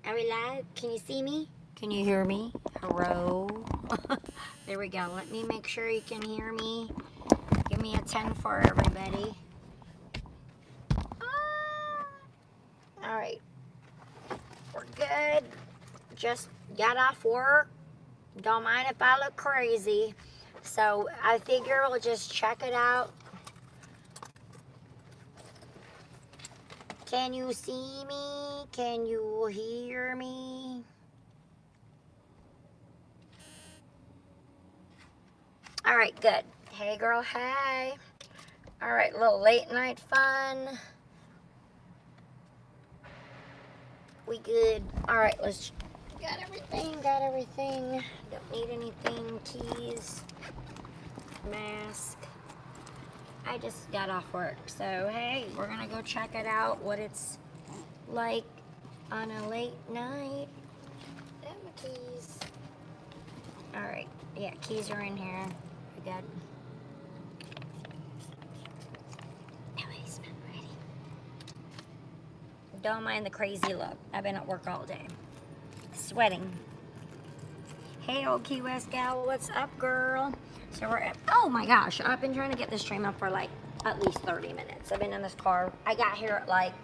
Are we live? Can you see me? Can you hear me? Hello? There we go. Let me make sure you can hear me. Give me a 10 for everybody. Alright. We're good. Just got off work. Don't mind if I look crazy. So I figure we'll just check it out. Can you see me? Can you hear me? All right, good. Hey, girl, hey. All right, little late night fun. We good. All right, let's. Got everything, got everything. Don't need anything. Keys. Mask. I just got off work, so hey, we're gonna go check it out, what it's like on a late night. Them keys. Alright, yeah, keys are in here. We got. Anyways, I'm ready. Don't mind the crazy look. I've been at work all day. Sweating. Hey, old Key West gal, what's up, girl? So we're at, oh my gosh, I've been trying to get this stream up for like at least 30 minutes. I've been in this car. I got here at like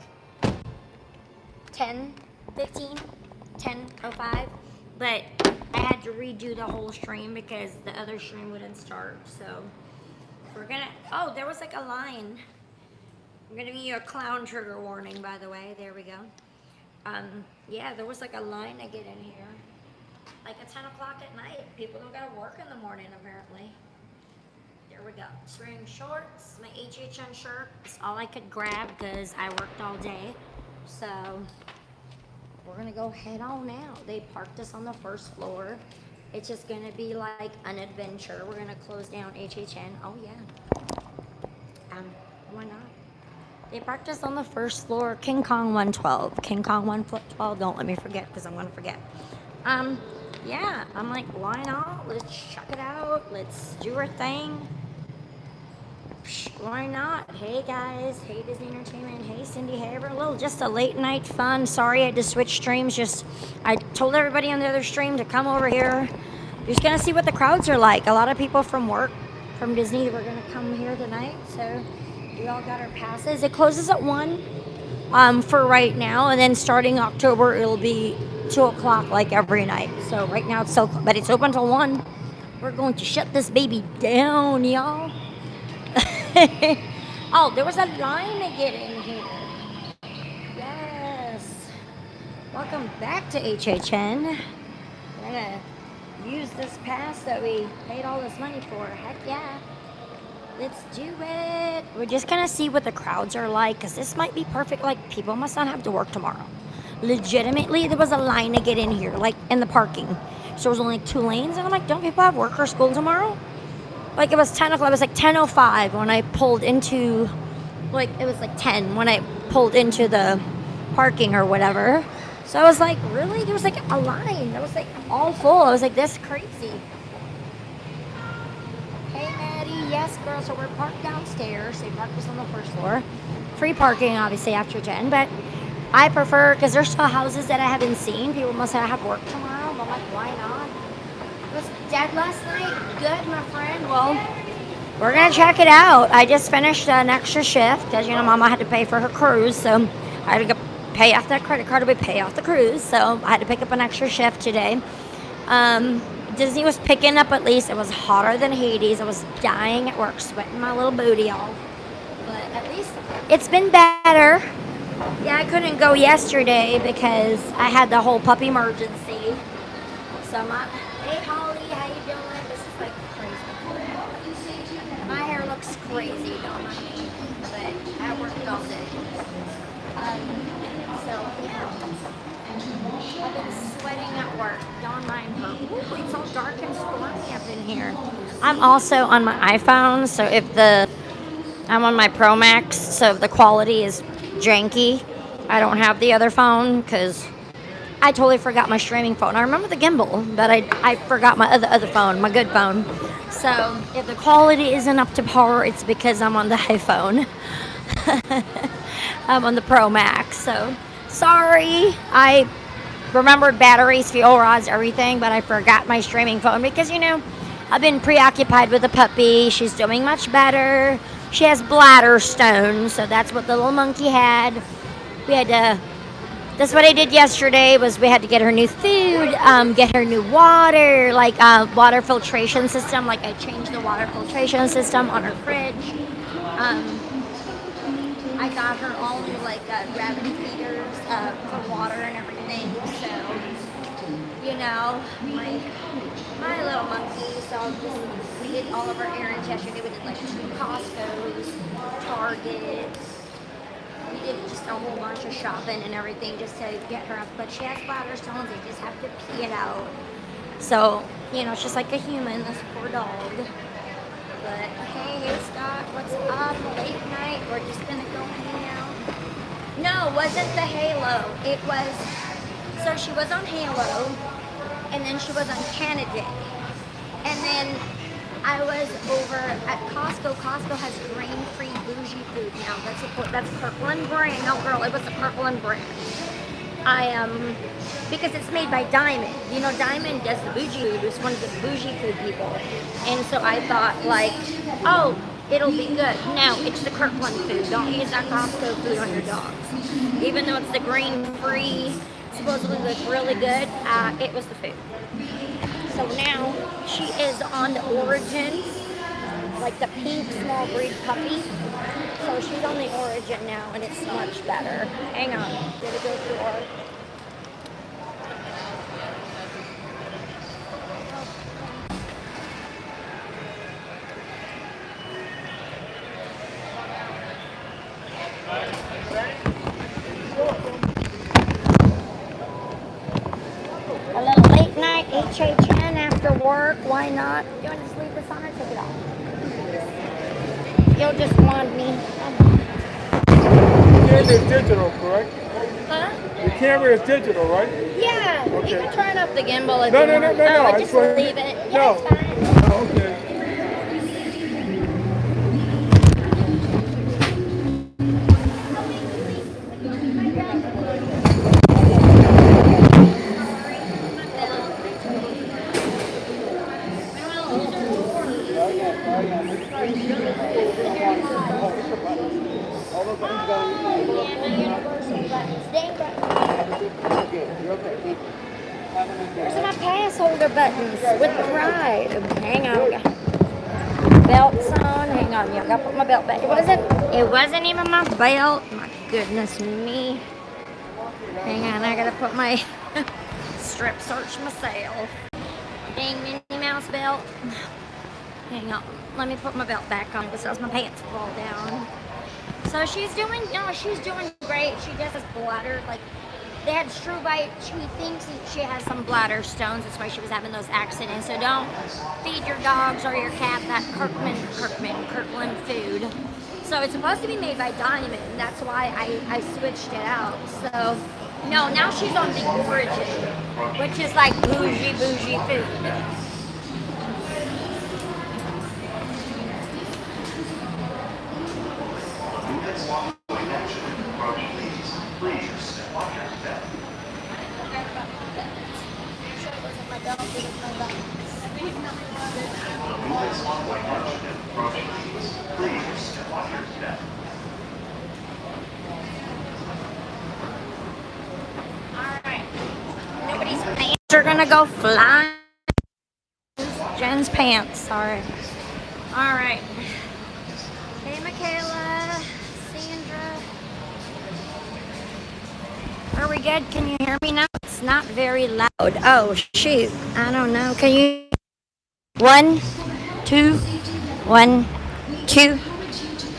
10:05, but I had to redo the whole stream because the other stream wouldn't start. So we're gonna, oh, there was like a line. I'm gonna give you a clown trigger warning, by the way. There we go. Yeah, there was like a line to get in here. Like at 10 o'clock at night. People don't gotta work in the morning, apparently. There we go. Just wearing shorts, my HHN shirt. It's all I could grab because I worked all day. So, we're gonna go head on out. They parked us on the first floor. It's just gonna be like an adventure. We're gonna close down HHN. Oh yeah. Why not? They parked us on the first floor. King Kong 112. King Kong 112. Don't let me forget because I'm gonna forget. Yeah, I'm like, why not? Let's check it out. Let's do our thing. Why not? Hey guys, hey Disney Entertainment, hey Cindy, hey everyone. Just a late night fun. Sorry I had to switch streams. Just, I told everybody on the other stream to come over here. You're just gonna see what the crowds are like. A lot of people from work, from Disney, were gonna come here tonight. So we all got our passes. It closes at 1 for right now, and then starting October it'll be 2 o'clock like every night. So right now it's but it's open till 1. We're going to shut this baby down, y'all. Oh, there was a line to get in here. Yes. Welcome back to HHN. We're gonna use this pass that we paid all this money for. Heck yeah. Let's do it. We're just gonna see what the crowds are like, because this might be perfect. Like, people must not have to work tomorrow. Legitimately, there was a line to get in here, like in the parking. So there was only 2 lanes, and I'm like, don't people have work or school tomorrow? Like, it was 10 o'clock, it was like 10:05 when I pulled into, like, it was like 10 when I pulled into the parking or whatever. So I was like, really? There was like a line. It was like all full. I was like, this is crazy. Hey, Maddie. Yes, girl. So we're parked downstairs. They parked us on the first floor. Free parking, obviously, after 10, but I prefer, because there's still houses that I haven't seen. People must have work tomorrow, but like, why not? It was dead last night. Good, my friend. Well, we're going to check it out. I just finished an extra shift, because, you know, Mama had to pay for her cruise, so I had to pay off that credit card to pay off the cruise, so I had to pick up an extra shift today. Disney was picking up at least. It was hotter than Hades. I was dying at work, sweating my little booty off. But at least it's been better. Yeah, I couldn't go yesterday because I had the whole puppy emergency. So hey Holly, how you doing? This is like crazy. My hair looks crazy, don't mind me, but I worked all day. So yeah, I've been sweating at work. Don't mind her. Ooh, it's all dark and stormy up in here. I'm also on my iPhone, so I'm on my Pro Max, so if the quality is janky, I don't have the other phone because I totally forgot my streaming phone. I remember the gimbal, but I forgot my other phone, my good phone. So if the quality isn't up to par, it's because I'm on the iPhone. I'm on the Pro Max, so sorry. remembered batteries, fuel rods, everything, but I forgot my streaming phone because, I've been preoccupied with the puppy. She's doing much better. She has bladder stones, so that's what the little monkey had. We had to, that's what I did yesterday, was we had to get her new food, get her new water, like water filtration system. Like I changed the water filtration system on her fridge. I got her all new gravity feeders for water and everything. So, my little monkey. So we did all of our errands yesterday. We did 2 Costco's, Target. We did just a whole bunch of shopping and everything just to get her up. But she has bladder stones. They just have to pee it out. So, it's just like a human, this poor dog. But hey, Scott, what's up? Late night. We're just gonna go hang out. No, it wasn't the Halo. It was, so she was on Halo, and then she was on Canada. And then I was over at Costco. Costco has grain-free bougie food now. That's Kirkland brand. No, girl, it was a Kirkland brand. Because it's made by Diamond. Diamond does the bougie food. It's one of the bougie food people. And so I thought, oh, it'll be good. No, it's the Kirkland food. Don't use that Costco food on your dogs. Even though it's the grain-free, supposedly looks really good, it was the food. So now she is on the Origin, like the pink small breed puppy. So she's on the Origin now, and it's much better. Hang on, did it go through our... A little late night HHN after work, why not? You want to just leave this on or take it off? You'll just want me. The camera is digital, correct? Huh? The camera is digital, right? Yeah, okay. You can turn up the gimbal if no, you no, want. No, no, I no. just leave it. Yeah, no. it's fine. Oh, okay. Where's my Passholder buttons with the ride? Hang on. Belt's on. Hang on. I gotta put my belt back. It wasn't even my belt. My goodness me. Hang on. I gotta put my strip search myself. Dang Minnie Mouse belt. Hang on. Let me put my belt back on because my pants fall down. So she's doing great. She just has bladder, they had struvite. She thinks she has some bladder stones. That's why she was having those accidents. So don't feed your dogs or your cat that Kirkland food. So it's supposed to be made by Diamond. That's why I switched it out. So no, now she's on the Origin, which is like bougie food. Alright. Nobody's pants are gonna go flying. Jen's pants, sorry. Alright. Hey Michaela, Sandra. Are we good? Can you hear me now? It's not very loud. Oh shoot. I don't know. Can you 1, 2, 1, 2.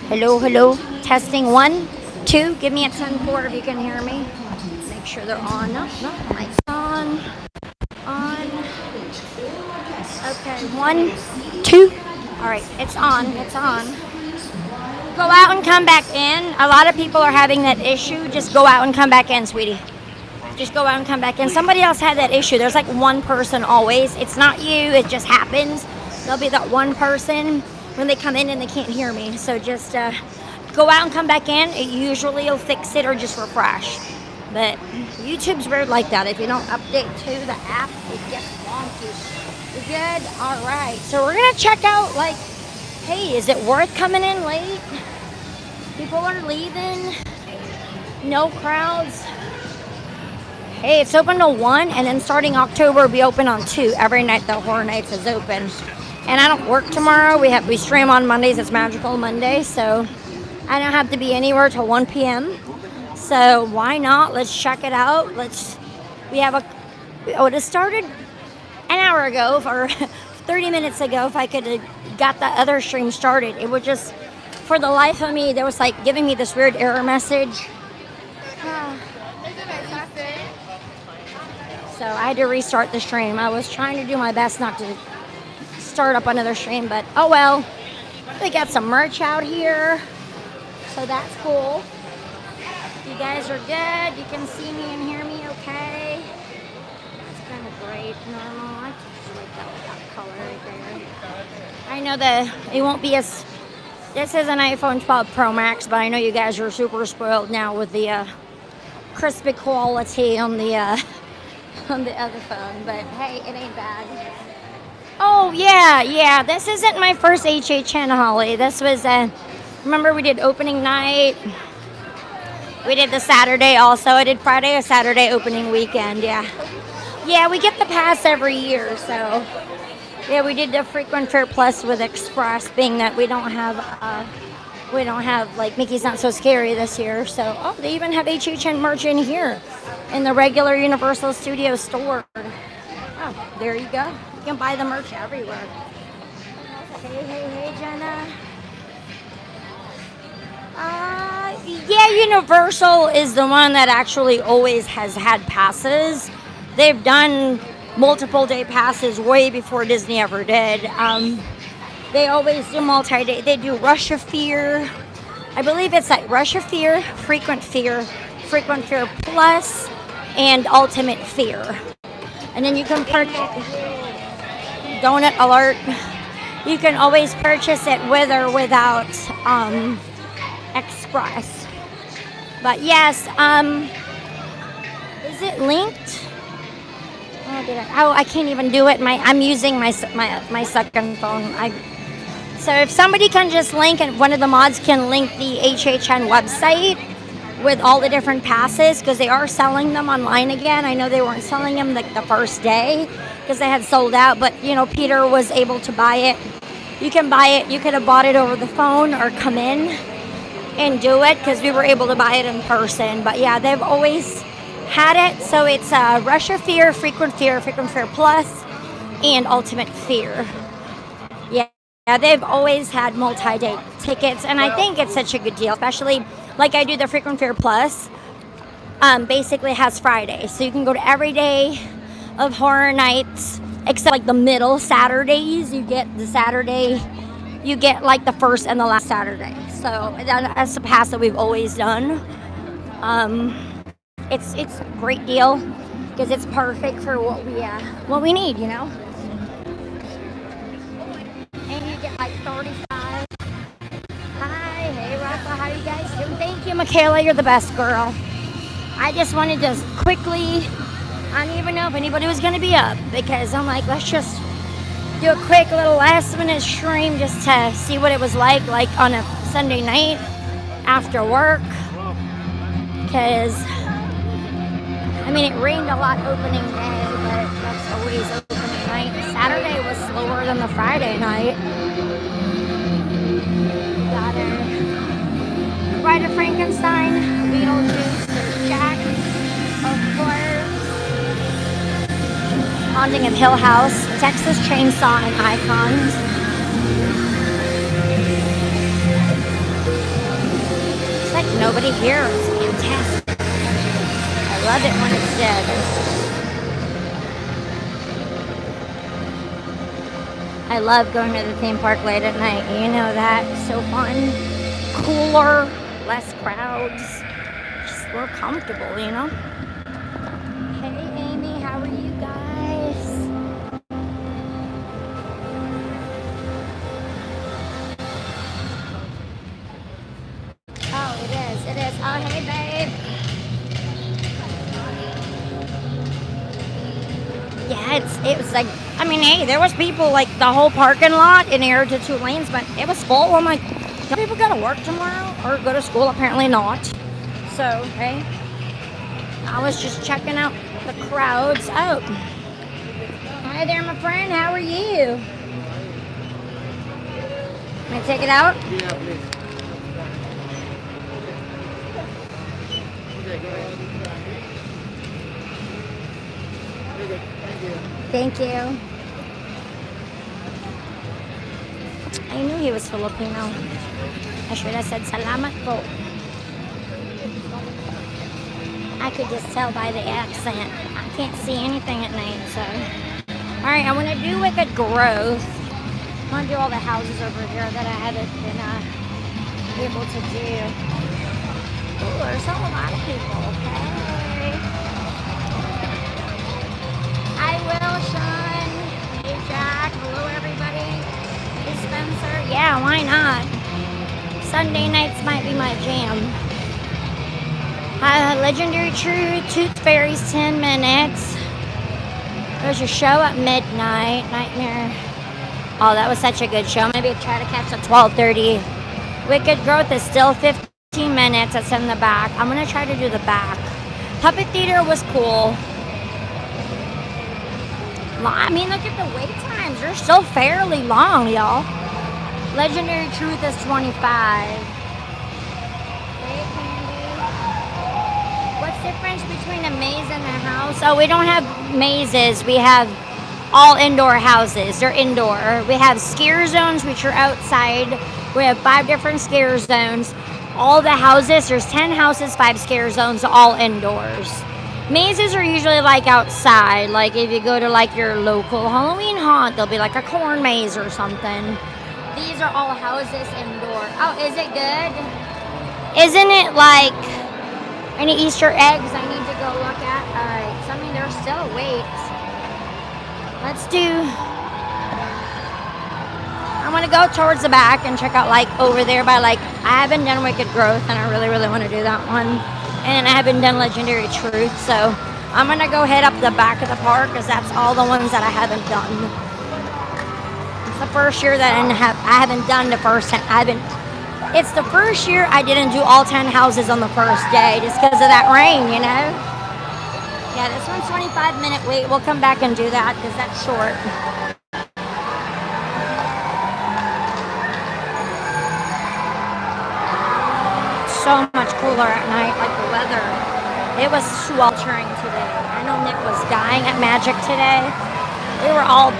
Hello. Testing 1, 2. Give me a 10-4 if you can hear me. Make sure they're on. No, mic's on. Okay, 1, 2. Alright, it's on. Go out and come back in. A lot of people are having that issue. Just go out and come back in, sweetie. Just go out and come back in. Somebody else had that issue. There's one person always. It's not you. It just happens. There'll be that one person when they come in and they can't hear me. So just go out and come back in. It usually will fix it or just refresh. But YouTube's weird like that. If you don't update to the app, it gets wonky. You good? All right. So we're gonna check out. Like, hey, is it worth coming in late? People are leaving. No crowds. Hey, it's open till 1, and then starting October, it'll be open on 2. Every night the Horror Nights is open. And I don't work tomorrow. We stream on Mondays. It's Magical Monday, so I don't have to be anywhere till 1 p.m. So why not? Let's check it out. It would have started an hour ago or 30 minutes ago if I could have got the other stream started. It would just, for the life of me, there was like giving me this weird error message. So I had to restart the stream. I was trying to do my best not to start up another stream, but oh well. They got some merch out here, so that's cool. You guys are good. You can see me and hear me okay. It's kind of bright, normal. I just like that color right there. I know that it won't be as... This is an iPhone 12 Pro Max, but I know you guys are super spoiled now with the crispy quality on the other phone. But hey, it ain't bad. Oh yeah. This isn't my first HHN, Holly. This was remember we did opening night. We did the Saturday also. I did Friday or Saturday opening weekend. Yeah, we get the pass every year. So yeah, we did the frequent fare plus with Express, being that we don't have like Mickey's Not So Scary this year. So they even have HHN merch in here in the regular Universal Studios store. Oh, there you go. You can buy the merch everywhere. Hey, Jenna. Yeah, Universal is the one that actually always has had passes. They've done multiple day passes way before Disney ever did. They always do multi-day. They do Rush of Fear. I believe it's like Rush of Fear, Frequent Fear Plus, and Ultimate Fear. And then you can purchase Donut Alert. You can always purchase it with or without Express. But yes, is it linked? I can't even do it. I'm using my second phone. So if somebody can just link, and one of the mods can link the HHN website with all the different passes, because they are selling them online again. I know they weren't selling them like the first day because they had sold out, but Peter was able to buy it. You can buy it. You could have bought it over the phone or come in and do it, because we were able to buy it in person. But yeah, they've always had it. So it's Rush of Fear, Frequent Fear Plus, and Ultimate Fear. Yeah, they've always had multi-day tickets, and I think it's such a good deal, especially like I do the Frequent Fear Plus. Basically has Friday, so you can go to every day of Horror Nights except like the middle Saturdays. You get the Saturday, you get like the first and the last Saturday. So that's the pass that we've always done. It's a great deal because it's perfect for what we need, And you get like 35. Hi, hey Rafa, how you guys doing? Thank you, Michaela, you're the best girl. I just wanted to quickly, I don't even know if anybody was going to be up, because I'm like, let's just do a quick little last minute stream just to see what it was like on a Sunday night after work. Because, it rained a lot opening day, but that's always opening night. Saturday was slower than the Friday night. Got it. Bride of Frankenstein, Beetlejuice, Jack, of course. Haunting of Hill House, Texas Chainsaw, and Icons. It's like nobody here. It's fantastic. I love it when it's dead. I love going to the theme park late at night. You know that. So fun. Cooler. Less crowds. Just more comfortable, Hey, Amy. How are you guys? Oh, it is. Oh, hey, babe. it was like, I mean, hey, there was people like the whole parking lot in here to 2 lanes, but it was full. I'm like, do people go to work tomorrow or go to school? Apparently not. So, hey, I was just checking out the crowds out. Hi there, my friend. How are you? Can I take it out? Yeah, please. Thank you. I knew he was Filipino. I should have said salamat po. I could just tell by the accent. I can't see anything at night, so. Alright, I want to do Wicked Growth. I want to do all the houses over here that I haven't been able to do. Ooh, there's a lot of people. Hey. Hi, Will, Sean. Hey, Jack. Hello, everybody. Hey, Spencer. Yeah, why not? Sunday nights might be my jam. Legendary True, Toothfairy's 10 minutes. There's a show at midnight. Nightmare. Oh, that was such a good show. Maybe try to catch at 12:30. Wicked Growth is still 15 minutes. That's in the back. I'm going to try to do the back. Puppet Theater was cool. I mean, look at the wait times. They're still fairly long, y'all. Legendary Truth is 25. What's the difference between a maze and a house? Oh, we don't have mazes. We have all indoor houses. They're indoor. We have scare zones, which are outside. We have 5 different scare zones. All the houses, there's 10 houses, 5 scare zones, all indoors. Mazes are usually like outside. Like if you go to like your local Halloween haunt, there'll be like a corn maze or something. These are all houses indoor. Oh, is it good? Isn't it like any Easter eggs I need to go look at? Alright, so I mean there's still a wait. Let's do, I'm gonna go towards the back and check out like over there by like, I haven't done Wicked Growth and I really want to do that one. And I haven't done Legendary Truth, so I'm gonna go head up the back of the park because that's all the ones that I haven't done. It's the first year that I haven't done the first 10. It's the first year I didn't do all 10 houses on the first day just because of that rain, you know? Yeah, this one's 25-minute wait. We'll come back and do that because that's short. So much cooler at night, like the weather. It was sweltering today. I know Nick was dying at Magic today. We were all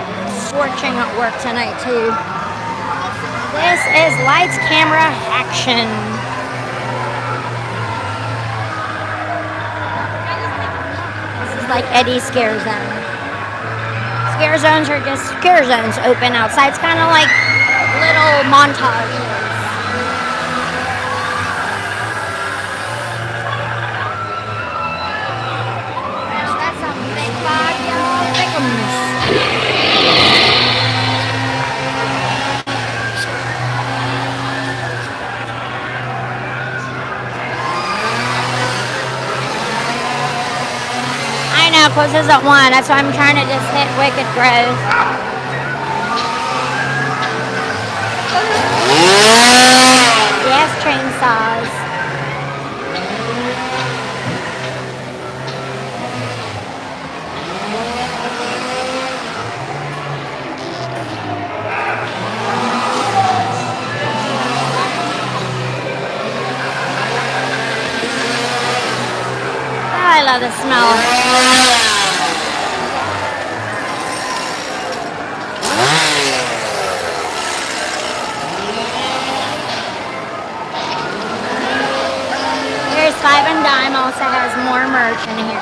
scorching at work tonight too. This is Lights, Camera, Hacktion. This is like Eddie's Scare Zone. Scare zones are just scare zones open outside. It's kind of like little montages. That's a big bag, y'all. Thickums. Closes at 1. That's why I'm trying to just hit Wicked Growth. Yes, chainsaws. Oh, I love the smell. Five and Dime also has more merch in here.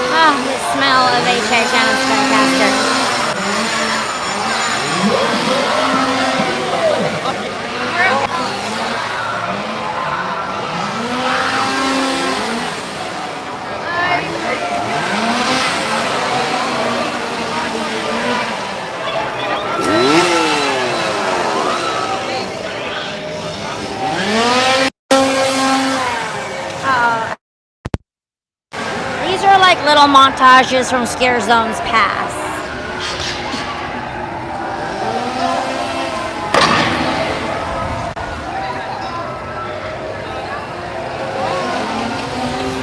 Oh, the smell of HHN is fantastic. like little montages from Scare Zones past.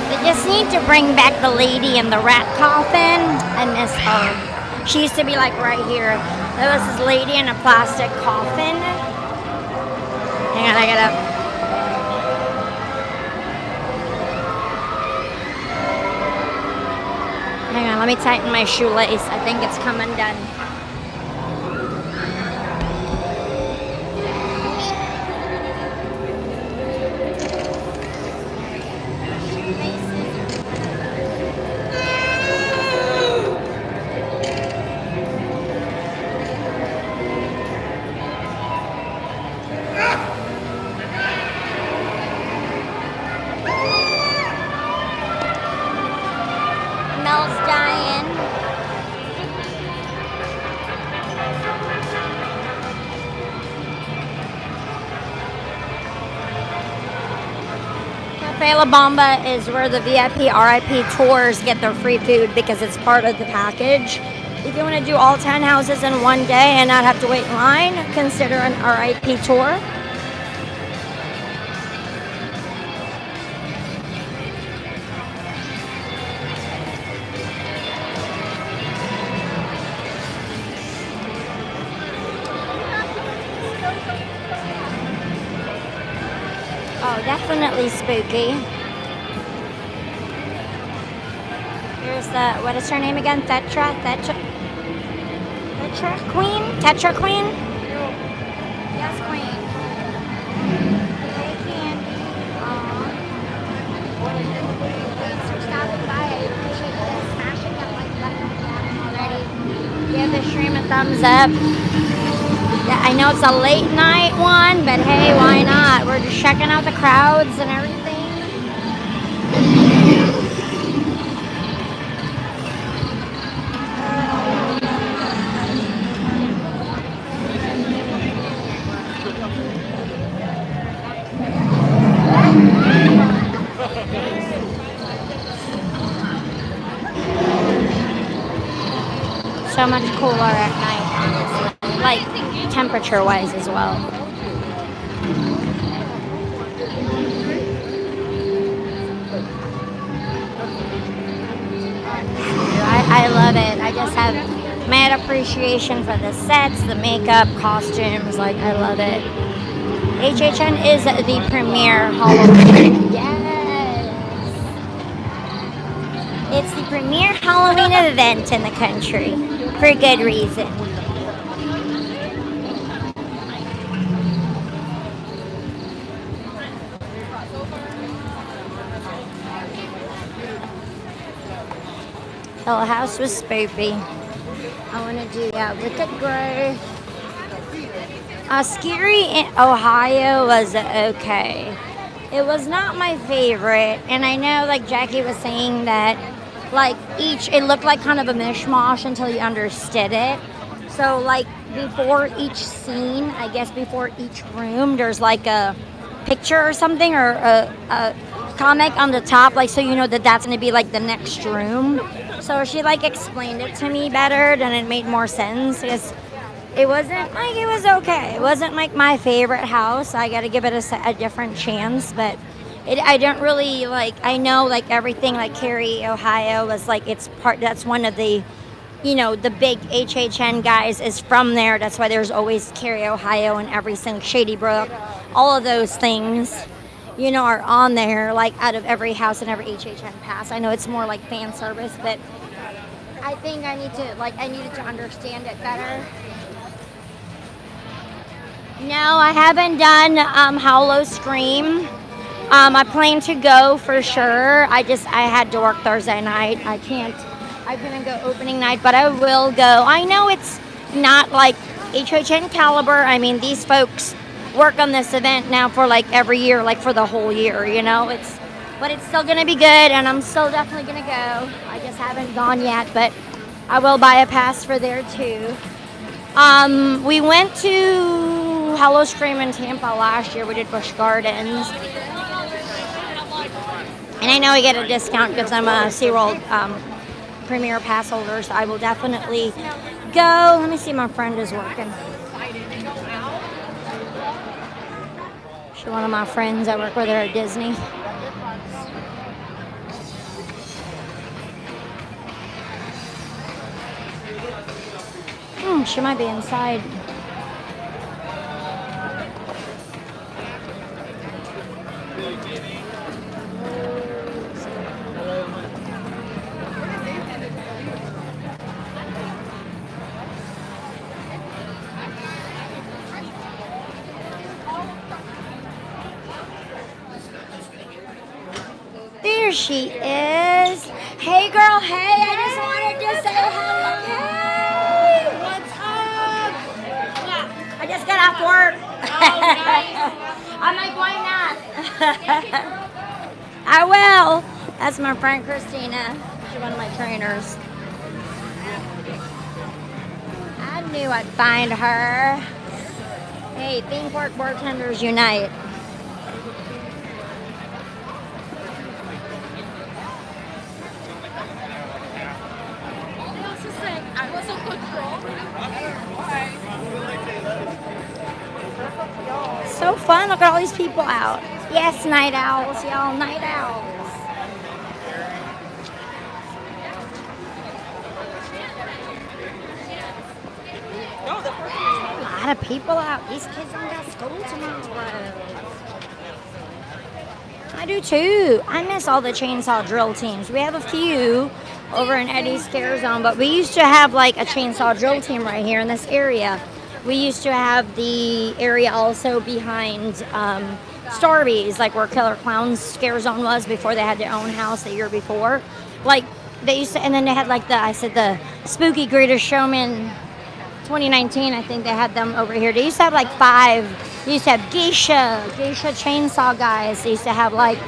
They just need to bring back the lady in the rat coffin. I miss her. She used to be like right here. There was this lady in a plastic coffin. Hang on, I gotta. Hang on, let me tighten my shoelace. I think it's come undone. Mel's dying. Cafe La Bamba is where the VIP RIP tours get their free food because it's part of the package. If you want to do all 10 houses in one day and not have to wait in line, consider an RIP tour. Oh, definitely spooky. Here's the, what is her name again? Tetra Queen? Tetra Queen? Yes, Queen. Hey, Candy. Thanks for stopping by. I appreciate you smashing that like button already. Give the stream a thumbs up. Yeah, I know it's a late night one, but hey, why not? We're just checking out the crowds and everything. So much cooler at night, honestly. Like, temperature-wise as well. I love it. I just have mad appreciation for the sets, the makeup, costumes. Like, I love it. HHN is the premier Halloween. Yes. It's the premier Halloween event in the country. For good reason. The house was spoopy. I want to do, yeah, Wicked Grey. Scarey in Ohio was okay. It was not my favorite, and I know, like Jackie was saying, that like it looked like kind of a mishmash until you understood it. So like before each scene, I guess before each room, there's like a picture or something, or a comic on the top, like so you know that that's going to be like the next room. So she like explained it to me better, then it made more sense. Because it wasn't like, it was okay. It wasn't like my favorite house. I got to give it a different chance, but I don't really like, I know like everything like Cary, Ohio was like, it's part, that's one of the, you know, the big HHN guys is from there. That's why there's always Cary, Ohio and every single Shady Brook. All of those things, you know, are on there, like out of every house and every HHN pass. I know it's more like fan service, but I think I needed to understand it better. No, I haven't done Hollow Scream. I plan to go for sure. I had to work Thursday night. I couldn't go opening night, but I will go. I know it's not like HHN caliber. I mean, these folks work on this event now for like every year, like for the whole year, you know. But it's still gonna be good, and I'm still definitely gonna go. I just haven't gone yet, but I will buy a pass for there too. We went to Hollow Scream in Tampa last year. We did Busch Gardens. And I know I get a discount because I'm a SeaWorld Premier Pass holder, so I will definitely go. Let me see, my friend is working. She's one of my friends. I work with her at Disney. She might be inside. There she is. Hey, girl. Hey, I just wanted to say hello. Hey, what's up? I just got off work. Oh, nice. I'm like, why not? I will. That's my friend Christina. She's one of my trainers. I knew I'd find her. Hey, theme park bartenders unite. So fun. Look at all these people out. Yes, night owls, y'all. Night owls. A lot of people out. These kids don't got school tomorrow. I do too. I miss all the chainsaw drill teams. We have a few over in Eddie's Scare Zone, but we used to have like a chainsaw drill team right here in this area. We used to have the area also behind Starby's, like where Killer Clown's Scare Zone was before they had their own house the year before. Like they used to, and then they had like the Spooky Greatest Showman 2019. I think they had them over here. They used to have like 5. They used to have geisha chainsaw guys. They used to have like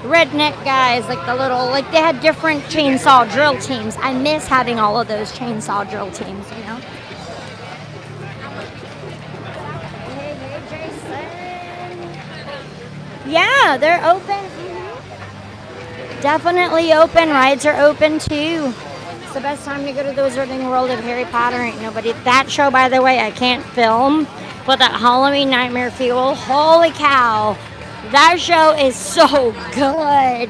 redneck guys, like the little, like they had different chainsaw drill teams. I miss having all of those chainsaw drill teams, you know. Hey, Jason. Yeah, they're open. Definitely open. Rides are open too. It's the best time to go to the Wizarding World of Harry Potter. Ain't nobody. That show, by the way, I can't film, but that Halloween Nightmare Fuel, holy cow, that show is so good.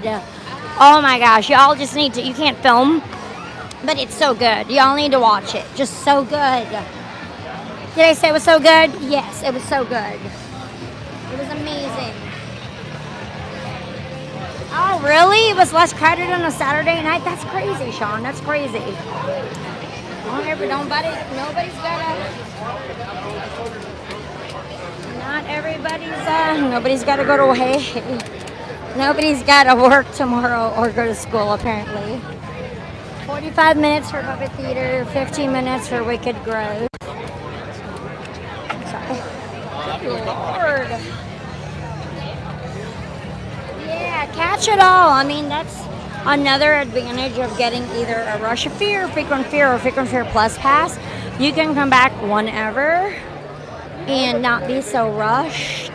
Oh my gosh, y'all just need to. You can't film, but it's so good. Y'all need to watch it. Just so good. Did I say it was so good? Yes, it was so good. It was amazing. Oh, really? It was less crowded on a Saturday night? That's crazy, Sean. That's crazy. Nobody's got to go to nobody's got to work tomorrow or go to school, apparently. 45 minutes for Puppet Theater, 15 minutes for Wicked Grove. Sorry. Good Lord. Yeah, catch it all. I mean, that's another advantage of getting either a Rush of Fear, Frequent Fear, or Frequent Fear Plus Pass. You can come back whenever and not be so rushed.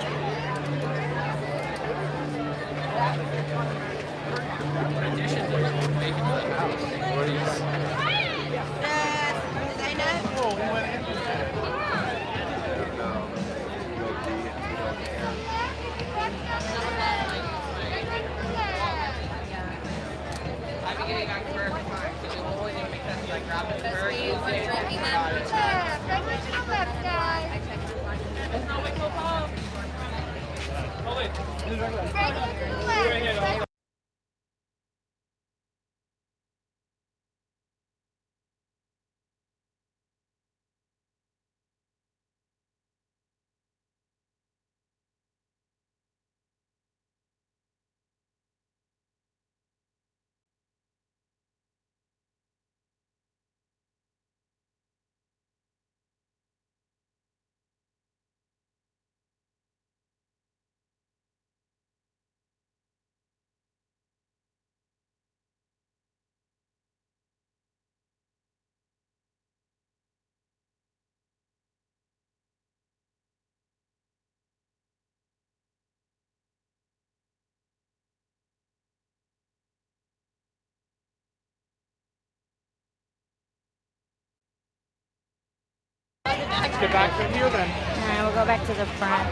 back in here then. All right, we'll go back to the front.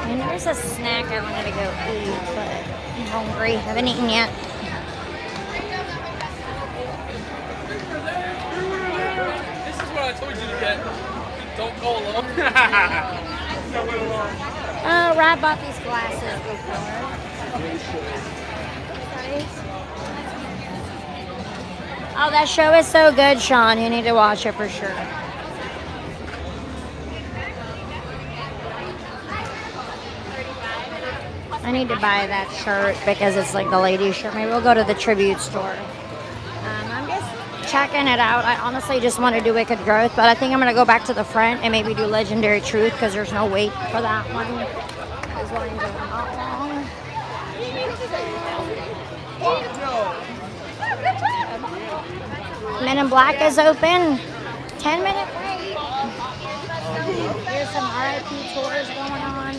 And there's a snack I wanted to go eat, but I'm hungry. Haven't eaten yet. This is what I told you to get. Don't go alone. Oh, Rob bought these glasses before. Oh, that show is so good, Sean. You need to watch it for sure. I need to buy that shirt because it's like the ladies' shirt. Maybe we'll go to the tribute store. I'm just checking it out. I honestly just want to do Wicked Growth, but I think I'm going to go back to the front and maybe do Legendary Truth because there's no wait for that one. Those lines are not long. Men in Black is open. 10-minute wait. Here's some RIP tours going on.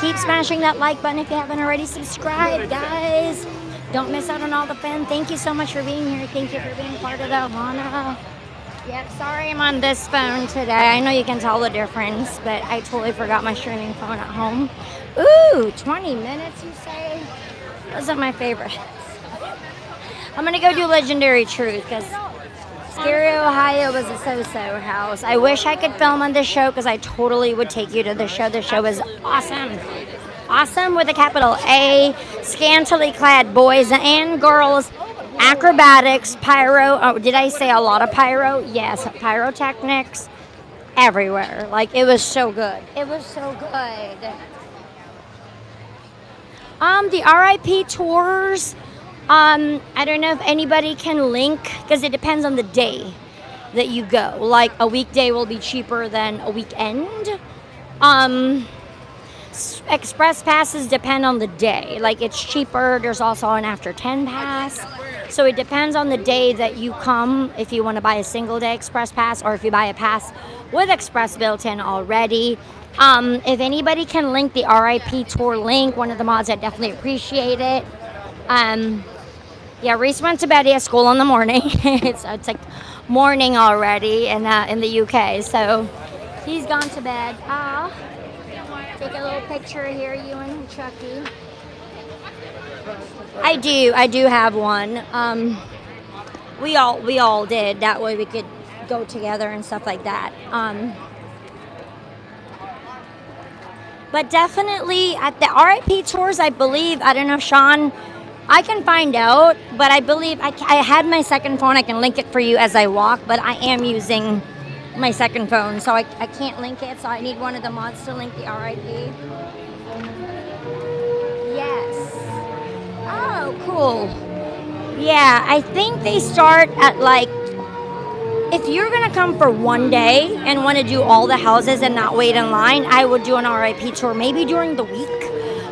Keep smashing that like button if you haven't already. Subscribe, guys. Don't miss out on all the fun. Thank you so much for being here. Thank you for being part of the Ohana. Yep, sorry I'm on this phone today. I know you can tell the difference, but I totally forgot my streaming phone at home. Ooh, 20 minutes, you say? Those are my favorites. I'm going to go do Legendary Truth because Scarey, Ohio was a so-so house. I wish I could film on this show because I totally would take you to the show. The show is awesome. Awesome with a capital A. Scantily clad boys and girls. Acrobatics, pyro. Oh, did I say a lot of pyro? Yes, pyrotechnics everywhere. Like, it was so good. It was so good. The RIP tours. I don't know if anybody can link because it depends on the day that you go. Like a weekday will be cheaper than a weekend. Express passes depend on the day. Like it's cheaper. There's also an after 10 pass. So it depends on the day that you come if you want to buy a single day express pass or if you buy a pass with express built in already. If anybody can link the RIP tour link, one of the mods, I'd definitely appreciate it. Yeah, Reese went to bed. He has school in the morning. it's like morning already in the UK, so he's gone to bed. Take a little picture here, you and Chucky. I do have one. We all did. That way we could go together and stuff like that. But definitely at the RIP tours, I believe, I don't know, Sean, I can find out, but I believe I had my second phone. I can link it for you as I walk, but I am using my second phone, so I can't link it, so I need one of the mods to link the RIP. Yes. Oh, cool. Yeah, I think they start at like, if you're going to come for one day and want to do all the houses and not wait in line, I would do an RIP tour maybe during the week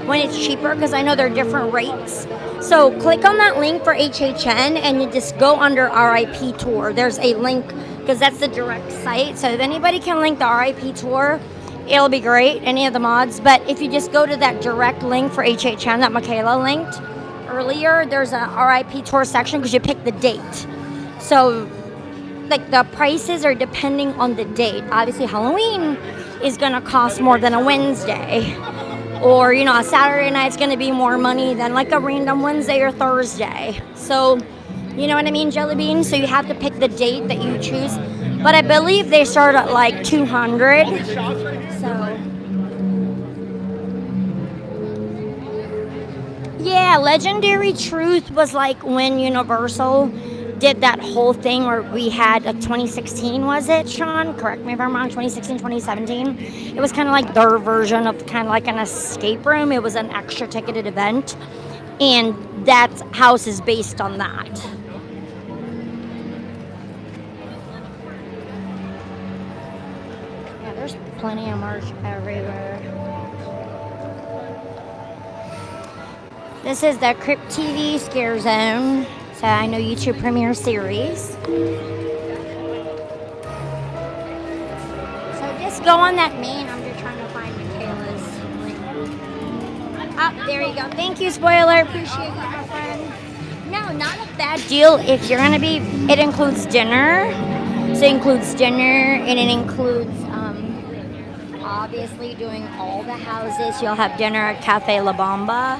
when it's cheaper because I know there are different rates. So click on that link for HHN and you just go under RIP tour. There's a link because that's the direct site. So if anybody can link the RIP tour, it'll be great, any of the mods. But if you just go to that direct link for HHN that Michaela linked earlier, there's a RIP tour section because you pick the date. So like the prices are depending on the date. Obviously Halloween is gonna cost more than a Wednesday. Or, you know, a Saturday night's gonna be more money than like a random Wednesday or Thursday. So, you know what I mean, Jelly Bean? So you have to pick the date that you choose. But I believe they start at like 200. So, yeah, Legendary Truth was like when Universal did that whole thing where we had 2016, was it, Sean? Correct me if I'm wrong, 2016, 2017. It was kind of like their version of kind of like an escape room. It was an extra ticketed event. And that house is based on that. Yeah, there's plenty of merch everywhere. This is the CRYPT TV Scare Zone. So I know YouTube Premiere Series. So just go on that main. I'm just trying to find Oh, there you go. Thank you, spoiler. Appreciate you, my friend. No, not a bad deal if you're gonna be. It includes dinner. So it includes dinner, and it includes obviously doing all the houses. You'll have dinner at Cafe La Bamba,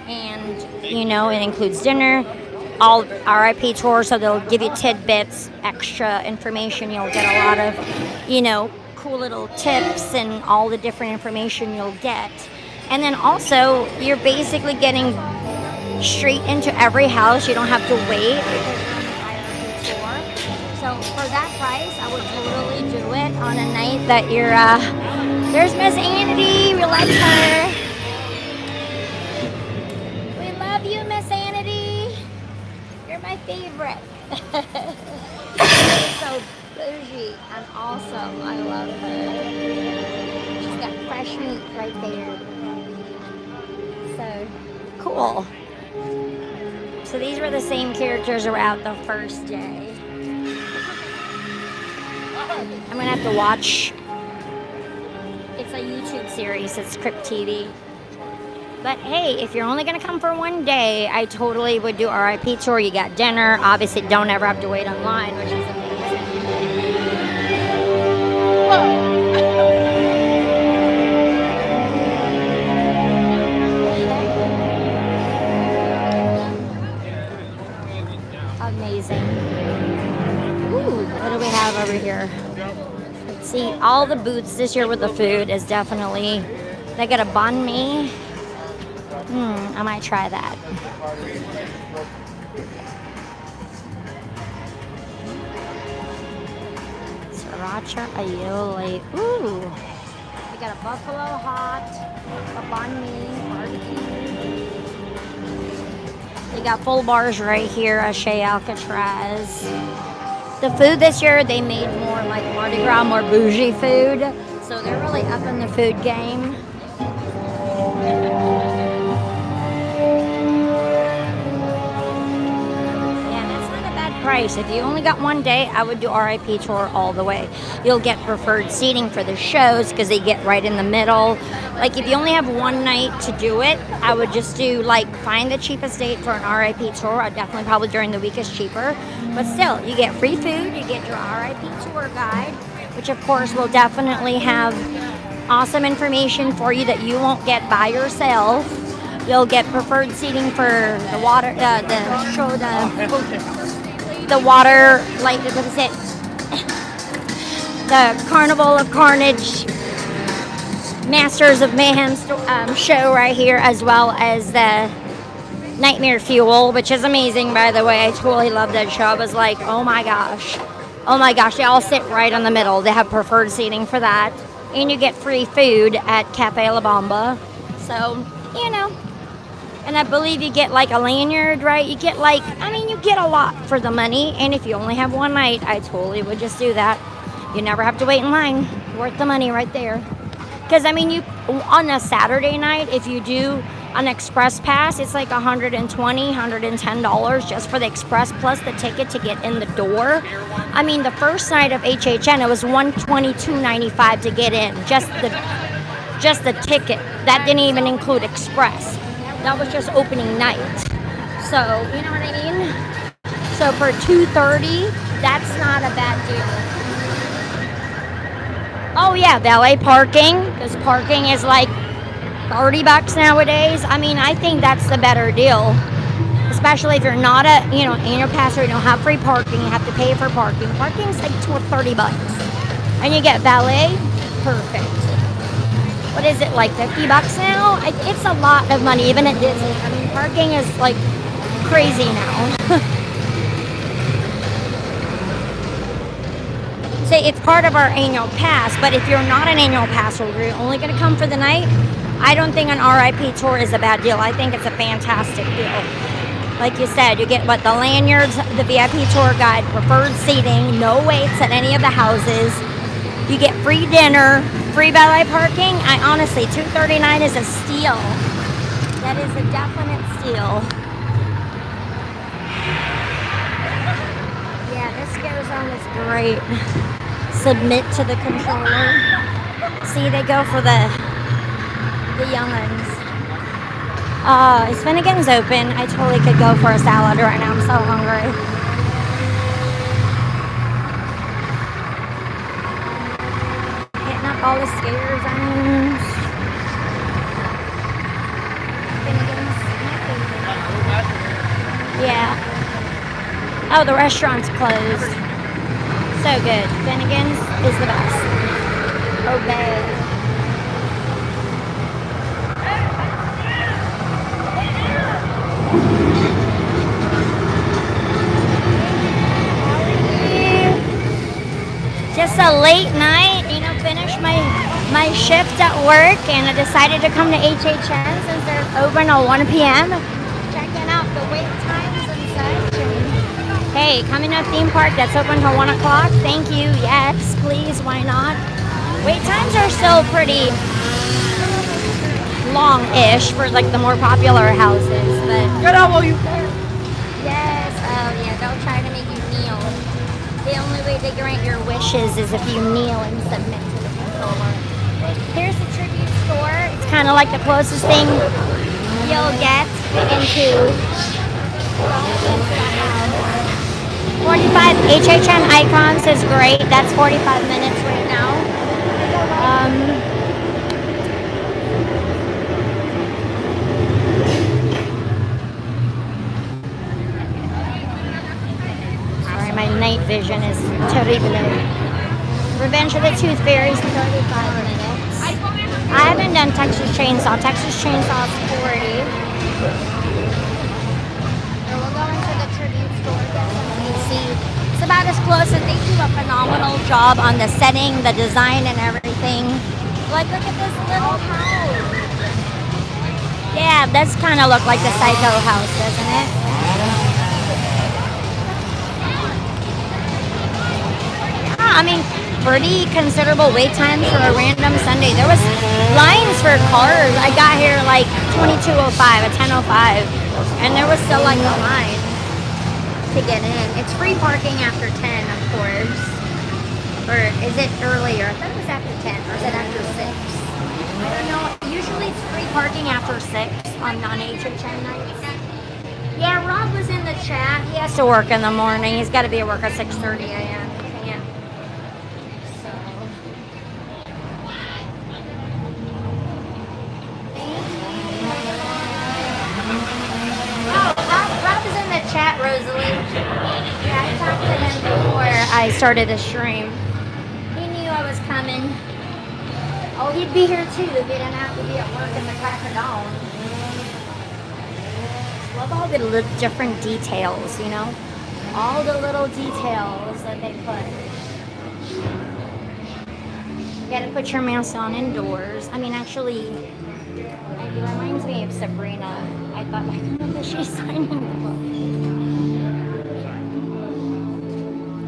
and it includes dinner. All RIP tours, so they'll give you tidbits, extra information. You'll get a lot of, cool little tips and all the different information you'll get. And then also, you're basically getting straight into every house. You don't have to wait because you're on the IRP tour. So for that price, I would totally do it on a night that you're, there's Miss Anity, we like her. We love you, Miss Anity. You're my favorite. She's so bougie and awesome. I love her. She's got fresh meat right there. So cool. So these were the same characters around the first day. I'm gonna have to watch. It's a YouTube series. It's CRYPT. But hey, if you're only going to come for one day, I totally would do RIP tour. You got dinner. Obviously, don't ever have to wait online, which is amazing. Amazing. Ooh, what do we have over here? Let's see. All the booths this year with the food is definitely... They got a banh mi. I might try that. Sriracha aioli. Ooh. We got a buffalo hot, a banh mi, barbecue. They got full bars right here, a Chez Alcatraz. The food this year, they made more like Mardi Gras, more bougie food. So they're really up in the food game. Price. If you only got one day, I would do RIP tour all the way. You'll get preferred seating for the shows because they get right in the middle. Like if you only have one night to do it, I would just do find the cheapest date for an RIP tour. I'd definitely probably during the week is cheaper. But still, you get free food, you get your RIP tour guide, which of course will definitely have awesome information for you that you won't get by yourself. You'll get preferred seating for the water, the show, the water, what is it? The Carnival of Carnage, Masters of Mayhem show right here, as well as the Nightmare Fuel, which is amazing, by the way. I totally love that show. I was like, oh my gosh. They all sit right in the middle. They have preferred seating for that. And you get free food at Cafe La Bamba. So, And I believe you get a lanyard, right? You get you get a lot for the money. And if you only have one night, I totally would just do that. You never have to wait in line. Worth the money right there. Because, you on a Saturday night, if you do an express pass, it's like $120, $110 just for the express plus the ticket to get in the door. The first night of HHN, it was $122.95 to get in. Just the ticket. That didn't even include express. That was just opening night. So, you know what I mean? So for $230, that's not a bad deal. Oh yeah, valet parking, because parking is like $30 nowadays. I think that's the better deal. Especially if you're not a, annual pass or you don't have free parking, you have to pay for parking. Parking's like $30. And you get valet, perfect. What is it, like $50 now? It's a lot of money, even at Disney. Parking is like crazy now. Say it's part of our annual pass, but if you're not an annual pass holder, you're only going to come for the night, I don't think an RIP tour is a bad deal. I think it's a fantastic deal. Like you said, you get the lanyards, the VIP tour guide, preferred seating, no waits at any of the houses. You get free dinner, free valet parking. Honestly, $239 is a steal. That is a definite steal. Yeah, this goes on is great. Submit to the controller. See, they go for the young ones. Is Finnegan's open? I totally could go for a salad right now. I'm so hungry. Hitting up all the scare zones. Finnegan's. Yeah. Oh, the restaurant's closed. So good. Finnegan's is the best. Obey. Just a late night, finished my shift at work, and I decided to come to HHN since they're open at 1 p.m. Checking out the wait times and such. And hey, coming up theme park that's open till 1 o'clock. Thank you. Yes, please. Why not? Wait times are still pretty long-ish for like the more popular houses, but Get out while you yes. Oh yeah, they'll try to make you kneel. The only way they grant your wishes is if you kneel and submit to the controller. Here's the tribute store. It's kind of like the closest thing you'll get into 45 HHN Icons is great. That's 45 minutes right now. My night vision is terrible. Revenge of the Toothfairy is 35 minutes. I haven't done Texas Chainsaw. Texas Chainsaw is 40. So we'll go into the tribute store, get some AC. It's about as close as they do a phenomenal job on the setting, the design, and everything. Like, look at this little house. Yeah, that's kind of look like the Psycho house, doesn't it? I mean, pretty considerable wait times for a random Sunday. There was lines for cars. I got here like 22:05 at 10:05, and there was still like a line to get in. It's free parking after 10, of course. Or is it earlier? I thought it was after 10, or is it after 6? I don't know. Usually it's free parking after 6 on non-HHN nights. Yeah, Rob was in the chat. He has to work in the morning. He's got to be at work at 6:30 a.m. Chat, Rosalie. Yeah, I talked to him before I started the stream. He knew I was coming. Oh, he'd be here too if he didn't have to be at work in the crack of dawn. Love all the little different details, all the little details that they put. You gotta put your mask on indoors. I mean, actually, it reminds me of Sabrina. I thought, like, look at she's signing the book.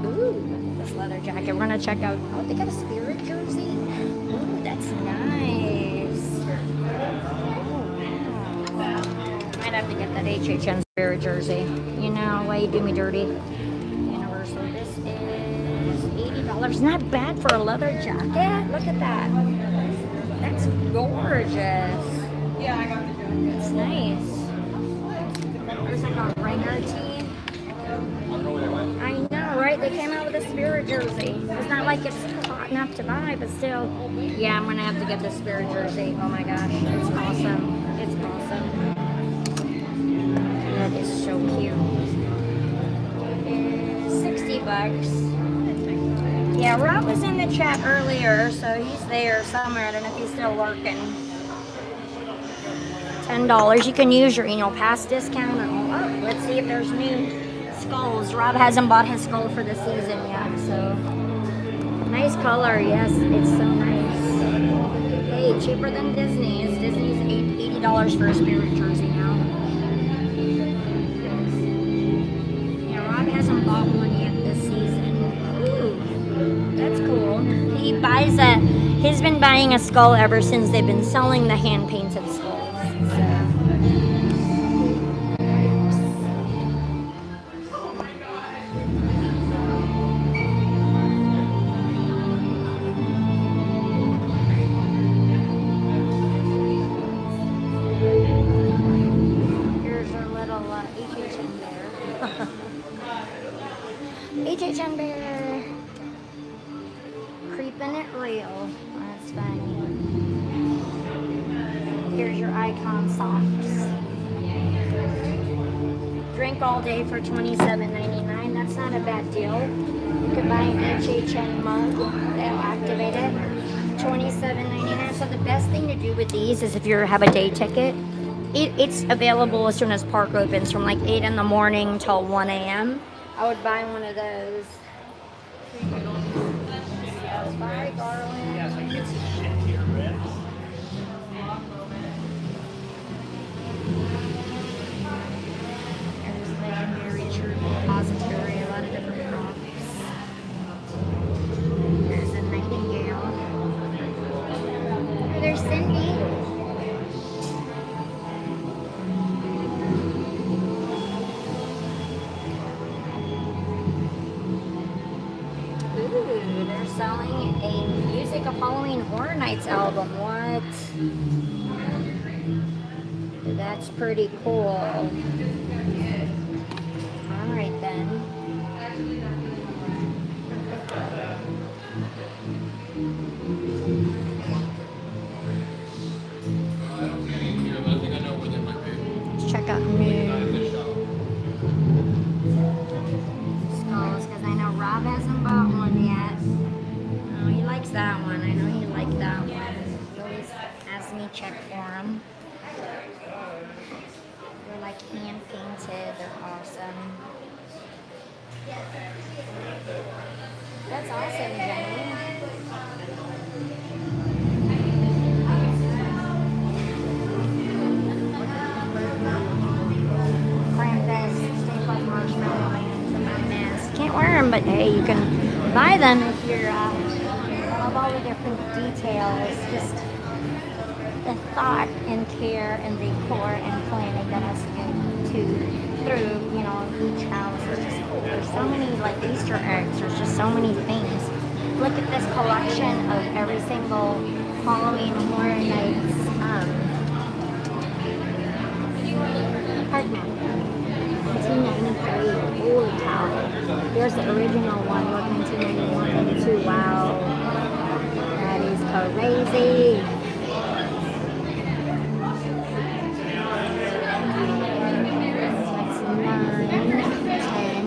Ooh, this leather jacket. We're gonna check out. Oh, they got a Spirit jersey. Ooh, that's nice. Oh, wow. Might have to get that HHN Spirit jersey. Why you do me dirty? Universal. This is $80. Not bad for a leather jacket. Look at that. That's gorgeous. Yeah, I got the joke. It's nice. There's like a ringer tee. I know, right? They came out with a Spirit jersey. It's not like it's hot enough to buy, but still. Yeah, I'm going to have to get the Spirit jersey. Oh my gosh, it's awesome. It's awesome. That is so cute. It's $60. Yeah, Rob was in the chat earlier, so he's there somewhere. I don't know if he's still working. $10. You can use your pass discount. Oh, let's see if there's new skulls. Rob hasn't bought his skull for the season yet, so nice color. Yes, it's so nice. Hey, cheaper than Disney's. Disney's $80 for a Spirit jersey now. Yeah, Rob hasn't bought one yet this season. Ooh, that's cool. He buys he's been buying a skull ever since they've been selling the hand painted skulls. HHN bear. Creeping it real. That's funny. Here's your icon socks. Drink all day for $27.99. That's not a bad deal. You can buy an HHN mug. They'll activate it. $27.99. So the best thing to do with these is if you have a day ticket, it's available as soon as park opens from like 8 in the morning till 1 a.m. I would buy one of those. Bye, darling. There's legendary true repository, a lot of different props. There's a nightingale. Oh, there's Cindy. Ooh, they're selling a Music of Halloween Horror Nights album. What? That's pretty cool. Alright then. Let's check out new skulls because I know Rob hasn't bought one yet. Oh, he likes that one. I know he liked that one. He always has me check for him. They're like hand painted. They're awesome. That's awesome, Jenny. Can't wear them, but hey, you can buy them if you're love all the different details. Just the thought and care and decor and planning that has to go through, you know, each house. It's just cool. There's so many like Easter eggs. There's just so many things. Look at this collection of every single Halloween Horror Nights Heartland. 1993. Holy cow. There's the original one. Look, 1991 too. Wow. That is crazy. That's 9, 10,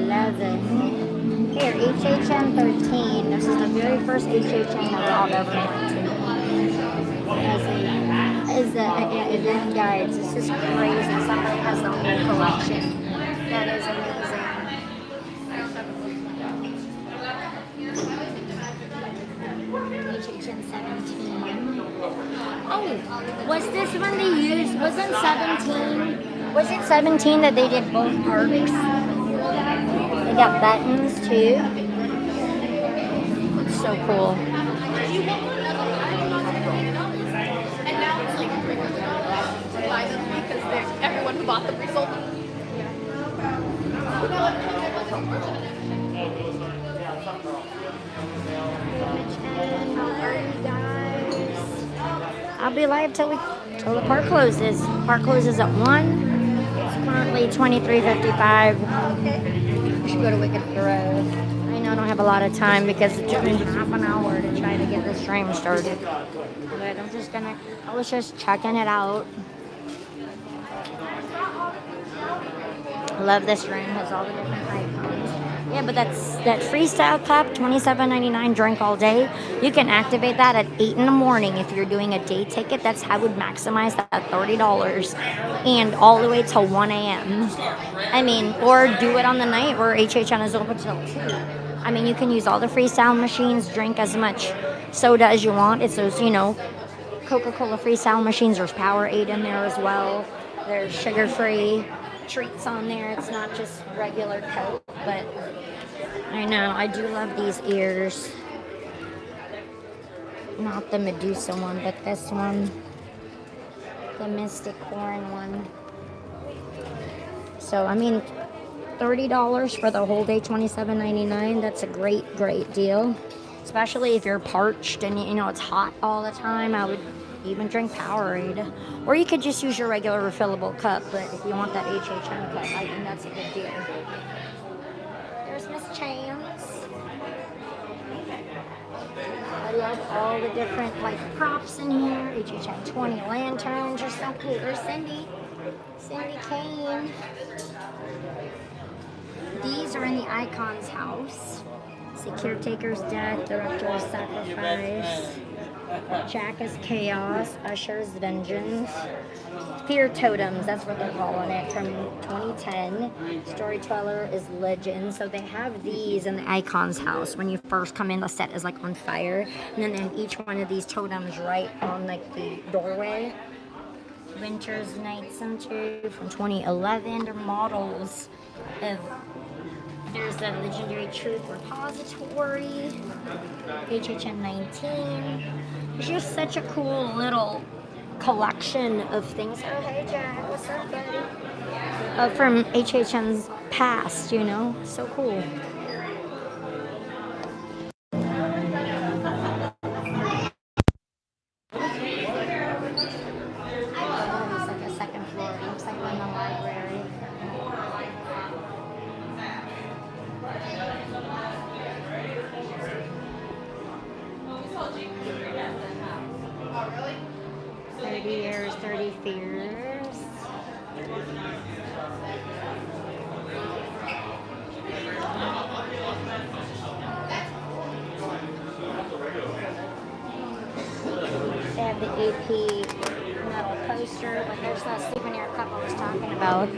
11. Here, HHN30. This is the very first HHN that I've ever went to. As the event guides, it's just crazy. Somebody has the whole collection. That is amazing. HHN 17. Oh, was this one they used? Wasn't 17? Was it 17 that they did both parks? They got buttons too. It's so cool. Everyone who bought them resold them. I'll be live till the park closes. Park closes at 1. It's currently 23:55. We should go to Wicked Grove. I know I don't have a lot of time because it took me half an hour to try to get the stream started. But I was just checking it out. I love this room. It has all the different icons. Yeah, but that freestyle cup, $27.99, drink all day. You can activate that at 8 in the morning if you're doing a day ticket. That's how I would maximize that $30 and all the way till 1 a.m. I mean, or do it on the night where HHN is open till 2. I mean, you can use all the freestyle machines, drink as much soda as you want. It's those, you know, Coca-Cola freestyle machines. There's Powerade in there as well. There's sugar-free treats on there. It's not just regular Coke, but I know I do love these ears. Not the Medusa one, but this one, the Mystic Corn one. So I mean, $30 for the whole day, $27.99. That's a great deal, especially if you're parched and you know it's hot all the time. I would You even drink Powerade. Or you could just use your regular refillable cup, but if you want that HHN cup, I think that's a good deal. There's Miss Chance. I love all the different like props in here. HHN20 lanterns are so cool. There's Cindy Kane. These are in the Icon's house. See, Caretaker's Death, Director's Sacrifice, Jack is Chaos, Usher's Vengeance, Fear Totems, that's what they're calling it, from 2010. Storyteller is Legend. So they have these in the Icon's house. When you first come in, the set is like on fire. And then they have each one of these totems right on like the doorway. Winter's Night Center from 2011. They're models of... There's the Legendary Truth Repository, HHN19. It's just such a cool little collection of things. Oh, hey, Jack, what's up, buddy? From HHN's past, you know? So cool. It's like a second floor. It looks like we're in the library. Oh, really? 30 years, 30 fears. They have the AP metal poster, but there's that souvenir cup I was talking about.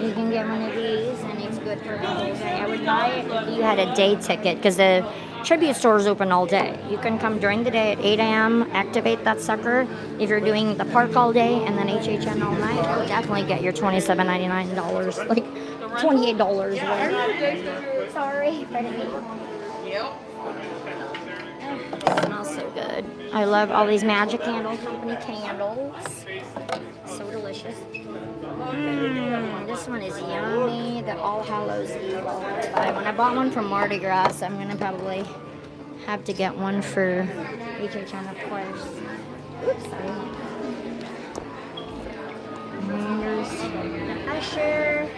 You can get one of these, and it's good for the whole day. I would buy it if you had a day ticket, because the tribute store is open all day. You can come during the day at 8 a.m., activate that sucker. If you're doing the park all day and then HHN all night, I would definitely get your $27.99, like $28 worth. Sorry, but it smells so good. I love all these Magic Candle Company candles. So delicious. This one is yummy. The All Hallows Eve. When I bought one from Mardi Gras, I'm gonna probably have to get one for HHN, of course. Oops, sorry. And there's Usher.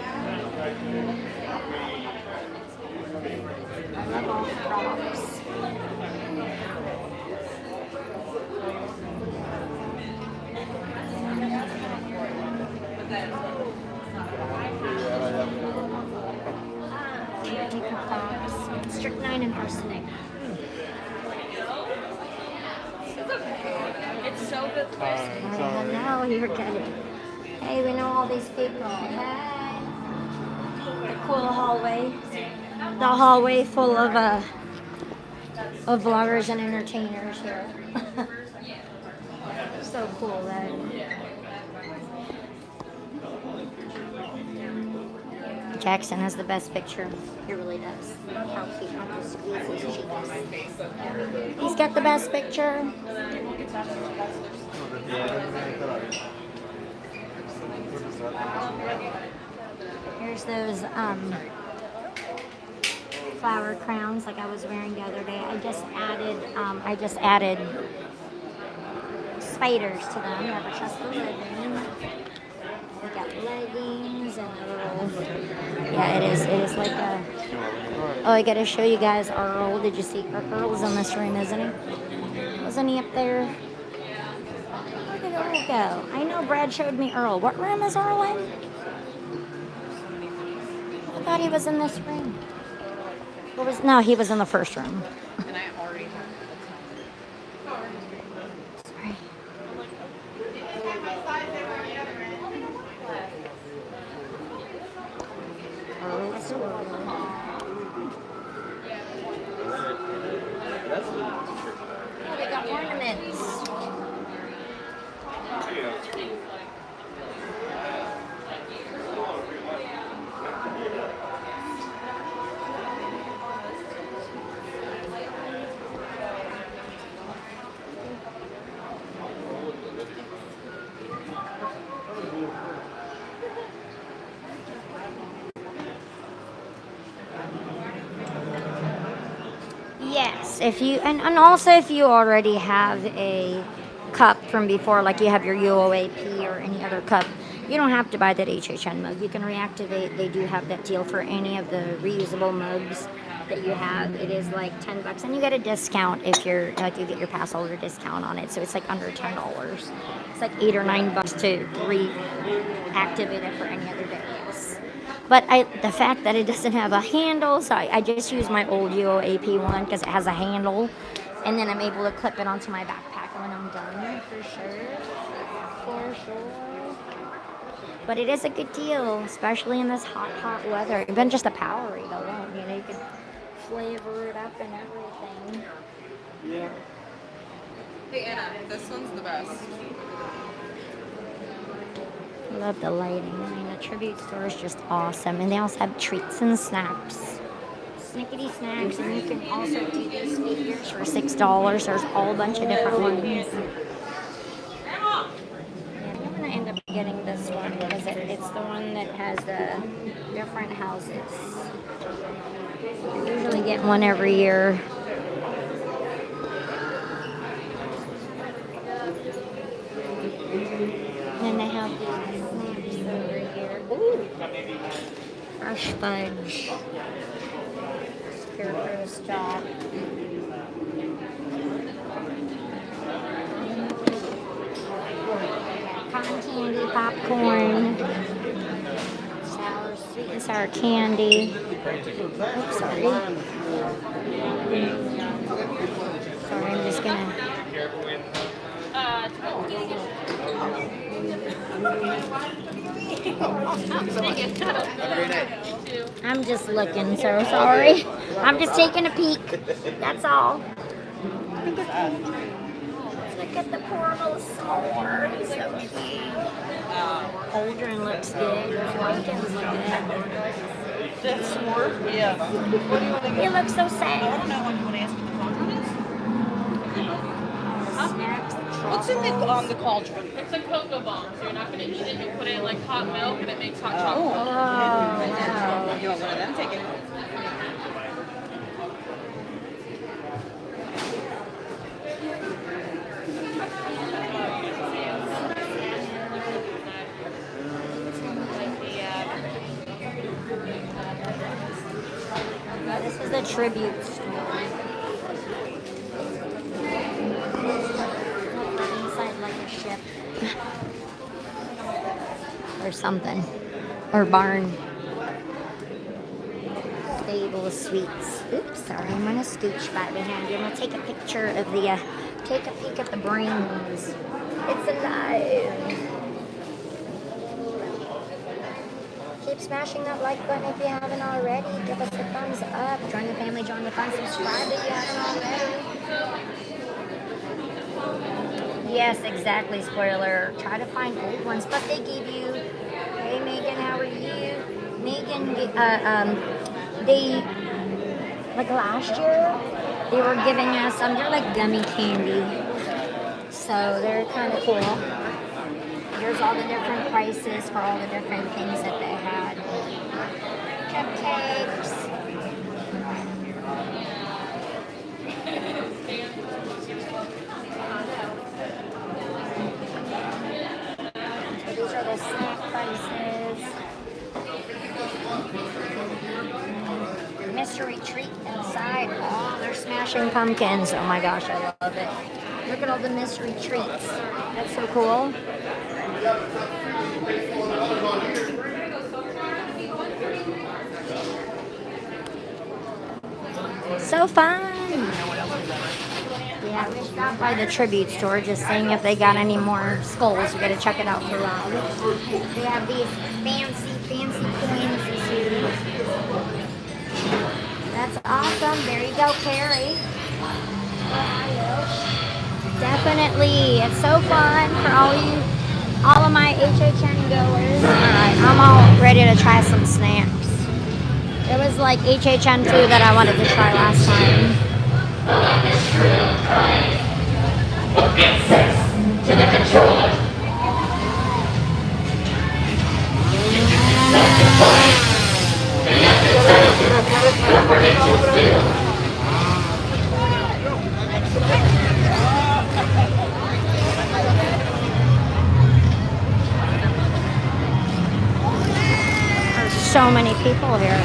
I love all the props. Caretaker props, strychnine and arsenic. It's so good. I know you're getting. Hey, we know all these people. Hey, the cool hallway. The hallway full of vloggers and entertainers here. So cool, right? Jackson has the best picture. He really does. How cute. How squeeze his cheeks. He's got the best picture. Here's those flower crowns like I was wearing the other day. I just added spiders to them. Never trust the living. We got leggings and a little. Yeah, it is like a. Oh, I gotta show you guys Earl. Did you see Earl's in this room, isn't he? Wasn't he up there? Where did Earl go? I know Brad showed me Earl. What room is Earl in? I thought he was in this room. No, he was in the first room. And I already have Sorry. Earl's World. Oh, they got ornaments. Yes, if you and also if you already have a cup from before, like you have your UOAP or any other cup, you don't have to buy that HHN mug. You can reactivate. They do have that deal for any of the reusable mugs that you have. It is like $10, and you get a discount if you're like you get your Passholder discount on it. So it's like under $10. It's like $8 or $9 to reactivate it for any other day. Yes. But the fact that it doesn't have a handle, so I just use my old UOAP one because it has a handle, and then I'm able to clip it onto my backpack when I'm done, for sure. For sure. But it is a good deal, especially in this hot, hot weather. Even just the Powerade alone, you know, you can flavor it up and everything. Yeah. Hey Anna, this one's the best. I love the lighting. I mean, the tribute store is just awesome. And they also have treats and snacks. Snickety snacks. And you can also do these figures for $6. There's all a bunch of different ones. Yeah, I'm going to end up getting this one because it's the one that has the different houses. I usually get one every year. And they have these snacks over here. Ooh. Fresh fudge. Scarecrow stop. Cotton candy, popcorn. Sweet and sour candy. Oops, sorry. Sorry, I'm just gonna. I'm just looking, so sorry. I'm just taking a peek. That's all. Let's look at the poor little s'more. He's so cute. Cauldron looks good. Pumpkins look good. That's s'more? Yeah. What do you want to He get? looks so sad. I don't know what you want to ask me the cauldron is. Snacks, What's in the cauldron? It's a cocoa bomb, so you're not going to eat it. You put it in like hot milk and it makes hot Oh. chocolate. Oh, wow. You want one of them? Take it. This is the tribute store. Inside like a ship. Or something. Or barn. Stable suites. Oops, sorry, I'm gonna scooch by behind you. I'm gonna take a picture of the, take a peek at the brains. It's alive. Keep smashing that like button if you haven't already. Give us a thumbs up. Join the family, join the fun. Subscribe if you haven't already. Yes, exactly, spoiler. Try to find old ones, but they give you, hey Megan, how are you? Megan, they, like last year, they were giving us, they're like gummy candy. So they're kind of cool. Here's all the different prices for all the different things that they had. Cupcakes. These are the snack prices. Mystery treat inside. Oh, they're smashing pumpkins. Oh my gosh, I love it. Look at all the mystery treats. That's so cool. So fun. Yeah, we stopped by the tribute store just seeing if they got any more skulls. We gotta check it out for Rob. They have these fancy coins this year. That's awesome. There you go, Carrie. Definitely. It's so fun for all of my HHN goers. Alright, I'm all ready to try some snacks. There was like HHN food that I wanted to try last time. so many people here.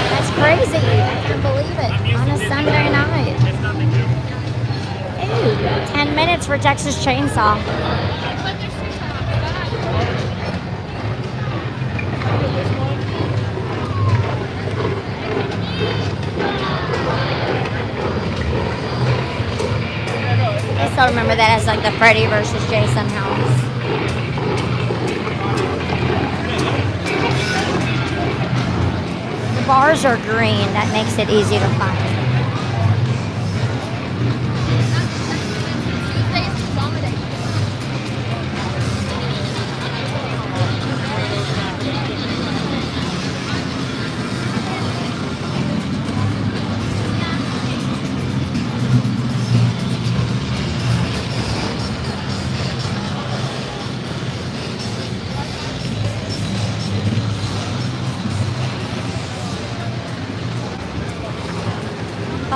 That's crazy. I can't believe it. On a Sunday night. Ooh, 10 minutes for Texas Chainsaw. I still remember that as like the Freddy versus Jason house. The bars are green. That makes it easy to find.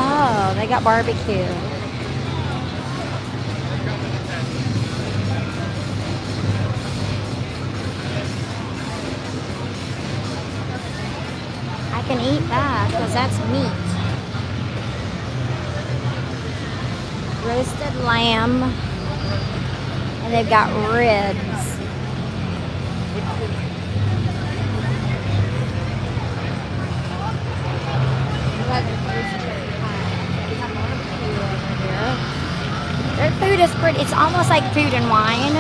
Oh, they got barbecue. I can eat that because that's meat. Roasted lamb. And they've got ribs. Their food is pretty, it's almost like Food and Wine,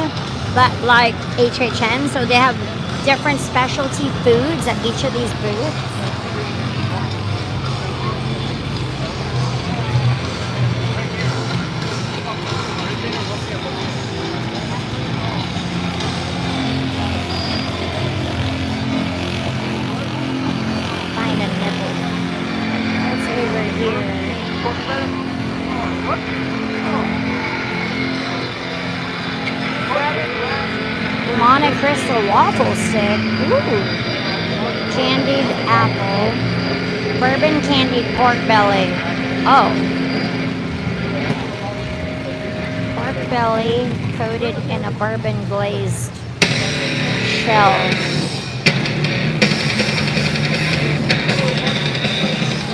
but like HHN, so they have different specialty foods at each of these booths. Find a nipple. What's over here? Monte Cristo waffle stick. Ooh. Candied apple. Bourbon candied pork belly. Oh. Pork belly coated in a bourbon glazed shell.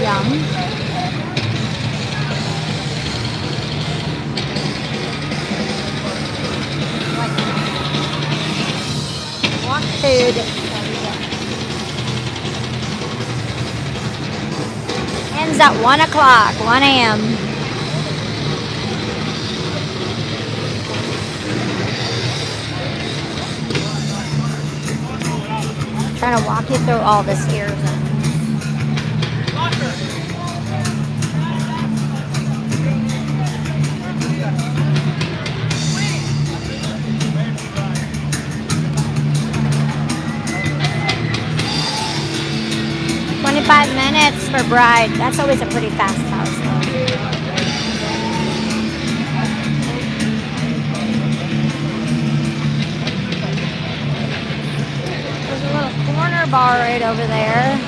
Yum. Food. Ends at 1 o'clock, 1 a.m. Trying to walk you through all this here. 25 minutes for bride. That's always a pretty fast house, though. There's a little corner bar right over there.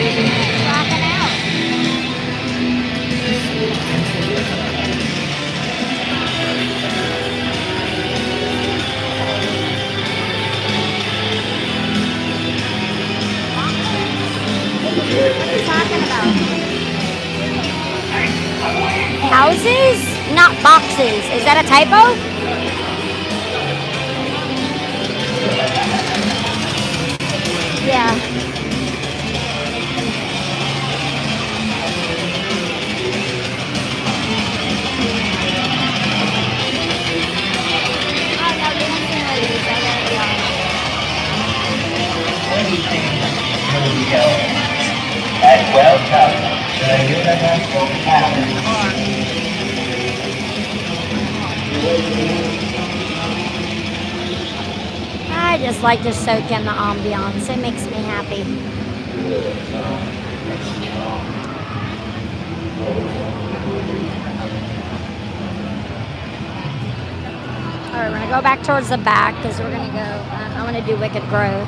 Rocking out. What are you talking about? Houses? Not boxes. Is that a typo? Yeah. And welcome to the International Cabinet. I just like to soak in the ambiance. It makes me happy. All right, we're gonna go back towards the back because we're gonna go I want to do Wicked Grove.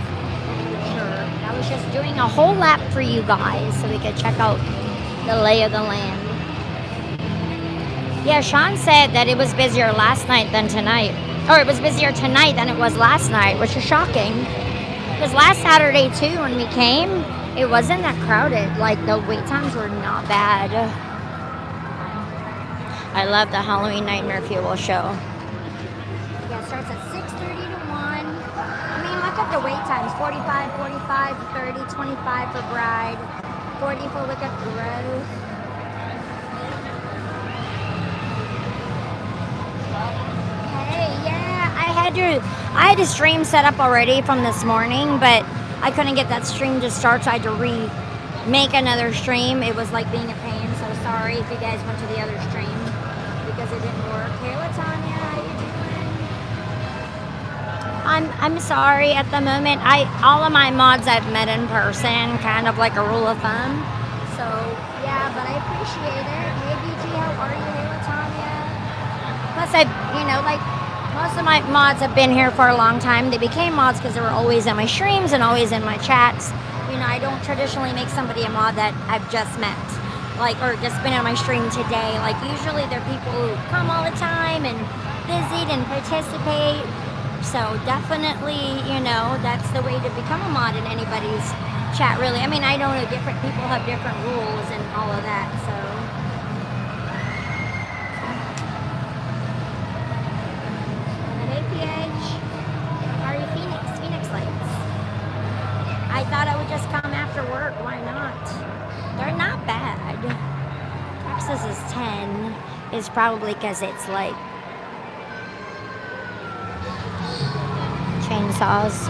Sure. I was just doing a whole lap for you guys so we could check out the lay of the land. Yeah, Sean said that it was busier last night than tonight. Or it was busier tonight than it was last night, which is shocking. Because last Saturday, too, when we came, it wasn't that crowded. Like, the wait times were not bad. I love the Halloween Nightmare Fuel show. Yeah, it starts at 6:30 to 1. I mean, look at the wait times. 45, 45, 30, 25 for Bride. 40 for Wicked Grove. I had a stream set up already from this morning, but I couldn't get that stream to start, so I had to remake another stream. It was like being a pain, so sorry if you guys went to the other stream because it didn't work. Hey, what's Tanya? How you doing? I'm sorry at the moment. All of my mods I've met in person, kind of like a rule of thumb. So yeah, but I appreciate it. Hey BG, how are you? Hey, what's Tanya? Plus most of my mods have been here for a long time. They became mods because they were always in my streams and always in my chats. I don't traditionally make somebody a mod that I've just met, or just been on my stream today. Usually they're people who come all the time and visit and participate. So definitely, that's the way to become a mod in anybody's chat, really. I mean, I know different people have different rules and all of that, so. Are you Phoenix Lights? I thought I would just come after work. Why not? They're not bad. Texas is 10. It's probably because it's like chainsaws.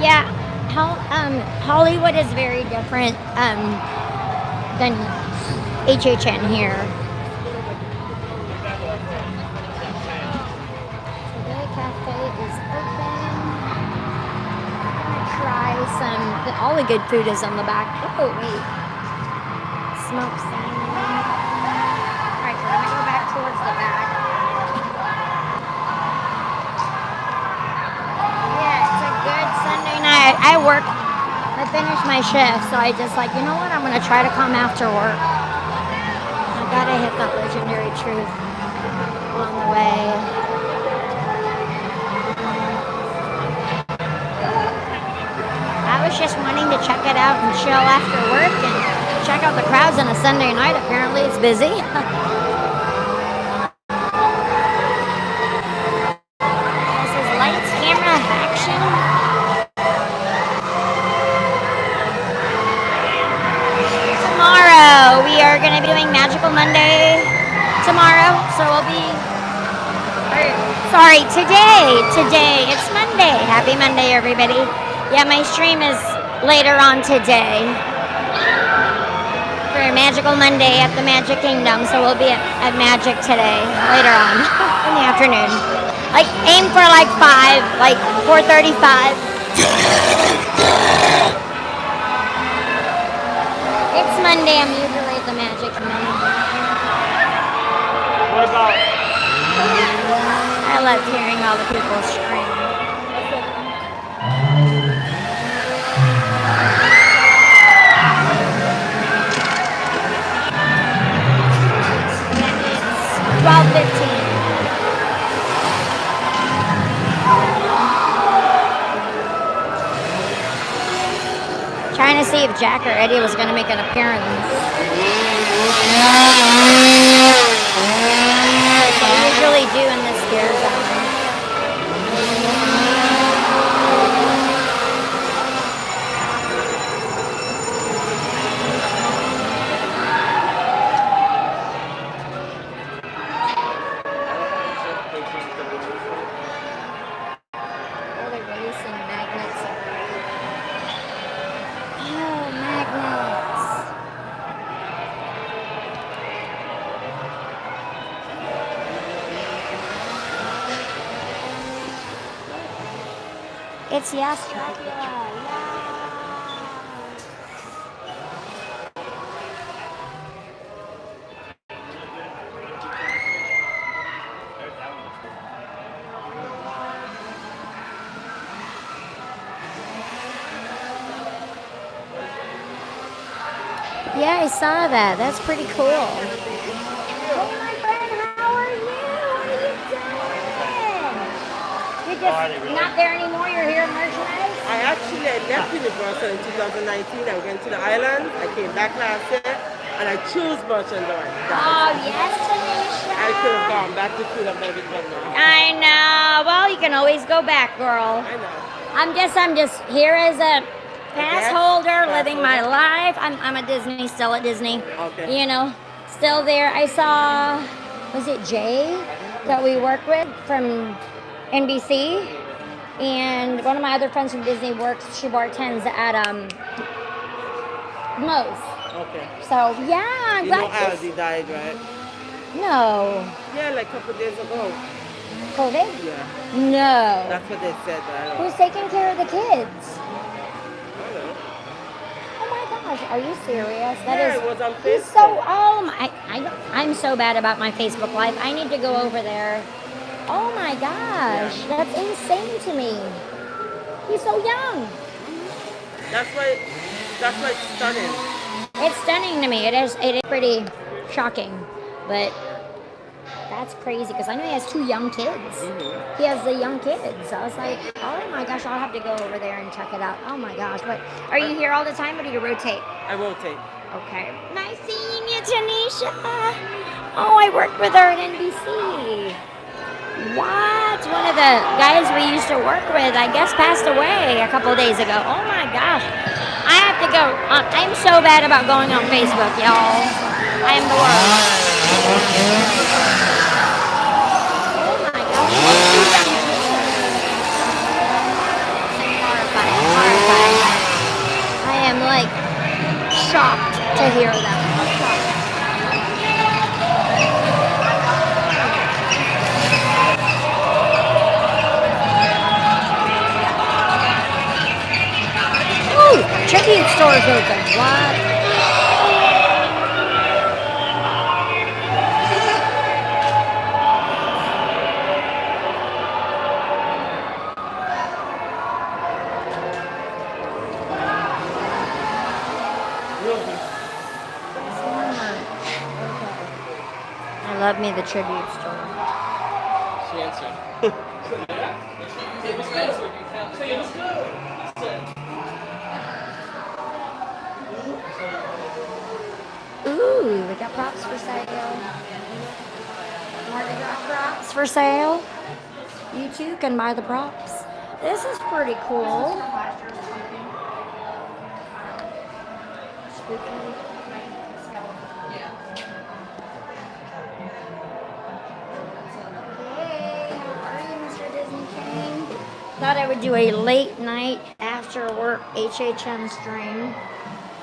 Yeah, Hollywood is very different than HHN here. All the good food is on the back. Oh, wait. Smoked salmon. Alright, we're going to go back towards the back. Yeah, it's a good Sunday night. I finished my shift, so I just you know what? I'm going to try to come after work. I got to hit that legendary truth on the way. I was just wanting to check it out and chill after work and check out the crowds on a Sunday night. Apparently it's busy. This is Lights, Camera, Hacktion. Tomorrow we are going to be doing Magical Monday tomorrow. So today. It's Monday. Happy Monday, everybody. Yeah, my stream is later on today for Magical Monday at the Magic Kingdom. So we'll be at Magic today, later on in the afternoon. Aim for 5, 4:35. It's Monday, I'm usually at the Magic Kingdom. What about? I love hearing all the people scream. And it's 12:15. Trying to see if Jack or Eddie was going to make an appearance. They usually do in this scare zone. Oh, they're releasing magnets. Oh, magnets. It's Yes Dracula. Yeah. yeah, I saw that. That's pretty cool. Hey, my friend, how are you? What are you doing? You're just not there anymore. You're here at merchandise? I left Universal in 2019. I went to the island. I came back last year, and I chose merchandise. Oh, yes, Tanisha. I could have gone back to food and beverage, but no. I know. Well, you can always go back, girl. I know. I'm just here as a pass holder, living my holder. life. I'm at Disney, still at Disney. Okay. You know, still there. I saw, was it Jay that we work with from NBC? And one of my other friends from Disney she bartends at Moe's. Okay. So, yeah, I'm You know glad Aldi died, right? No. Yeah, like a couple days ago. COVID? Yeah. No. That's what they said. I don't know. Who's taking care of the kids? I don't know. Oh my gosh, are you serious? Yeah, it was on He's Facebook. so, oh my, I'm so bad about my Facebook Live. I need to go over there. Oh my gosh, that's insane to me. He's so young. That's why it's stunning. It's stunning to me. It is pretty shocking, but that's crazy because I know he has 2 young kids. He has the young kids. So I was like, oh my gosh, I'll have to go over there and check it out. Oh my gosh, but are you here all the time or do you rotate? I rotate. Okay. Nice seeing you, Tanisha. Oh, I worked with her at NBC. What? One of the guys we used to work with, I guess, passed away a couple days ago. Oh my gosh. I have to go. I'm so bad about going on Facebook, y'all. I am the worst. Oh my gosh. Horrifying. I am like shocked to hear that. Tribute store's open. What? I love me the tribute store. She answered. Ooh, we got props for sale. Mardi Gras props for sale. You too can buy the props. This is pretty cool. Spooky. Hey, how are you, Mr. Disney King? Thought I would do a late night after work HHN stream.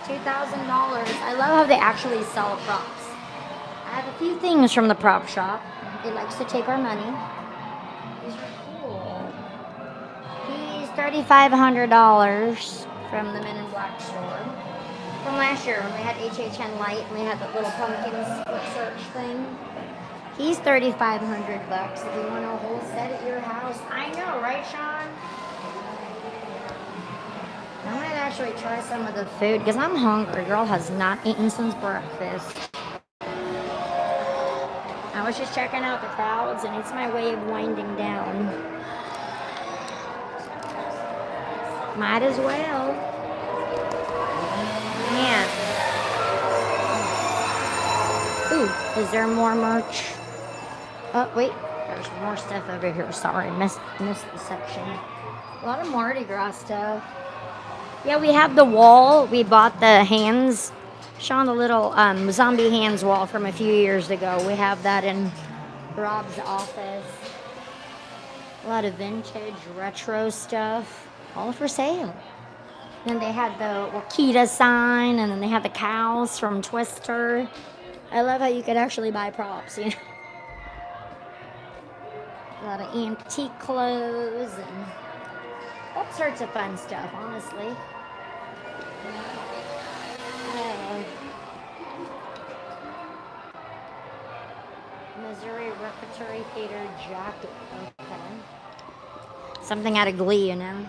$2,000. I love how they actually sell props. I have a few things from the prop shop. It likes to take our money. These are cool. He's $3,500 from the Men in Black store. From last year when we had HHN Light and we had that little pumpkin split search thing. He's $3,500 if you want a whole set at your house. I know, right, Sean? I might actually try some of the food because I'm hungry. Girl has not eaten since breakfast. I was just checking out the crowds and it's my way of winding down. Might as well. Man. Ooh, is there more merch? Oh, wait. There's more stuff over here. Sorry, missed the section. A lot of Mardi Gras stuff. Yeah, we have the wall. We bought the hands, Sean, the little zombie hands wall from a few years ago. We have that in Rob's office. A lot of vintage, retro stuff, all for sale. Then they had the Wakita sign, and then they had the cows from Twister. I love how you could actually buy props, you know. A lot of antique clothes and all sorts of fun stuff, honestly. Missouri Repertory Theater jacket. Okay. Something out of Glee, you know.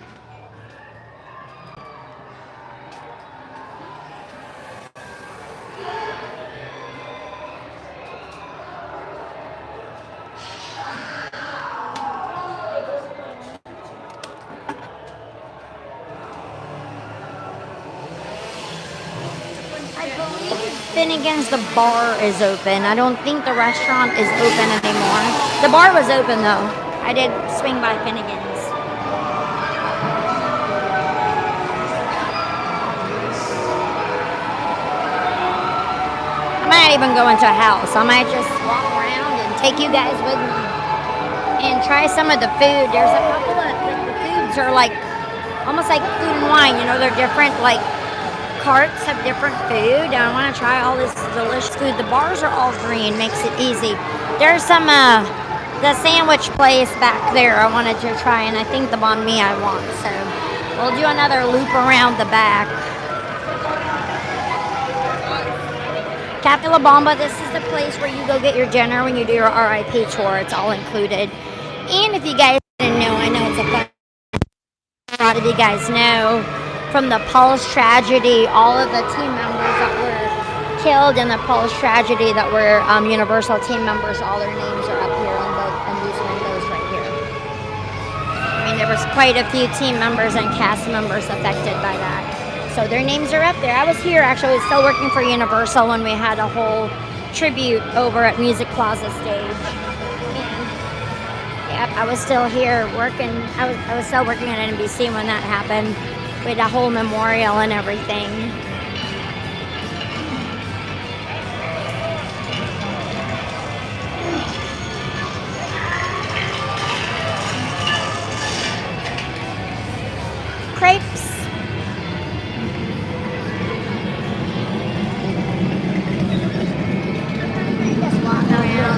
Finnegan's, the bar is open. I don't think the restaurant is open anymore. The bar was open though. I did swing by Finnegan's. I might even go into a house. I might just walk around and take you guys with me and try some of the food. There's a couple of the foods are like almost like food and wine. You know, they're different like carts of different food. And I want to try all this delicious food. The bars are all green, makes it easy. There's some the sandwich place back there I wanted to try, and I think the banh mi I want. So we'll do another loop around the back. Cafe La Bamba, this is the place where you go get your dinner when you do your RIP tour. It's all included. And if you guys didn't know, I know it's a fun. A lot of you guys know from the Pulse tragedy, all of the team members that were killed in the Pulse tragedy that were Universal team members, all their names are up here on these windows right here. I mean, there was quite a few team members and cast members affected by that. So their names are up there. I was here actually, I was still working for Universal when we had a whole tribute over at Music Plaza stage. And yep, I was still here working. I was still working at NBC when that happened with a whole memorial and everything. Crepes.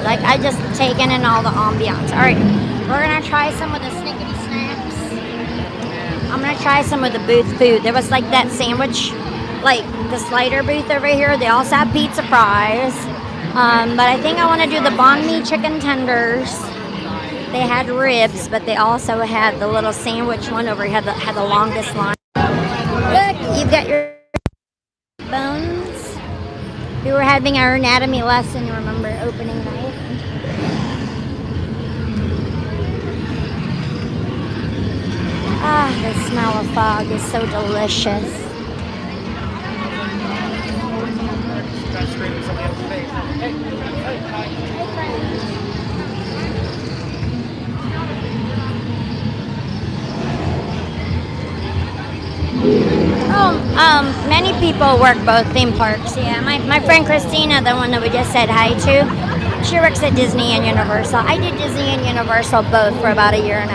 Like, I just taken in all the ambiance. All right, we're gonna try some of the snickety snacks. I'm gonna try some of the booth food. There was like that sandwich, like the slider booth over here. They also have pizza fries. But I think I want to do the banh mi chicken tenders. They had ribs, but they also had the little sandwich one over here that had the longest line. Look, you've got your bones. We were having our anatomy lesson, remember, opening night. Ah, the smell of fog is so delicious. Many people work both theme parks. Yeah, my friend Christina, the one that we just said hi to, she works at Disney and Universal. I did Disney and Universal both for about 1.5 years.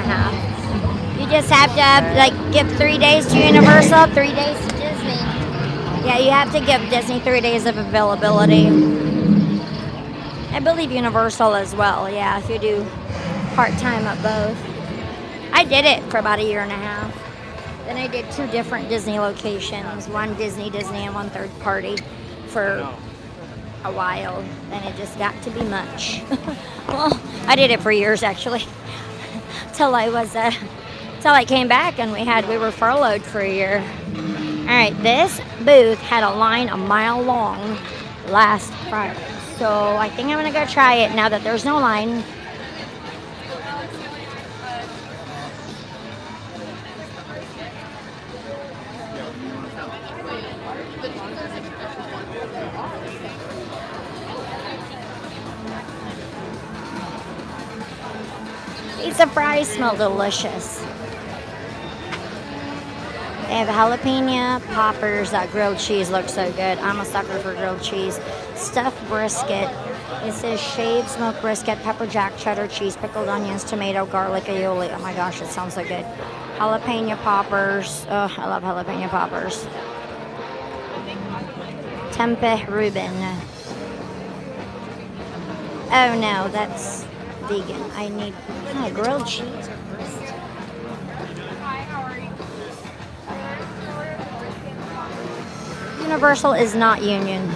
You just have to like give 3 days to Universal, 3 days to Disney. Yeah, you have to give Disney 3 days of availability. I believe Universal as well. Yeah, if you do part-time at both. I did it for about 1.5 years. Then I did 2 different Disney locations, one Disney, and one third party for a while. Then it just got to be much. Well, I did it for years actually, till I came back and we were furloughed for a year. All right, this booth had a line 1 mile long last Friday, so I think I'm gonna go try it now that there's no line. Pizza fries smell delicious. They have jalapeno poppers. That grilled cheese looks so good. I'm a sucker for grilled cheese. Stuffed brisket. It says shaved smoked brisket, pepper jack, cheddar cheese, pickled onions, tomato, garlic, aioli. Oh my gosh, it sounds so good. Jalapeno poppers. Oh, I love jalapeno poppers. Tempeh Reuben. Oh no, that's vegan. I need grilled cheese. Universal is not union.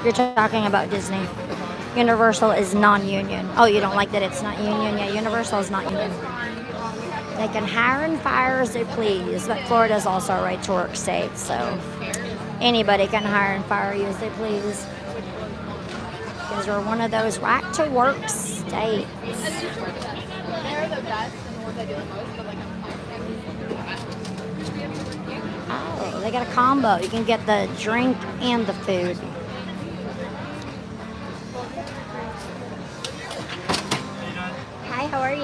You're talking about Disney. Universal is non-union. Oh, you don't like that it's not union? Yeah, Universal is not union. They can hire and fire as they please, but Florida is also a right to work state, so anybody can hire and fire you as they please. Because we're one of those right to work states. They're the best and the ones I do the most, but like Oh, they got a combo. You can get the drink and the food.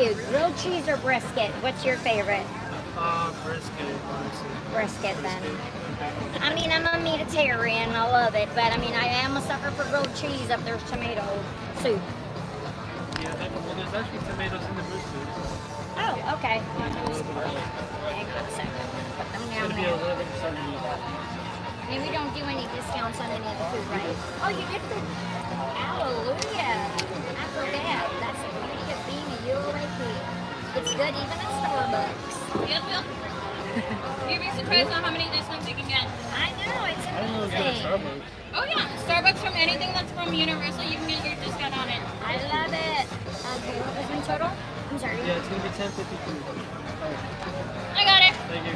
you? Grilled cheese or brisket? What's your favorite? Brisket, honestly. Brisket then. I mean, I'm a meatitarian. I love it, but I mean, I am a sucker for grilled cheese if there's tomato soup. Yeah, well, there's actually tomatoes in the brisket. Oh, okay. Hang on a second. Put them It's down gonna be there. 11.70. And we don't do any discounts on any of the food, right? Oh, you did food. Hallelujah. I forget. That's the beauty of being a UOAP. It's good even at Starbucks. Yep, yep. You'd be surprised on how many discounts you can get. I know, it's I didn't know it was good at amazing. Starbucks. Oh yeah, Starbucks from anything that's from Universal, you can get your discount on it. I love it. Okay, what was my total? I'm sorry. Yeah, it's gonna be 10.53. I got it. Thank you.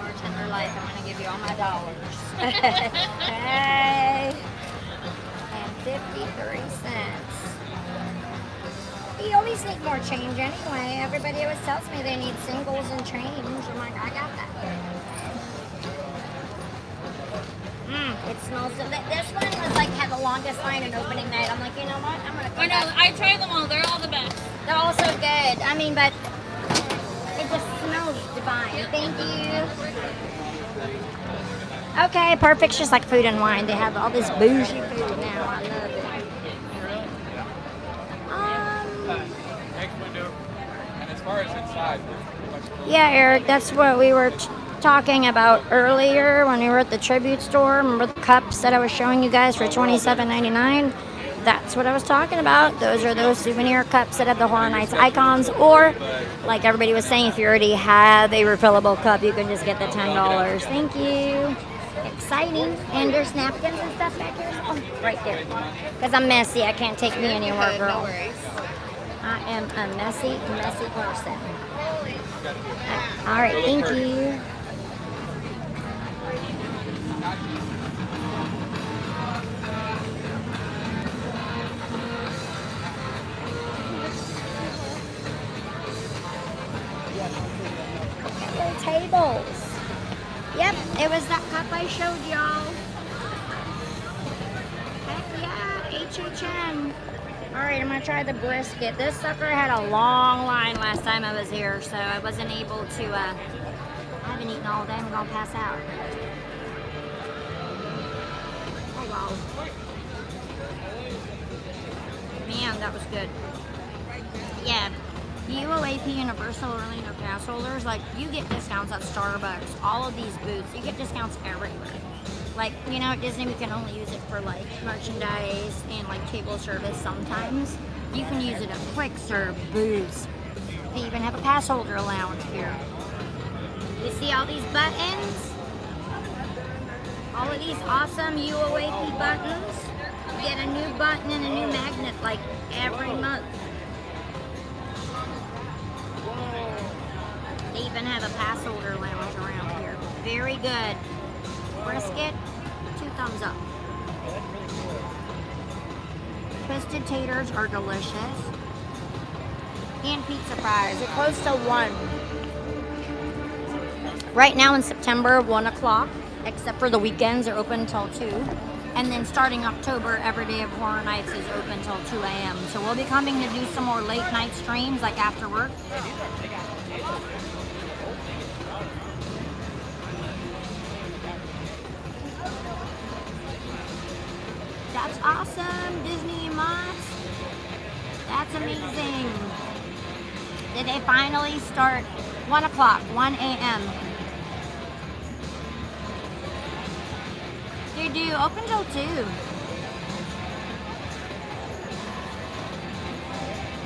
Bartender life, I'm gonna give you all my dollars. Hey. And 53 cents. You always need more change anyway. Everybody always tells me they need singles and change. I'm like, I got that. It smells so good. This one was like had the longest line in opening night. I'm like, you know what? I'm gonna go I know, back. I tried them all. They're all the best. They're all so good. I mean, but it just smells divine. Thank you. Okay, perfect's just like food and wine. They have all this bougie food now. I love it. Next window. And as far as inside, Yeah, Eric, that's what we were talking about earlier when we were at the tribute store. Remember the cups that I was showing you guys for $27.99? That's what I was talking about. Those are those souvenir cups that have the Horror Nights icons. Or, like everybody was saying, if you already have a refillable cup, you can just get the $10. Thank you. Exciting. And there's napkins and stuff back here. Oh, right there. Because I'm messy. I can't take me anywhere, girl. I am a messy person. All right, thank you. Little tables. Yep, it was that cup I showed y'all. Heck yeah, HHN. All right, I'm gonna try the brisket. This sucker had a long line last time I was here, so I wasn't able to, I haven't eaten all day, I'm gonna pass out. Oh wow. Man, that was good. Yeah, UOAP Universal Orlando pass holders, like, you get discounts at Starbucks, all of these booths, you get discounts everywhere. Like, you know, at Disney we can only use it for like merchandise and like table service sometimes. You can use it at quick serve booths. They even have a pass holder lounge here. You see all these buttons? All of these awesome UOAP buttons. You get a new button and a new magnet like every month. They even have a pass holder lounge around here. Very good. Brisket, 2 thumbs up. Twisted taters are delicious. And pizza fries. They're close to 1. Right now in September, 1 o'clock, except for the weekends, are open until 2. And then starting October, every day of Horror Nights is open until 2 a.m. So we'll be coming to do some more late night streams, like after work. That's awesome, Disney Moss. That's amazing. Did they finally start 1 o'clock, 1 a.m.? They do, open till 2.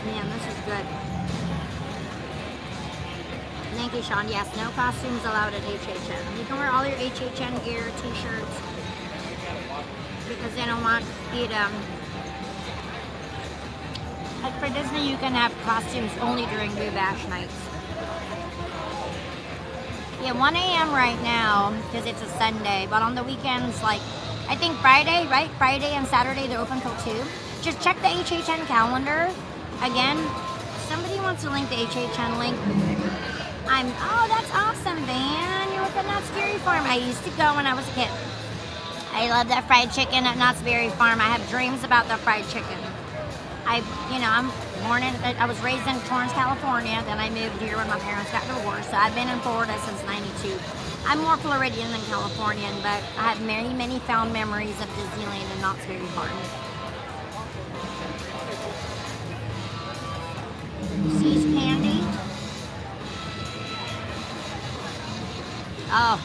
Man, this is good. Thank you, Sean. Yes, no costumes allowed at HHN. You can wear all your HHN gear, t-shirts, because they don't want you to, like for Disney you can have costumes only during Boo Bash nights. Yeah, 1 a.m. right now because it's a Sunday, but on the weekends, like I think Friday, right? Friday and Saturday they're open till 2. Just check the HHN calendar. Again, somebody wants to link the HHN link. Oh, that's awesome, Van. You're within that Scarey farm. I used to go when I was a kid. I love that fried chicken at Knott's Berry Farm. I have dreams about the fried chicken. I'm born in, I was raised in Torrance, California. Then I moved here when my parents got divorced. So I've been in Florida since '92. I'm more Floridian than Californian, but I have many, many fond memories of Disneyland and Knott's Berry Farm. Seas candy. Oh,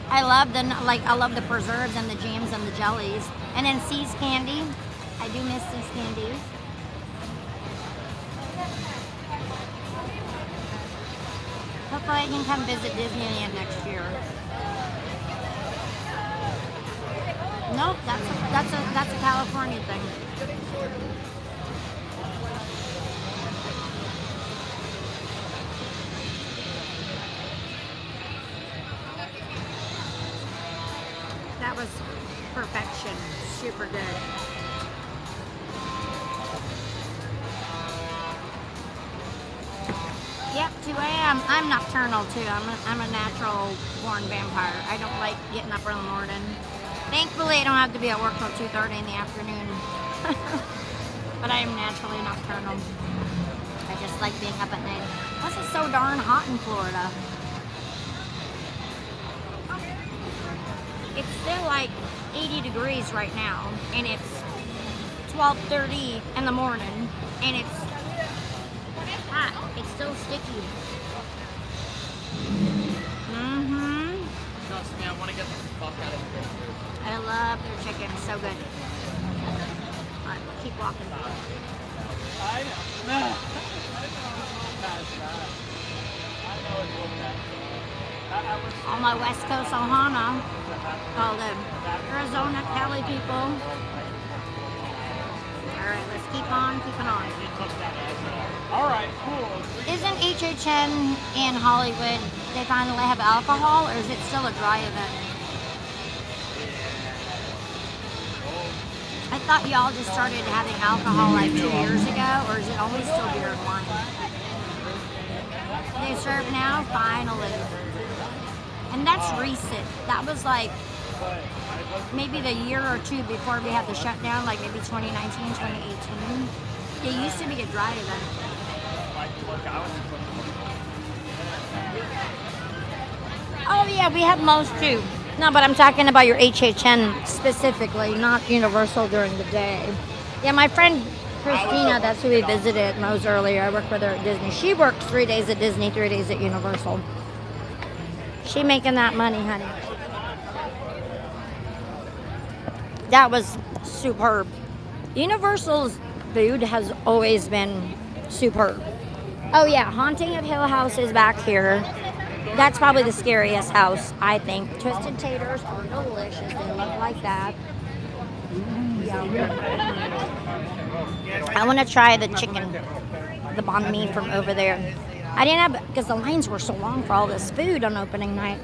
I love the preserves and the jams and the jellies. And then Seas candy. I do miss Seas candy. Hopefully I can come visit Disneyland next year. Nope, that's a California thing. That was perfection. Super good. Yep, 2 a.m. I'm nocturnal too. I'm a natural born vampire. I don't like getting up early in the morning. Thankfully, I don't have to be at work till 2:30 in the afternoon. But I am naturally nocturnal. I just like being up at night. Plus, it's so darn hot in Florida. It's still like 80 degrees right now, and it's 12:30 in the morning, and it's hot. It's still sticky. Trust me, I want to get the fuck out of here. I love their chicken. So good. Alright, keep walking. I know. No. All my West Coast Ohana. All the Arizona, Cali people. Alright, let's keep on keeping on. Alright, cool. Isn't HHN in Hollywood, they finally have alcohol, or is it still a dry event? I thought y'all just started having alcohol like 2 years ago, or is it always still beer and wine? They serve now? Finally. And that's recent. That was like maybe the year or two before we had the shutdown, like maybe 2019, 2018. It used to be a dry event. Oh yeah, we have most too. No, but I'm talking about your HHN specifically, not Universal during the day. Yeah, my friend Christina, that's who we visited at Moe's earlier. I work with her at Disney. She works 3 days at Disney, 3 days at Universal. She making that money, honey. That was superb. Universal's food has always been superb. Oh yeah, Haunting of Hill House is back here. That's probably the scariest house, I think. Twisted taters are delicious. They look like that. Yum. I want to try the chicken, the banh mi from over there. I didn't have, because the lines were so long for all this food on opening night.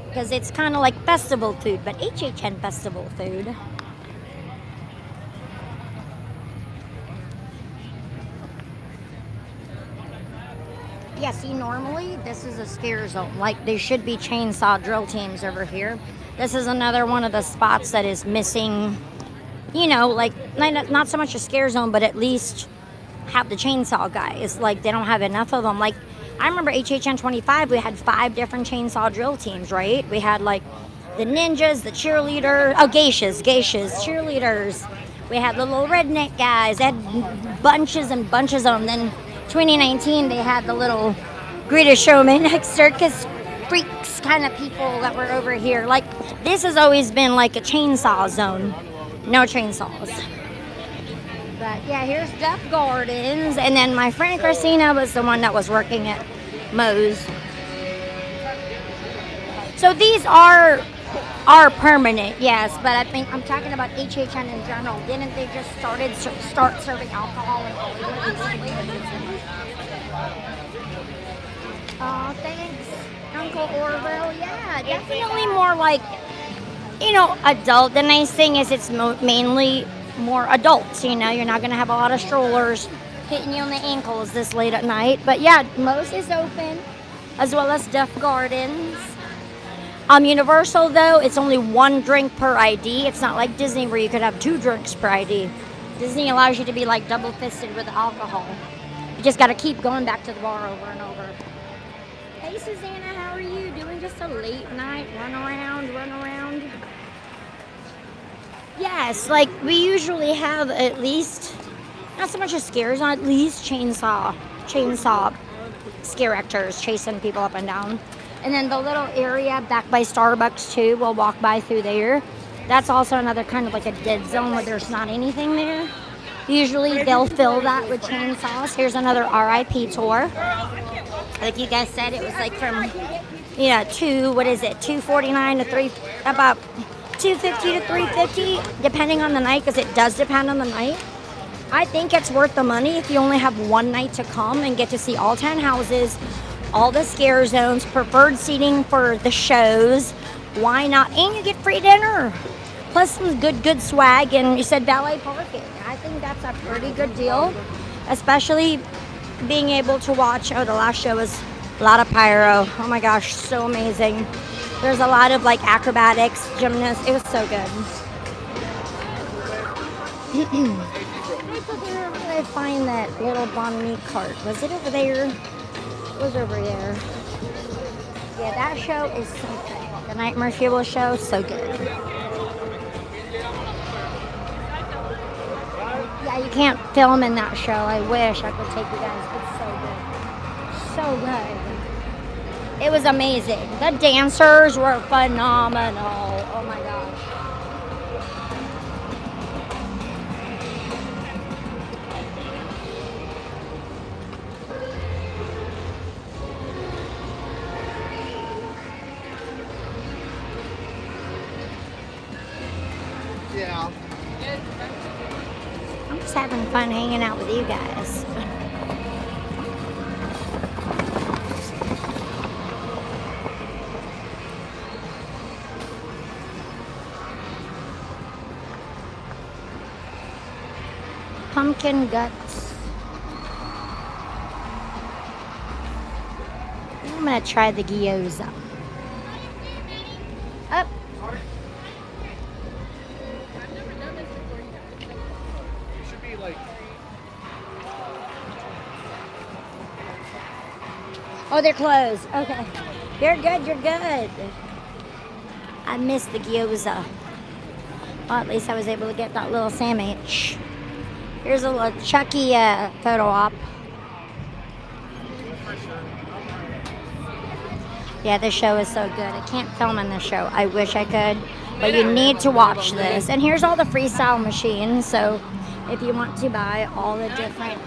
Because it's kind of like festival food, but HHN festival food. Yeah, see, normally this is a scare zone. Like, there should be chainsaw drill teams over here. This is another one of the spots that is missing, you know, like, not so much a scare zone, but at least have the chainsaw guys. Like, they don't have enough of them. Like, I remember HHN 25, we had 5 different chainsaw drill teams, right? We had, like, the ninjas, the cheerleaders, geishas, cheerleaders. We had the little redneck guys. They had bunches and bunches of them. Then 2019, they had the little greatest showman, like circus freaks kind of people that were over here. Like, this has always been like a chainsaw zone. No chainsaws. But yeah, here's Duff Gardens. And then my friend Christina was the one that was working at Moe's. So these are permanent, yes, but I think I'm talking about HHN in general. Didn't they just start serving alcohol in Hollywood? Oh, thanks, Uncle Orville. Yeah, definitely more like, you know, adult. The nice thing is it's mainly more adults, you know. You're not going to have a lot of strollers hitting you on the ankles this late at night. But yeah, Moe's is open, as well as Duff Gardens. Universal, though, it's only 1 drink per ID. It's not like Disney where you could have 2 drinks per ID. Disney allows you to be like double-fisted with alcohol. You just got to keep going back to the bar over and over. Hey, Susanna, how are you doing? Just a late night run around. Yes, like we usually have at least, not so much as scares, at least chainsaw scare actors chasing people up and down. And then the little area back by Starbucks too, we'll walk by through there. That's also another kind of like a dead zone where there's not anything there. Usually they'll fill that with chainsaws. Here's another RIP tour. Like you guys said, it was like from, you know, $249 to about $250 to $350, depending on the night, because it does depend on the night. I think it's worth the money if you only have one night to come and get to see all 10 houses, all the scare zones, preferred seating for the shows. Why not? And you get free dinner, plus some good swag, and you said valet parking. I think that's a pretty good deal, especially being able to watch. Oh, the last show was a lot of pyro. Oh my gosh, so amazing. There's a lot of like acrobatics, gymnasts. It was so good. Where did I find that little banh mi cart? Was it over there? It was over there. Yeah, that show is so good. The Nightmare Fuel show, so good. Yeah, you can't film in that show. I wish I could take you guys. It's so good. So good. It was amazing. The dancers were phenomenal. Oh my gosh. Yeah. I'm just having fun hanging out with you guys. Pumpkin guts. I'm gonna try the gyoza. Up. Should be like. Oh, they're closed. Okay. You're good, you're good. I missed the gyoza. Well, at least I was able to get that little sandwich. Here's a little Chucky photo op. Yeah, this show is so good. I can't film in this show. I wish I could, but you need to watch this. And here's all the freestyle machines. So if you want to buy all the different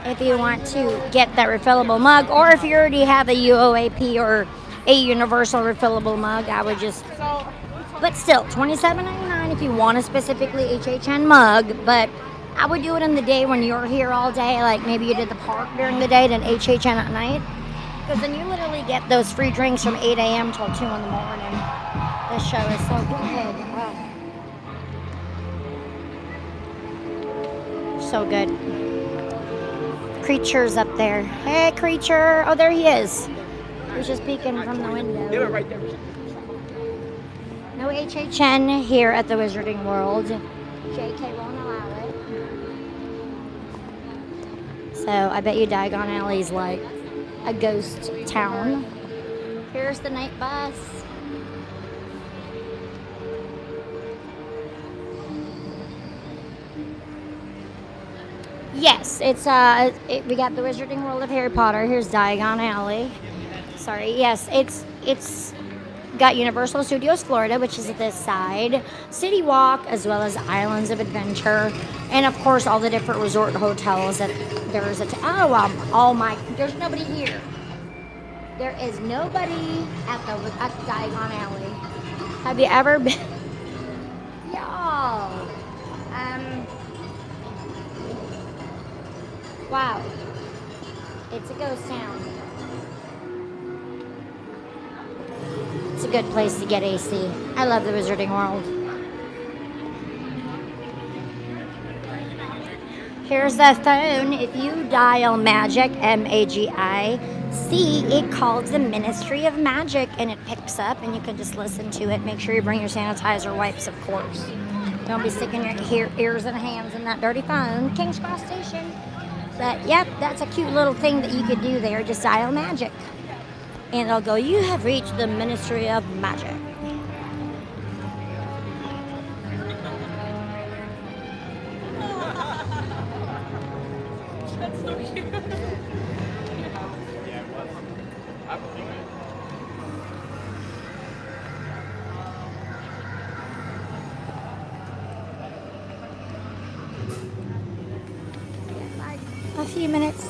if you want to get that refillable mug, or if you already have a UOAP or a universal refillable mug, I would just, but still $27.99 if you want a specifically HHN mug. But I would do it in the day when you're here all day, like maybe you did the park during the day, then HHN at night, because then you literally get those free drinks from 8 a.m. till 2 in the morning. This show is so good. Oh. So good. Creature's up there. Hey, Creature. Oh, there he is. He's just peeking from the window. They were right there. No HHN here at the Wizarding World. JK won't allow it. So I bet you Diagon Alley's like a ghost town. Here's the night bus. Yes, it's we got the Wizarding World of Harry Potter. Here's Diagon Alley. Sorry, yes, it's got Universal Studios Florida, which is at this side, City Walk, as well as Islands of Adventure, and of course all the different resort hotels that there's there's nobody here. There is nobody at Diagon Alley. Have you ever been? Y'all. Wow. It's a ghost town. It's a good place to get AC. I love the Wizarding World. Here's the phone. If you dial magic, MAGIC, it calls the Ministry of Magic and it picks up and you can just listen to it. Make sure you bring your sanitizer wipes, of course. Don't be sticking your ears and hands in that dirty phone. King's Cross Station. But yep, that's a cute little thing that you could do there. Just dial magic. And it'll go, you have reached the Ministry of Magic. That's so cute. A few minutes,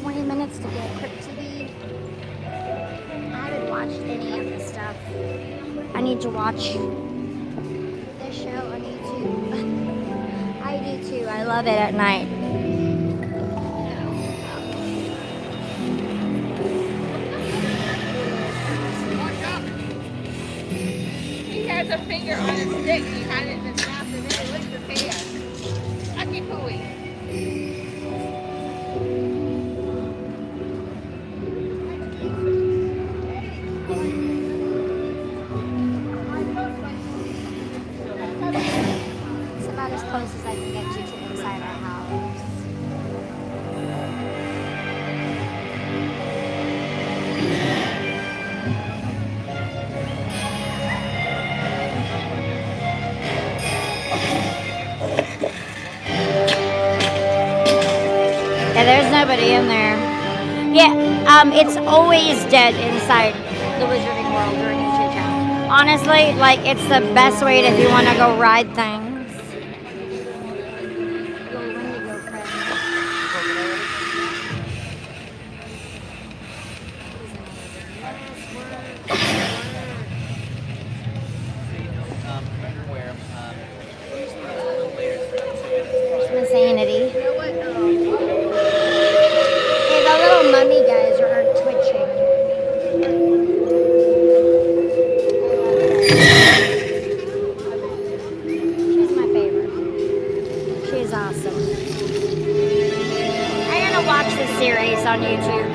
20 minutes to get CRYPT. I haven't watched any of this stuff. I need to watch this show on YouTube. I do too. I love it at night. He has a finger on his stick and he had it in his mouth and then he licked his hand. Lucky pooey. It's about as close as I can get you to inside our house. Yeah, there's nobody in there. Yeah, it's always dead inside the Wizarding World during HHN. Honestly, like, it's the best way if you want to go ride things. Go Wendigo friend. Miss Sanity. Hey, the little mummy guys are twitching. She's my favorite. She's awesome. I'm gonna watch the series on YouTube.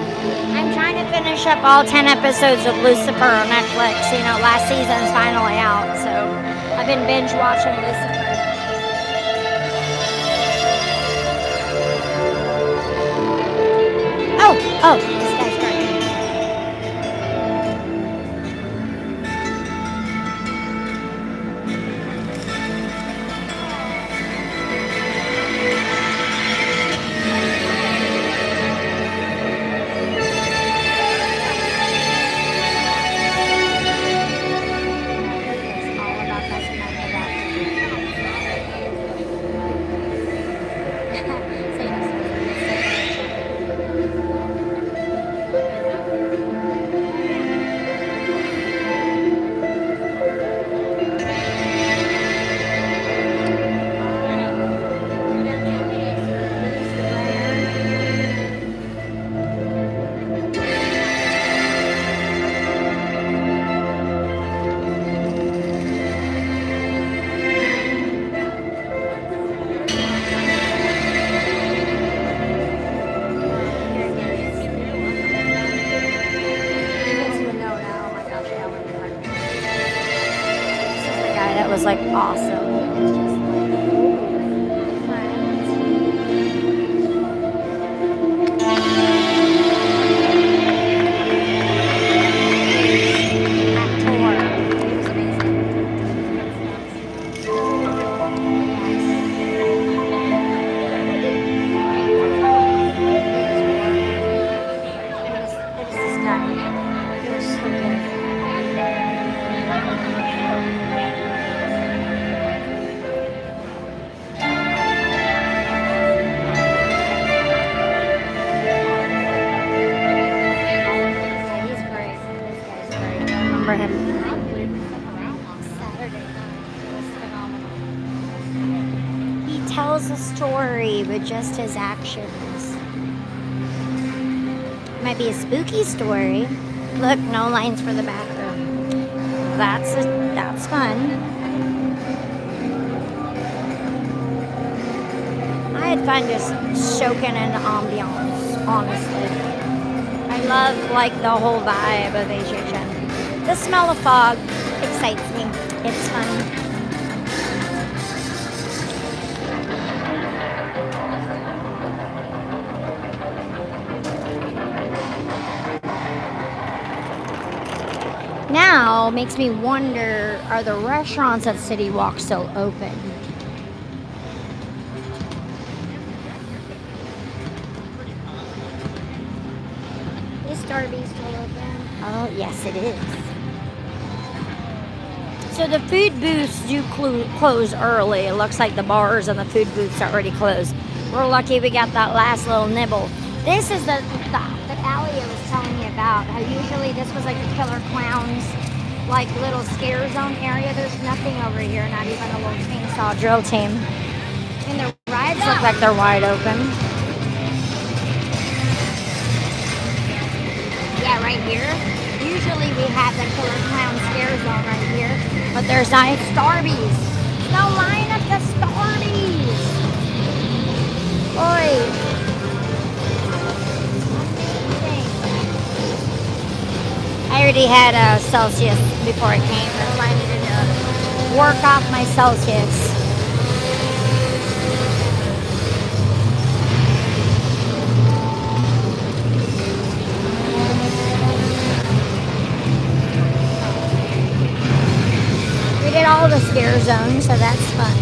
I'm trying to finish up all 10 episodes of Lucifer on Netflix. You know, last season's finally out, so I've been binge watching Lucifer. Oh, this guy's great. It's all about that smoke about was like awesome. Just his actions. Might be a spooky story. Look, no lines for the bathroom. That's fun. I had fun just soaking in the ambiance, honestly. I love like the whole vibe of HHN. The smell of fog excites me. It's fun. Now makes me wonder, are the restaurants at City Walk still open? Is Darby still open? Oh, yes it is. So the food booths do close early. It looks like the bars and the food booths are already closed. We're lucky we got that last little nibble. This is the alley I was telling you about. How usually this was like the Killer Clowns, like little scare zone area. There's nothing over here, not even a little chainsaw drill team. And the rides look like they're wide open. Yeah, right here. Usually we have the Killer Clown scare zone right here, but there's not. It's Starbies. No line up the Starbies. Oi. I already had a Celsius before I came. That's why I needed to work off my Celsius. We did all the scare zones, so that's fun.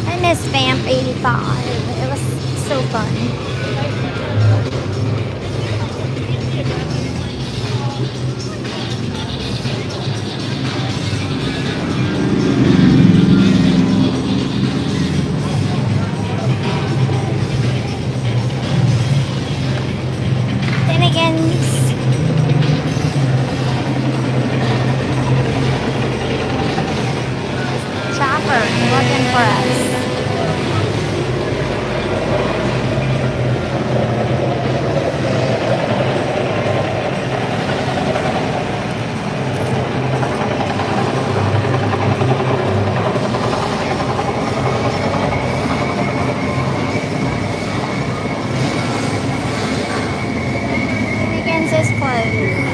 I miss Vamp 85. It was so fun. Chopper looking for us. Shenanigans is closed.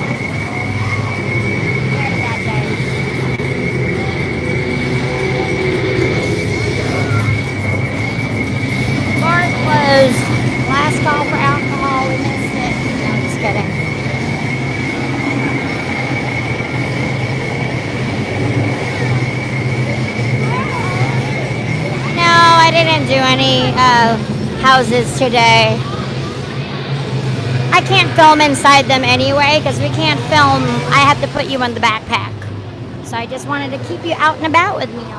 Last call for alcohol, we missed it. No, I'm just kidding. No, I didn't do any houses today. I can't film inside them anyway because we can't film. I have to put you in the backpack. So I just wanted to keep you out and about with me all day.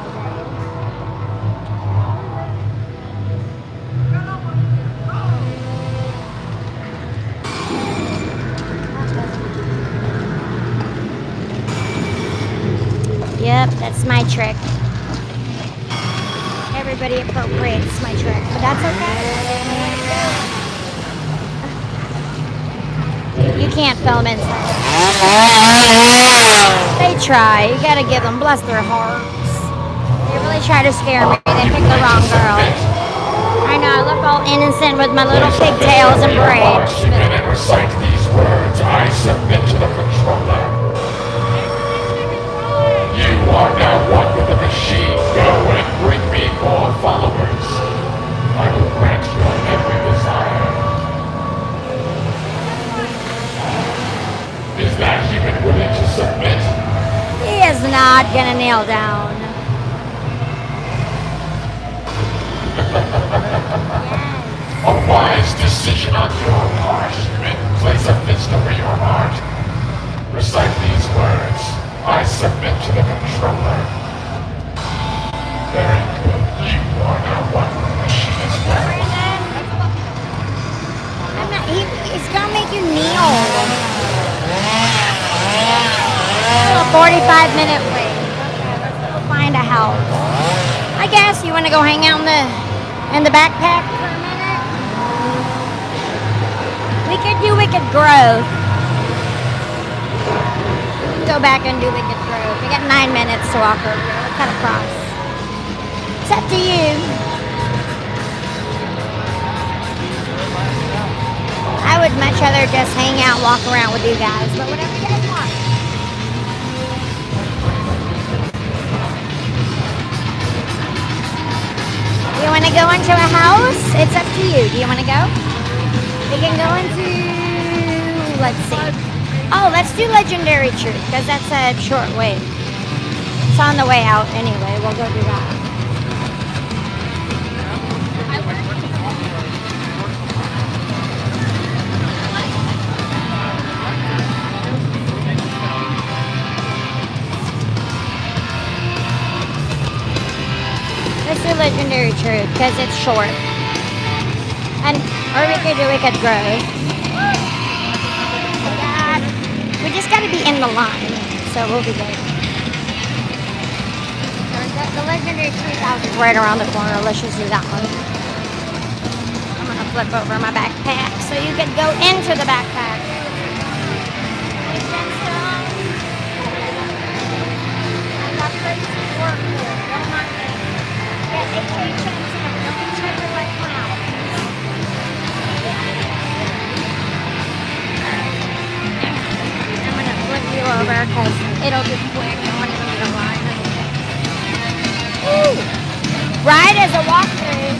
Yep, that's my trick. Everybody appropriates my trick, but that's okay. You can't film inside. They try. You gotta give them, bless their hearts. They really try to scare me. They picked the wrong girl. I know, I look all innocent with my little pigtails and braids. And recite these words, I submit to the controller. You are now one with the machine. Go and bring me more followers. I will grant your every desire. Is that human willing to submit? He is not gonna kneel down. A wise decision on your part, human. Place a fist over your heart. Recite these words. I submit to the controller. Very good. You are now one with the machine as well. I'm not, he's gonna make you kneel. A 45-minute wait. Okay, let's go find a house. I guess you want to go hang out in the backpack for a minute. We could do Wicked Grove. Go back and do Wicked Grove. We got 9 minutes to walk over here. We'll cut across. It's up to you. I would much rather just hang out, walk around with you guys, but whatever you guys want. You want to go into a house? It's up to you. Do you want to go? We can go into, let's see. Oh, let's do Legendary Truth, because that's a short way. It's on the way out anyway. We'll go do that. Let's do Legendary Truth because it's short. And or we could do Wicked Grove. We just gotta be in the line, so we'll be good. The Legendary Truth house is right around the corner. Let's just do that one. I'm gonna flip over my backpack so you can go into the backpack. I got crazy work here. Don't mind me. Get HHN 10. Don't be treated like clowns. I'm gonna flip you over because it'll be quick. I won't even need a line. Woo! Ride as a walkthrough.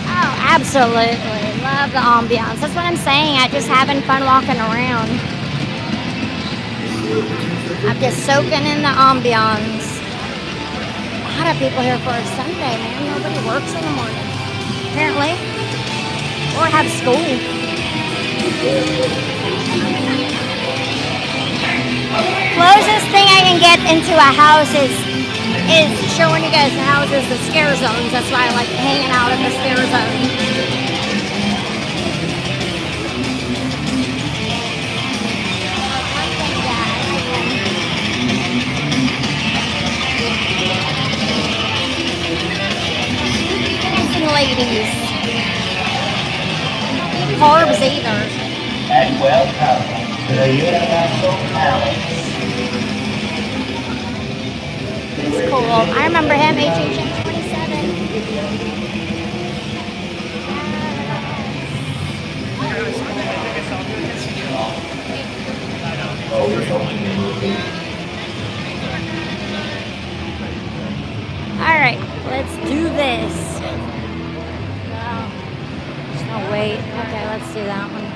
Oh, absolutely. Love the ambiance. That's what I'm saying. I'm just having fun walking around. I'm just soaking in the ambiance. A lot of people here for a Sunday, man. Nobody works in the morning, apparently. Or have school. Closest thing I can get into a house is showing you guys the houses, the scare zones. That's why I like hanging out in the scare zone. Ladies. Carbs either. And welcome to the Universal Palace. He's cool. I remember him, HHN 27. Alright, let's do this. Oh wait, okay, let's do that one.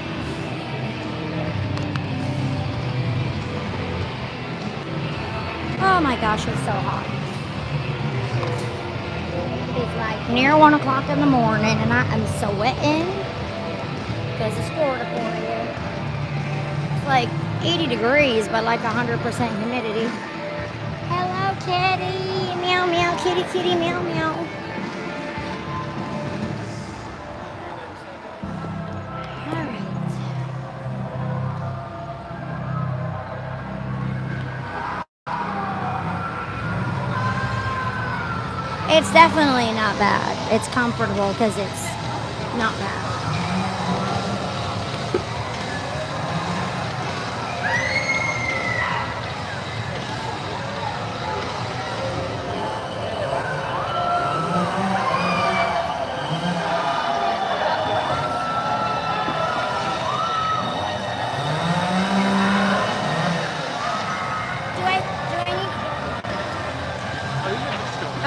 Oh my gosh, it's so hot. It's like near 1 o'clock in the morning and I am sweating because it's Florida for you. It's like 80 degrees but like 100% humidity. Hello kitty, meow meow, kitty kitty, meow meow. It's definitely not bad. It's comfortable because it's not bad.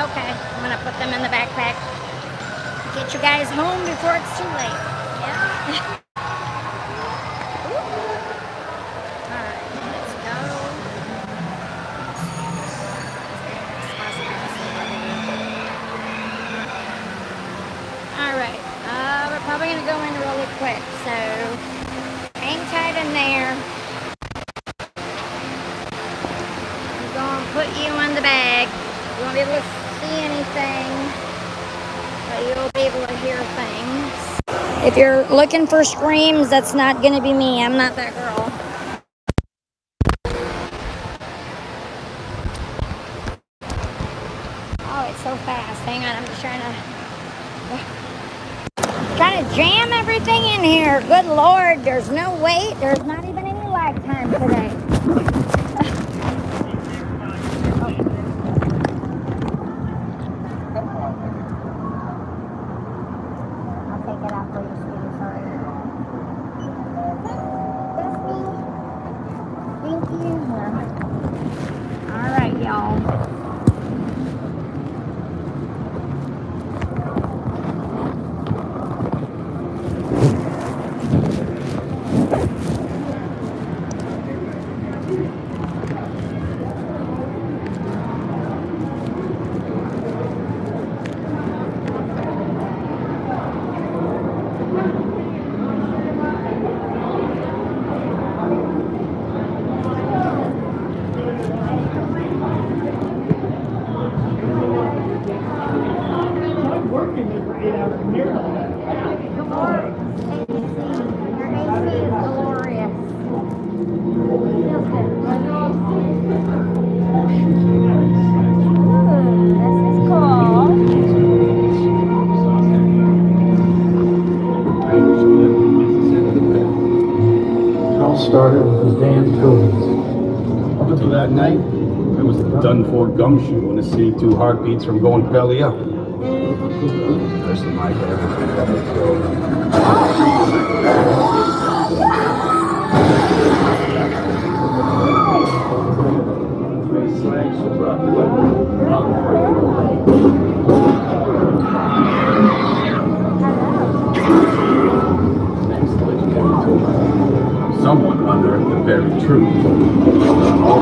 Okay, I'm gonna put them in the backpack. Get you guys home before it's too late. Yeah. Alright, let's go. Alright, we're probably gonna go in really quick, so hang tight in there. I'm gonna put you in the bag. You won't be able to see anything, but you'll be able to hear things. If you're looking for screams, that's not going to be me. I'm not that girl. Oh, it's so fast. Hang on, I'm just trying to jam everything in here. Good Lord, there's no wait. There's not even any lag time today. I'll take it out for you. started with those damn tools. Up until that night, I was a done-for gumshoe in a city 2 heartbeats from going belly up. First in my head, someone unearthed the very truth. All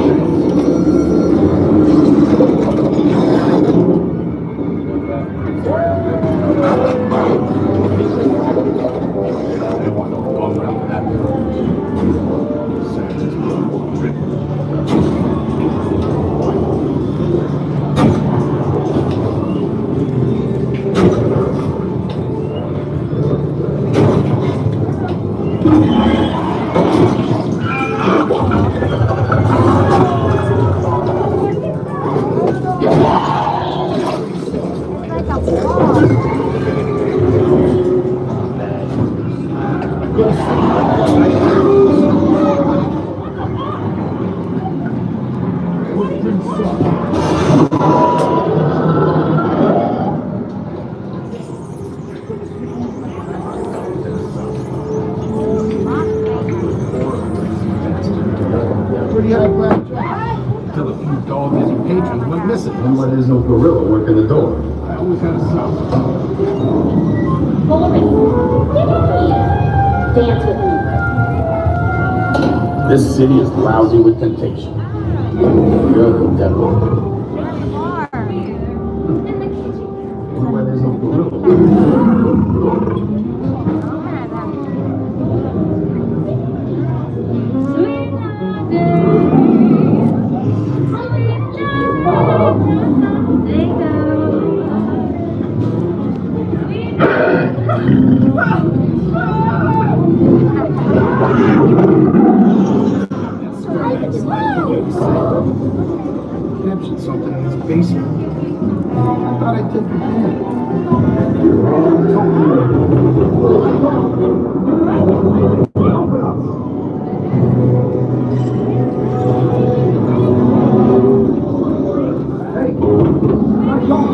until a few dog-busy patrons went missing. And when there's no gorilla working the door. I always had a sound. Dance with me. This city is lousy with temptation. You're the devil. And when there's no gorilla working the door. Captured something in his basement. I thought I'd take it in. Hey, my dog.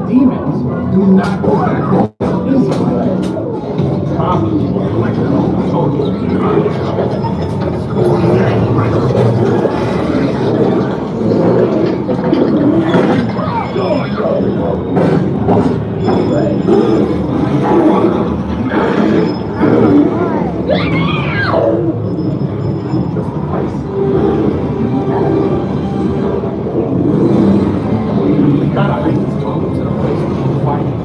Demons do not go back home easily. Probably like the total carnage. God, I think it's totally to the place where we're fighting.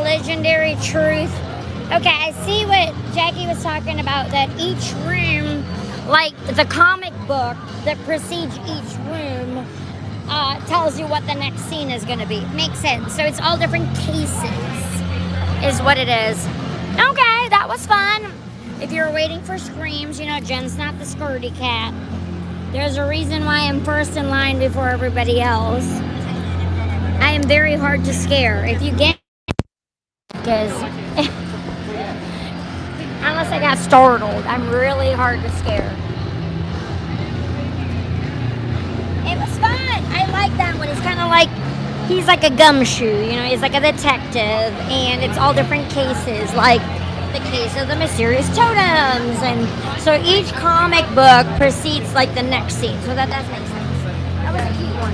Legendary truth. Okay, I see what Jackie was talking about, that each room, like the comic book that precedes each room, tells you what the next scene is going to be. Makes sense. So it's all different cases is what it is. Okay, that was fun. If you're waiting for screams, you know, Jen's not the scaredy cat. There's a reason why I'm first in line before everybody else. I am very hard to scare. If you get, because unless I got startled, I'm really hard to scare. It was fun. I like that one. It's kind of like he's like a gumshoe, you know, he's like a detective, and it's all different cases, like the case of the mysterious totems, and so each comic book precedes like the next scene, so that does make sense. That was a cute one.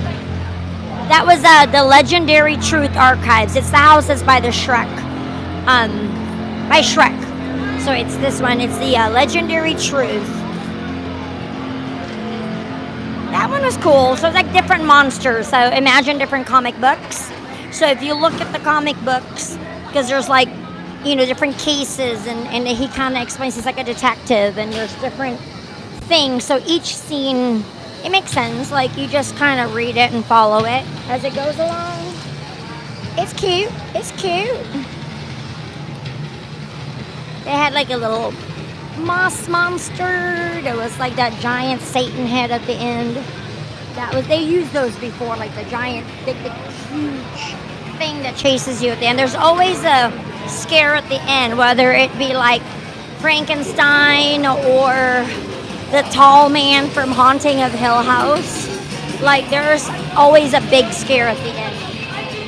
That was the Legendary Truth Archives. It's the house that's by the Shrek, by Shrek. So it's this one. It's the Legendary Truth. That one was cool. So it's like different monsters. So imagine different comic books. So if you look at the comic books, because there's like, you know, different cases, and he kind of explains he's like a detective, and there's different things. So each scene, it makes sense. Like you just kind of read it and follow it as it goes along. It's cute. It's cute. They had like a little moss monster. There was like that giant Satan head at the end. They used those before, like the giant, big, huge thing that chases you at the end. There's always a scare at the end, whether it be like Frankenstein or the tall man from Haunting of Hill House. Like there's always a big scare at the end. Thank you.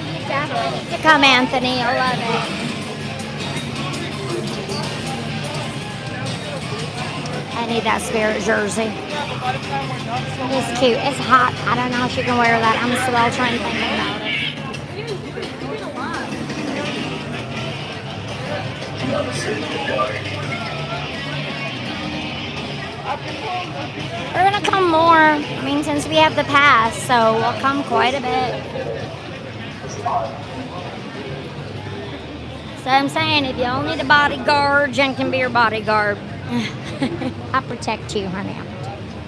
You definitely need to come, Anthony. I love it. I need that spirit jersey. It's cute. It's hot. I don't know if she can wear that. I'm still trying to think about it. We're gonna come more. I mean, since we have the pass, so we'll come quite a bit. So I'm saying, if you all need a bodyguard, Jen can be your bodyguard. I'll protect you, honey. I'll protect you.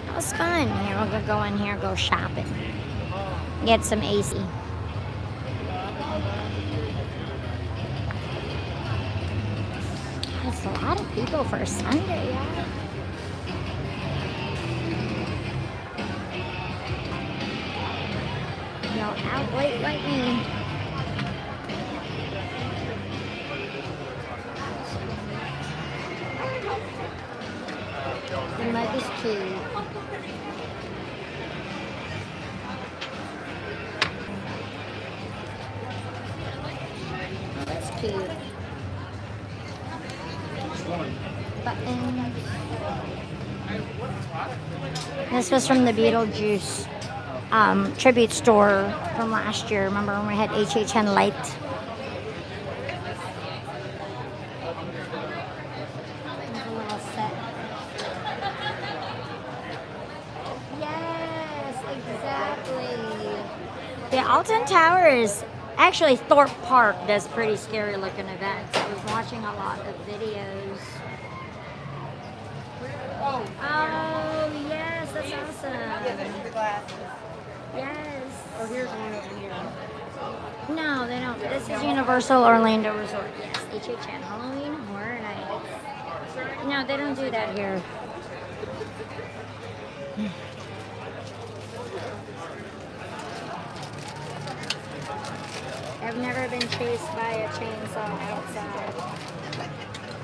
That was fun. Here, we'll go in here, go shopping. Get some AC. That's a lot of people for a Sunday, y'all. Y'all out late like me. The mug is cute. That's cute. Button. This was from the Beetlejuice tribute store from last year. Remember when we had HHN Light? There's a little set. Yes, exactly. The Alton Towers, actually Thorpe Park does pretty scary looking events. I was watching a lot of videos. Oh yes, that's awesome. Yeah, the glasses. Yes. Oh, here's one over here. No, they don't. This is Universal Orlando Resort. Yes, HHN Halloween Horror Nights. No, they don't do that here. I've never been chased by a chainsaw outside.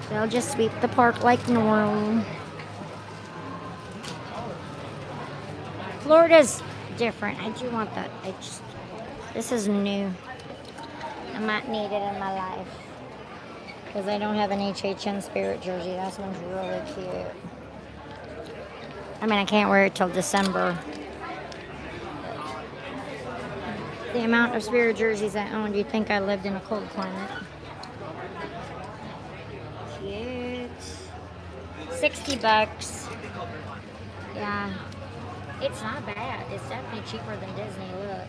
They'll just sweep the park like normal. Florida's different. I do want that. This is new. I might need it in my life because I don't have an HHN Spirit jersey. That one's really cute. I mean, I can't wear it till December. The amount of Spirit jerseys I own, you'd think I lived in a cold climate. Cute. $60. Yeah. It's not bad. It's definitely cheaper than Disney. Look.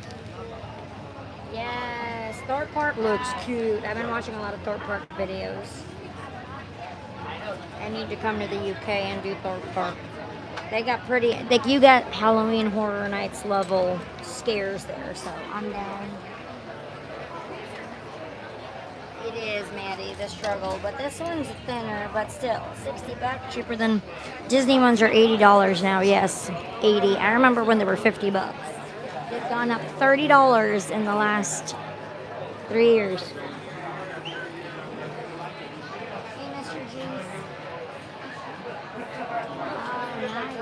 Yes. Thorpe Park looks cute. I've been watching a lot of Thorpe Park videos. I need to come to the UK and do Thorpe Park. They got pretty, like you got Halloween Horror Nights level scares there, so I'm down. It is, Maddie, the struggle, but this one's thinner, but still, $60 cheaper than Disney ones are $80 now. Yes, 80. I remember when they were $50. They've gone up $30 in the last 3 years. Hey, Mr. Juice. Oh, nice.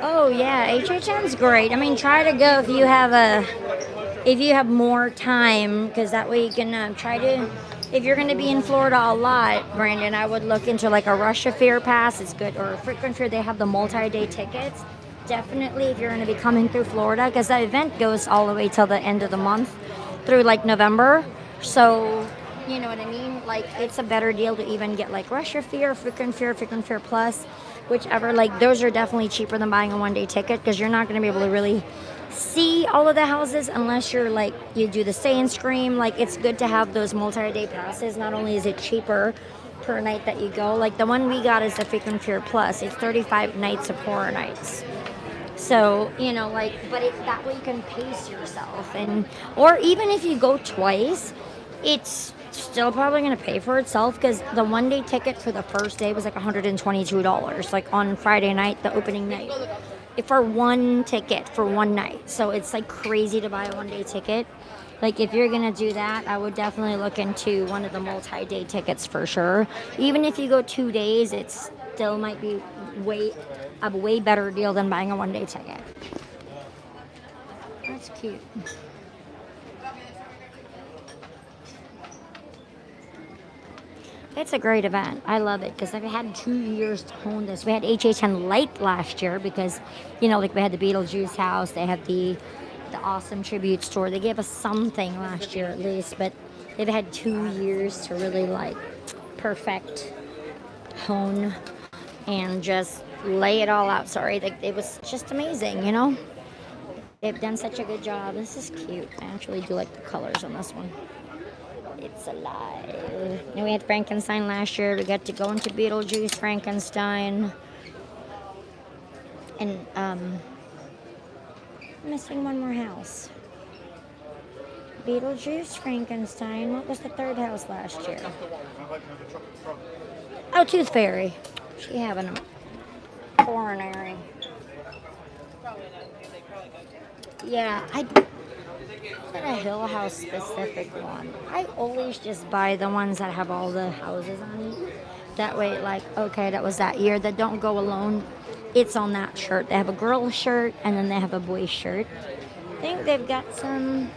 Oh yeah, HHN's great. I mean, try to go if you have more time, because that way you can try to. If you're going to be in Florida a lot, Brandon, I would look into like a Rush of Fear pass. It's good, or Frequent Fear. They have the multi-day tickets. Definitely, if you're going to be coming through Florida, because the event goes all the way till the end of the month, through like November. So, you know what I mean? Like, it's a better deal to even get like Rush of Fear, Frequent Fear Plus, whichever. Like, those are definitely cheaper than buying a one-day ticket, because you're not going to be able to really see all of the houses unless you're like, you do the Stay and Scream. Like, it's good to have those multi-day passes. Not only is it cheaper per night that you go, like the one we got is the Frequent Fear Plus. It's 35 nights of horror nights. So, you know, like, but that way you can pace yourself. And, or even if you go twice, it's still probably going to pay for itself, because the one-day ticket for the first day was like $122, like on Friday night, the opening night, for one ticket for one night. So it's like crazy to buy a one-day ticket. Like, if you're going to do that, I would definitely look into one of the multi-day tickets for sure. Even if you go 2 days, it still might be a way better deal than buying a one-day ticket. That's cute. It's a great event. I love it, because I've had 2 years to hone this. We had HHN Light last year because, you know, like we had the Beetlejuice house. They have the awesome tribute store. They gave us something last year at least, but they've had 2 years to really like perfect, hone, and just lay it all out. Sorry, it was just amazing, you know? They've done such a good job. This is cute. I actually do like the colors on this one. It's alive. And we had Frankenstein last year. We got to go into Beetlejuice, Frankenstein, and missing one more house. Beetlejuice, Frankenstein. What was the third house last year? Oh, Toothfairy. She having a coronary. Yeah, I got a Hill House specific one. I always just buy the ones that have all the houses on it. That way, like, okay, that was that year. That don't go alone. It's on that shirt. They have a girl shirt, and then they have a boy shirt. I think they've got some.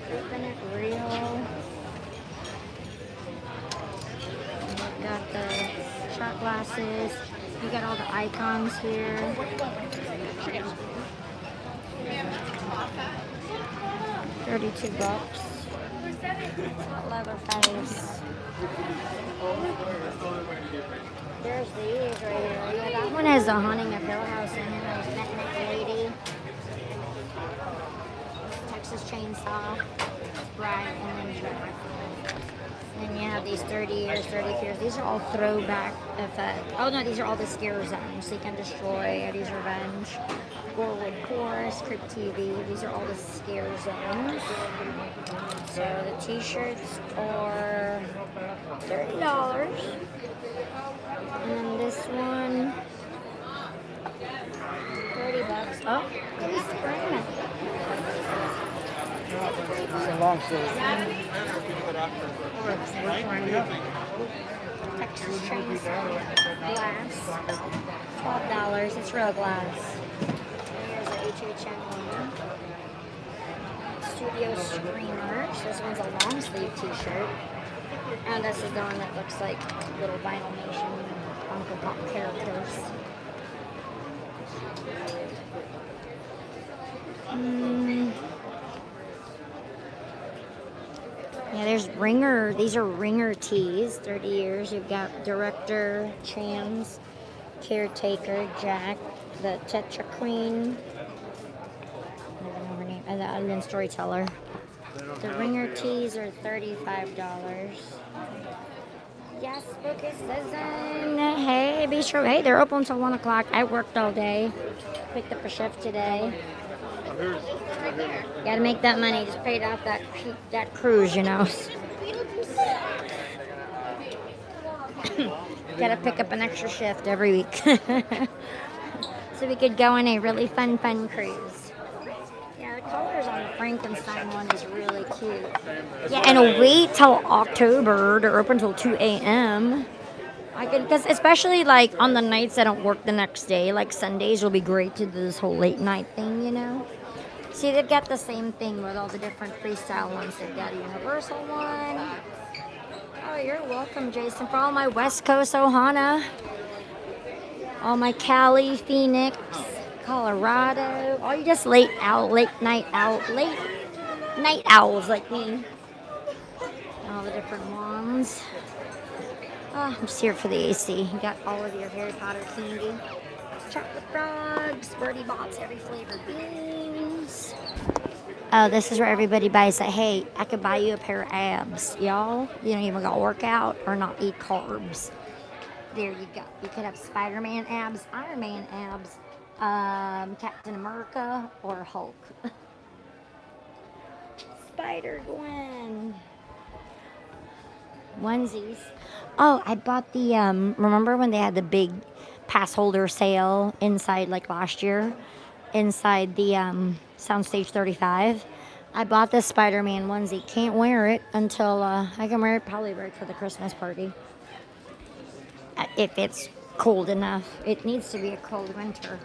Keeping it real. They've got the shot glasses. You got all the icons here. $32. Leather face. There's these right here. Yeah, that one has the Haunting of Hill House in it. There's Neck Lady. Texas Chainsaw. Right, and then Jack. And you have these 30 years, 30 fears. These are all throwback effect. Oh no, these are all the scare zones. Seek and Destroy, Eddie's Revenge, Gorewood Forest, CRYPT. These are all the scare zones. So the t-shirts are $30. And then this one, $30. Oh, he's spraying. It's a long sleeve. Texas Chainsaw glass, $12. It's real glass. Here's a HHN one. Studio Screamers. This one's a long sleeve t-shirt. And this is the one that looks like little Vinyl Nation Uncle Pop characters. Yeah, there's Ringer. These are Ringer tees, 30 years. You've got Director, Chams, Caretaker, Jack, the Tetra Queen, I don't know her name, and the Onion Storyteller. The Ringer tees are $35. Yes, book is season. Hey, be sure. Hey, they're open until 1 o'clock. I worked all day. Picked up a shift today. Gotta make that money. Just paid off that cruise, you know. Gotta pick up an extra shift every week. So we could go on a really fun cruise. Yeah, the colors on the Frankenstein one is really cute. Yeah, and wait till October. They're open till 2 a.m. I could, because especially like on the nights I don't work the next day, like Sundays will be great to do this whole late night thing, you know? See, they've got the same thing with all the different freestyle ones. They've got a universal one. Oh, you're welcome, Jason, for all my West Coast Ohana. All my Cali, Phoenix, Colorado. All you just late night owls like me. All the different ones. Oh, I'm just here for the AC. You got all of your Harry Potter candy. Chocolate frogs, birdie bots, every flavor beans. Oh, this is where everybody buys that. Hey, I could buy you a pair of abs. Y'all, you don't even got to work out or not eat carbs. There you go. You could have Spider-Man abs, Iron Man abs, Captain America, or Hulk. Spider-Gwen. Onesies. Oh, I bought the, remember when they had the big Passholder sale inside, like last year, inside the Soundstage 35? I bought this Spider-Man onesie. Can't wear it until, I can wear it probably right for the Christmas party. If it's cold enough. It needs to be a cold winter.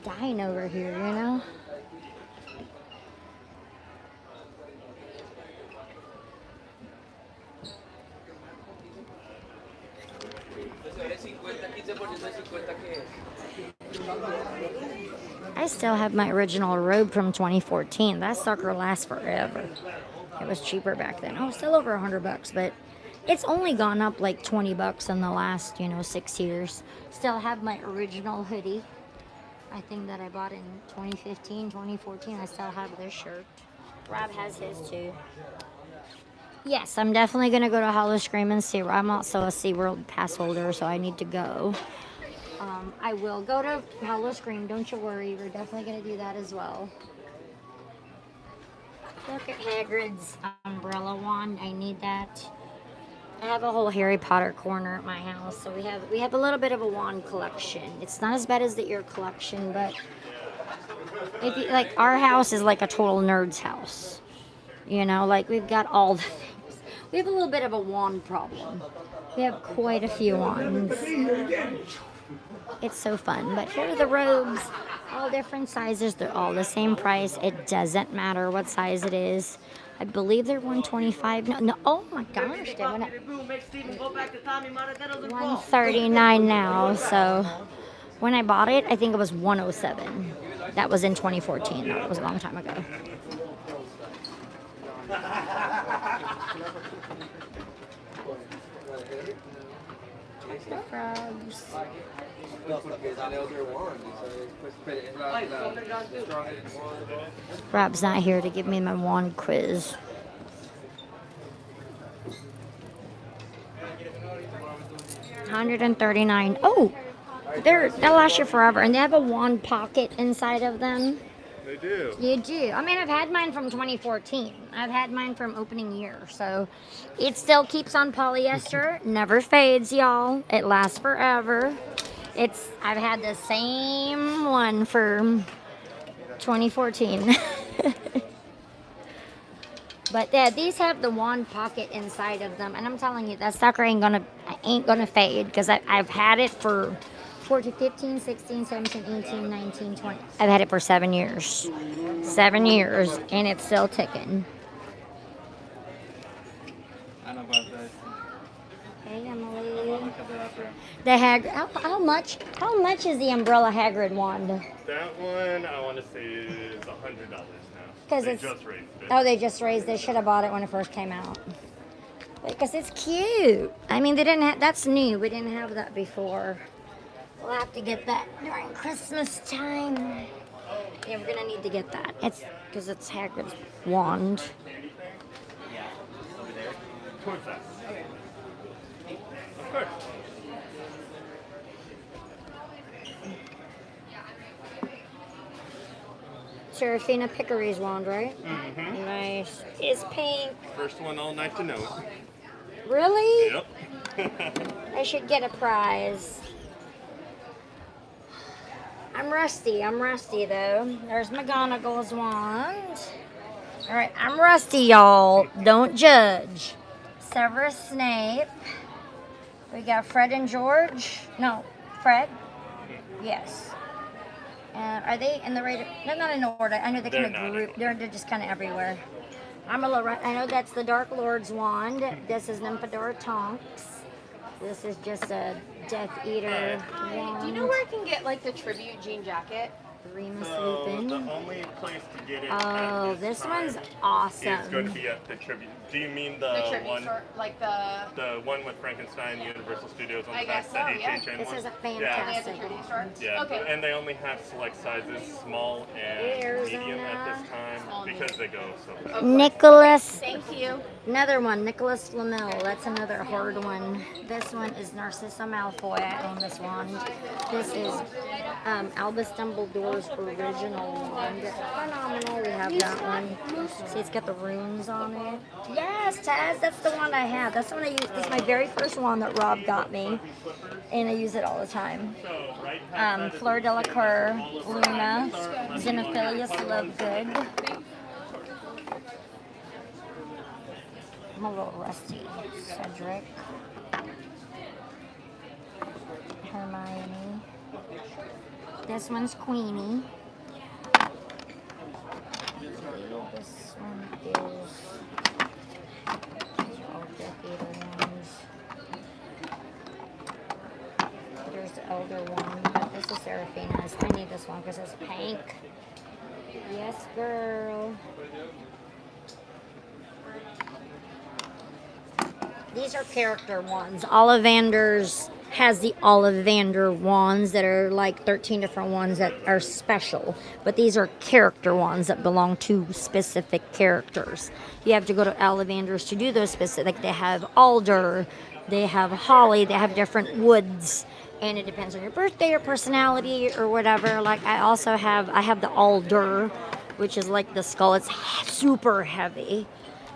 Dying over here, you know? I still have my original Robe from 2014. That sucker lasts forever. It was cheaper back then. Oh, still over $100, but it's only gone up like $20 in the last, 6 years. Still have my original hoodie. I think that I bought in 2015, 2014. I still have this shirt. Rob has his too. Yes, I'm definitely going to go to Hollow Scream and SeaWorld. I'm also a SeaWorld pass holder, so I need to go. I will go to Hollow Scream, don't you worry. We're definitely going to do that as well. Look at Hagrid's umbrella wand. I need that. I have a whole Harry Potter corner at my house, so we have a little bit of a wand collection. It's not as bad as the ear collection, but if you, like, our house is like a total nerd's house. Like we've got all the things. We have a little bit of a wand problem. We have quite a few wands. It's so fun. But here are the robes, all different sizes. They're all the same price. It doesn't matter what size it is. I believe they're $125. No, oh my gosh, they went up $139 now. So when I bought it, I think it was $107. That was in 2014. That was a long time ago. Frogs. Rob's not here to give me my wand quiz. $139. Oh, they'll last you forever, and they have a wand pocket inside of them. They do. You do. I mean, I've had mine from 2014. I've had mine from opening year, so it still keeps on polyester. Never fades, y'all. It lasts forever. I've had the same one for 2014. But yeah, these have the wand pocket inside of them, and I'm telling you, that sucker ain't gonna fade, because I've had it for 14, 15, 16, 17, 18, 19, 20. I've had it for 7 years. 7 years, and it's still ticking. Hey, Emily. The how much is the umbrella Hagrid wand? That one, I want to say, is $100 now. Because they just raised it. Oh, they just raised it. Should have bought it when it first came out. Because it's cute. I mean, they didn't have, that's new. We didn't have that before. We'll have to get that during Christmas time. Yeah, we're gonna need to get that. It's because it's Hagrid's wand. Towards that. Of course. Serafina Pickery's wand, right? Mm-hmm. Nice. It's pink. First one all night to know it. Really? Yep. I should get a prize. I'm rusty though. There's McGonagall's wand. Alright, I'm rusty, y'all. Don't judge. Severus Snape. We got Fred and George. No, Fred? Yes. Are they in the right? They're not in order. I know they kind of group. They're just kind of everywhere. I'm a little. I know that's the Dark Lord's wand. This is Nymphadora Tonks. This is just a Death Eater wand. Do you know where I can get like the tribute jean jacket? Remus So Lupin. the only place to get it Oh, at this time one's awesome. is going to be at the tribute. Do you mean The the tribute one, store, like the. the one with Frankenstein, Universal Studios on I the back, guess the so, yeah. HHN This one? is a Only at the fantastic tribute store? Yeah, Okay. and they only have select sizes, small and medium at Arizona. this time Small, because they go so fast. Nicholas. Thank you. Another one, Nicholas Flamel. That's another hard one. This one is Narcissa Malfoy. I own this wand. This is Albus Dumbledore's original wand. Phenomenal. We have that one. See, it's got the runes on it. Yes, Taz, that's the one I have. That's the one I use. This is my very first one that Rob got me, and I use it all the time. Fleur Delacour, Luna, Xenophilius Lovegood. I'm a little rusty. Cedric. Hermione. This one's Queenie. This one is... These are all Death Eater ones. There's the Elder one, but this is Seraphina's. I need this one because it's pink. Yes, girl. These are character ones. Ollivanders has the Ollivander wands that are like 13 different ones that are special. But these are character wands that belong to specific characters. You have to go to Ollivanders to do those specific. They have alder, they have holly, they have different woods. And it depends on your birthday or personality or whatever. Like I have the alder, which is like the skull. It's super heavy.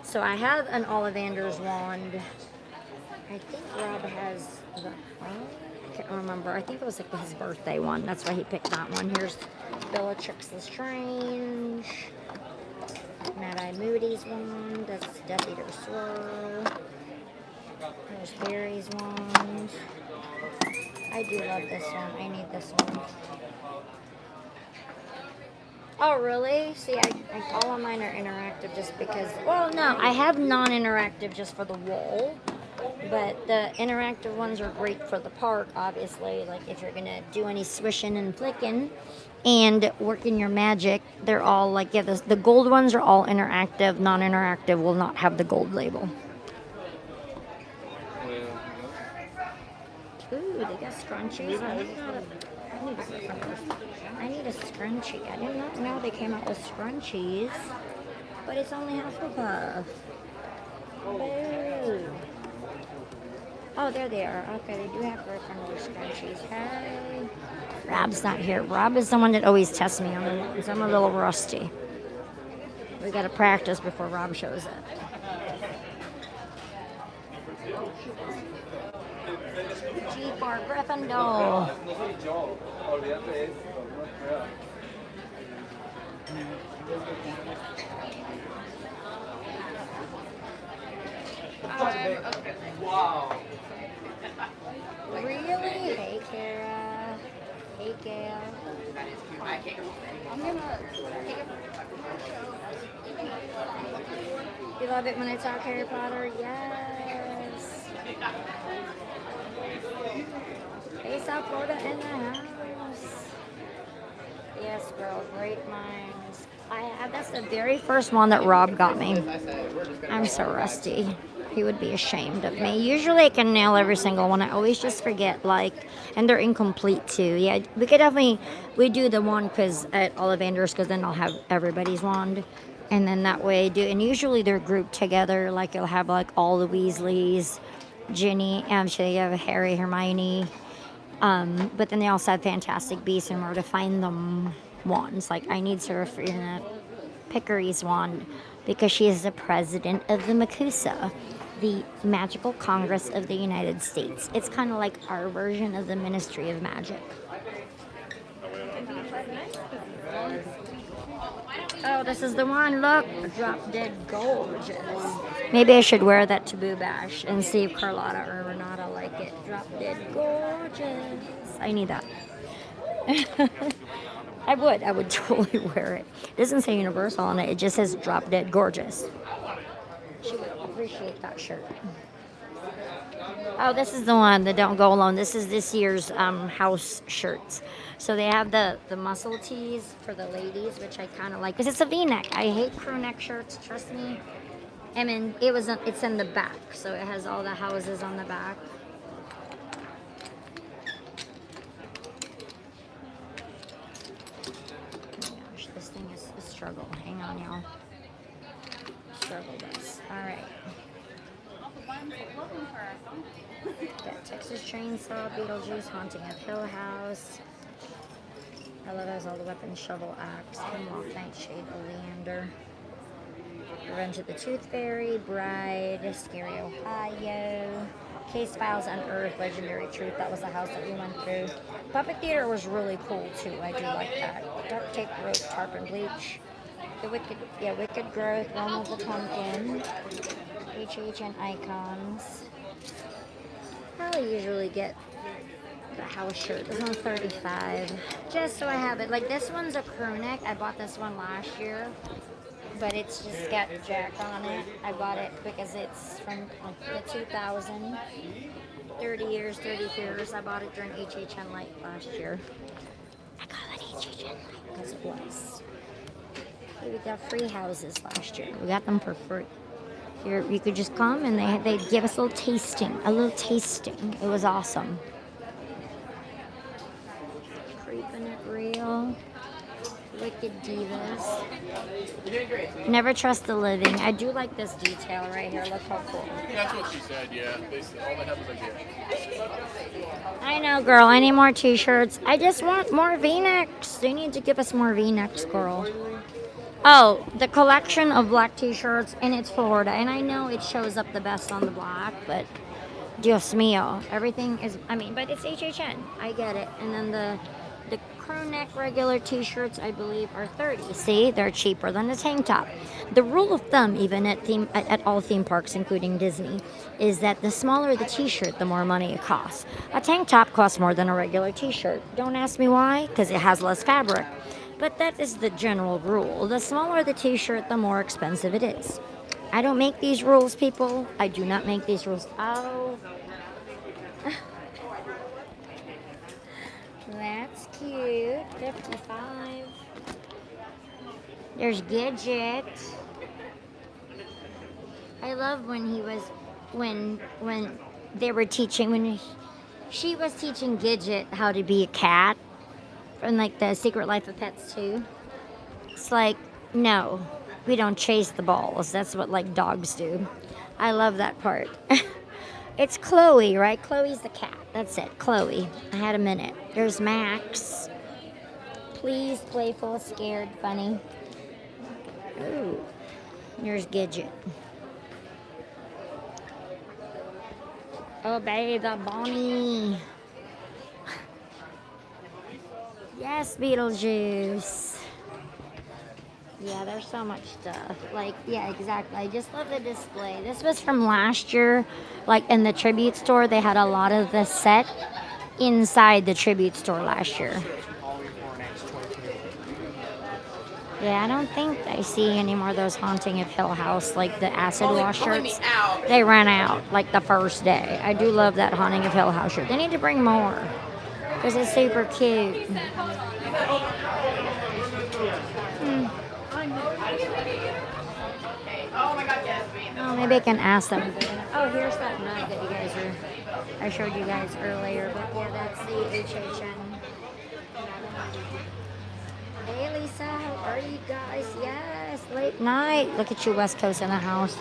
So I have an Ollivanders wand. I think Rob has the, I can't remember. I think it was like his birthday one. That's why he picked that one. Here's Bellatrix Lestrange. Mad-Eye Moody's wand. That's Death Eater Swirl. There's Harry's wand. I do love this one. I need this one. Oh, really? See, all of mine are interactive just because... Well, no, I have non-interactive just for the wall. But the interactive ones are great for the park, obviously. Like, if you're going to do any swishing and flicking and working your magic, they're all, like, yeah, the gold ones are all interactive. Non-interactive will not have the gold label. Ooh, they got scrunchies. I need a scrunchie. I did not know they came out with scrunchies, but it's only Hufflepuff. Boo. Oh, there they are. Okay, they do have Gryffindor scrunchies. Hey. Rob's not here. Rob is the one that always tests me on the ones. I'm a little rusty. We gotta practice before Rob shows up. G for Gryffindor. Wow. Really? Hey, Kara. Hey, Gail. I'm gonna take a... You love it when I talk Harry Potter? Yes. Hey, South Florida in the house. Yes, girl. Great minds. That's the very first one that Rob got me. I'm so rusty. He would be ashamed of me. Usually I can nail every single one. I always just forget, like, and they're incomplete too. Yeah, we could definitely, we do the one quiz at Ollivanders because then I'll have everybody's wand. And then that way and usually they're grouped together. Like you'll have like all the Weasleys, Ginny, so you have Harry, Hermione. But then they also have Fantastic Beasts and where to find them wands. Like I need Seraphina Pickery's wand because she is the president of the Makusa. the Magical Congress of the United States. It's kind of like our version of the Ministry of Magic. Oh, this is the one. Look, drop dead gorgeous. Maybe I should wear that to Boo Bash and see if Carlotta or Renata like it. Drop dead gorgeous. I need that. I would totally wear it. It doesn't say Universal on it. It just says drop dead gorgeous. She would appreciate that shirt. Oh, this is the one that don't go alone. This is this year's house shirts. So they have the muscle tees for the ladies, which I kind of like because it's a V-neck. I hate crew neck shirts. Trust me. I mean, it's in the back, so it has all the houses on the back. Oh my gosh, this thing is a struggle. Hang on, y'all. Struggle bus. All right. Got Texas Chainsaw, Beetlejuice, Haunting of Hill House. I love it. All the weapons, shovel, axe, hemlock, nightshade, oleander. Revenge of the Toothfairy, Bride, Scarey, Ohio. Case Files, Unearthed, Legendary Truth. That was the house that we went through. Puppet Theater was really cool too. I do like that. Duct Tape, Rope, Tarp, and Bleach. The Wicked Growth, Realm of the Pumpkin. HHN Icons. I usually get the house shirt. This one's $35. Just so I have it. Like this one's a crew neck. I bought this one last year, but it's just got Jack on it. I bought it because it's from the 2000. 30 years, 30 years. I bought it during HHN Light last year. I call it HHN Light because it was. We got free houses last year. We got them for free. Here, you could just come and they give us a little tasting. It was awesome. Creeping It Real. Wicked Divas. Never Trust the Living. I do like this detail right here. Look how cool. That's what she said, yeah. All they have is a I know, girl. I need more t-shirts. I just want more v-necks. They need to give us more v-necks, girl. Oh, the collection of black t-shirts, and it's Florida. And I know it shows up the best on the black, but Dios mío. Everything is, but it's HHN. I get it. And then the crew neck regular t-shirts, I believe, are $30. See, they're cheaper than the tank top. The rule of thumb, even at all theme parks, including Disney, is that the smaller the t-shirt, the more money it costs. A tank top costs more than a regular t-shirt. Don't ask me why, because it has less fabric. But that is the general rule. The smaller the t-shirt, the more expensive it is. I don't make these rules, people. I do not make these rules. Oh. That's cute. 55. There's Gidget. I love when he was when they were teaching she was teaching Gidget how to be a cat from like the Secret Life of Pets 2. It's like, no, we don't chase the balls. That's what like dogs do. I love that part. It's Chloe, right? Chloe's the cat. That's it. Chloe. I had a minute. There's Max. Pleased, playful, scared, funny. Ooh. There's Gidget. Obey the Bonnie. Yes, Beetlejuice. Yeah, there's so much stuff. Like, yeah, exactly. I just love the display. This was from last year. Like, in the tribute store, they had a lot of the set inside the tribute store last year. Yeah, I don't think I see any more of those Haunting of Hill House, like the acid wash shirts. They ran out, like, the first day. I do love that Haunting of Hill House shirt. They need to bring more, because it's super cute. Oh, maybe I can ask them. Oh, here's that mug that you guys I showed you guys earlier. But yeah, that's the HHN. Hey, Lisa, how are you guys? Yes, late night. Look at you, West Coast in the house.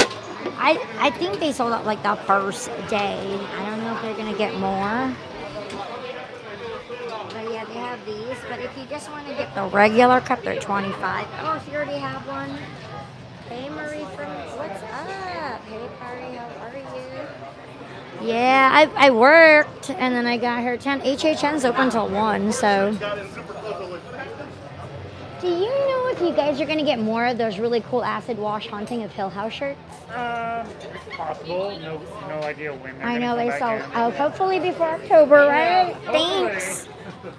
I think they sold out like the first day. I don't know if they're gonna get more. But yeah, they have these. But if you just want to get the regular cup, they're $25. Oh, if you already have one. Hey Marie from what's up? Hey Party, how are you? Yeah, I worked and then I got here at 10. HHN's open till 1, so. Do you know if you guys are gonna get more of those really cool acid wash Haunting of Hill House shirts? It's possible. No idea when. I know they sell. Oh, hopefully before October, right? Thanks.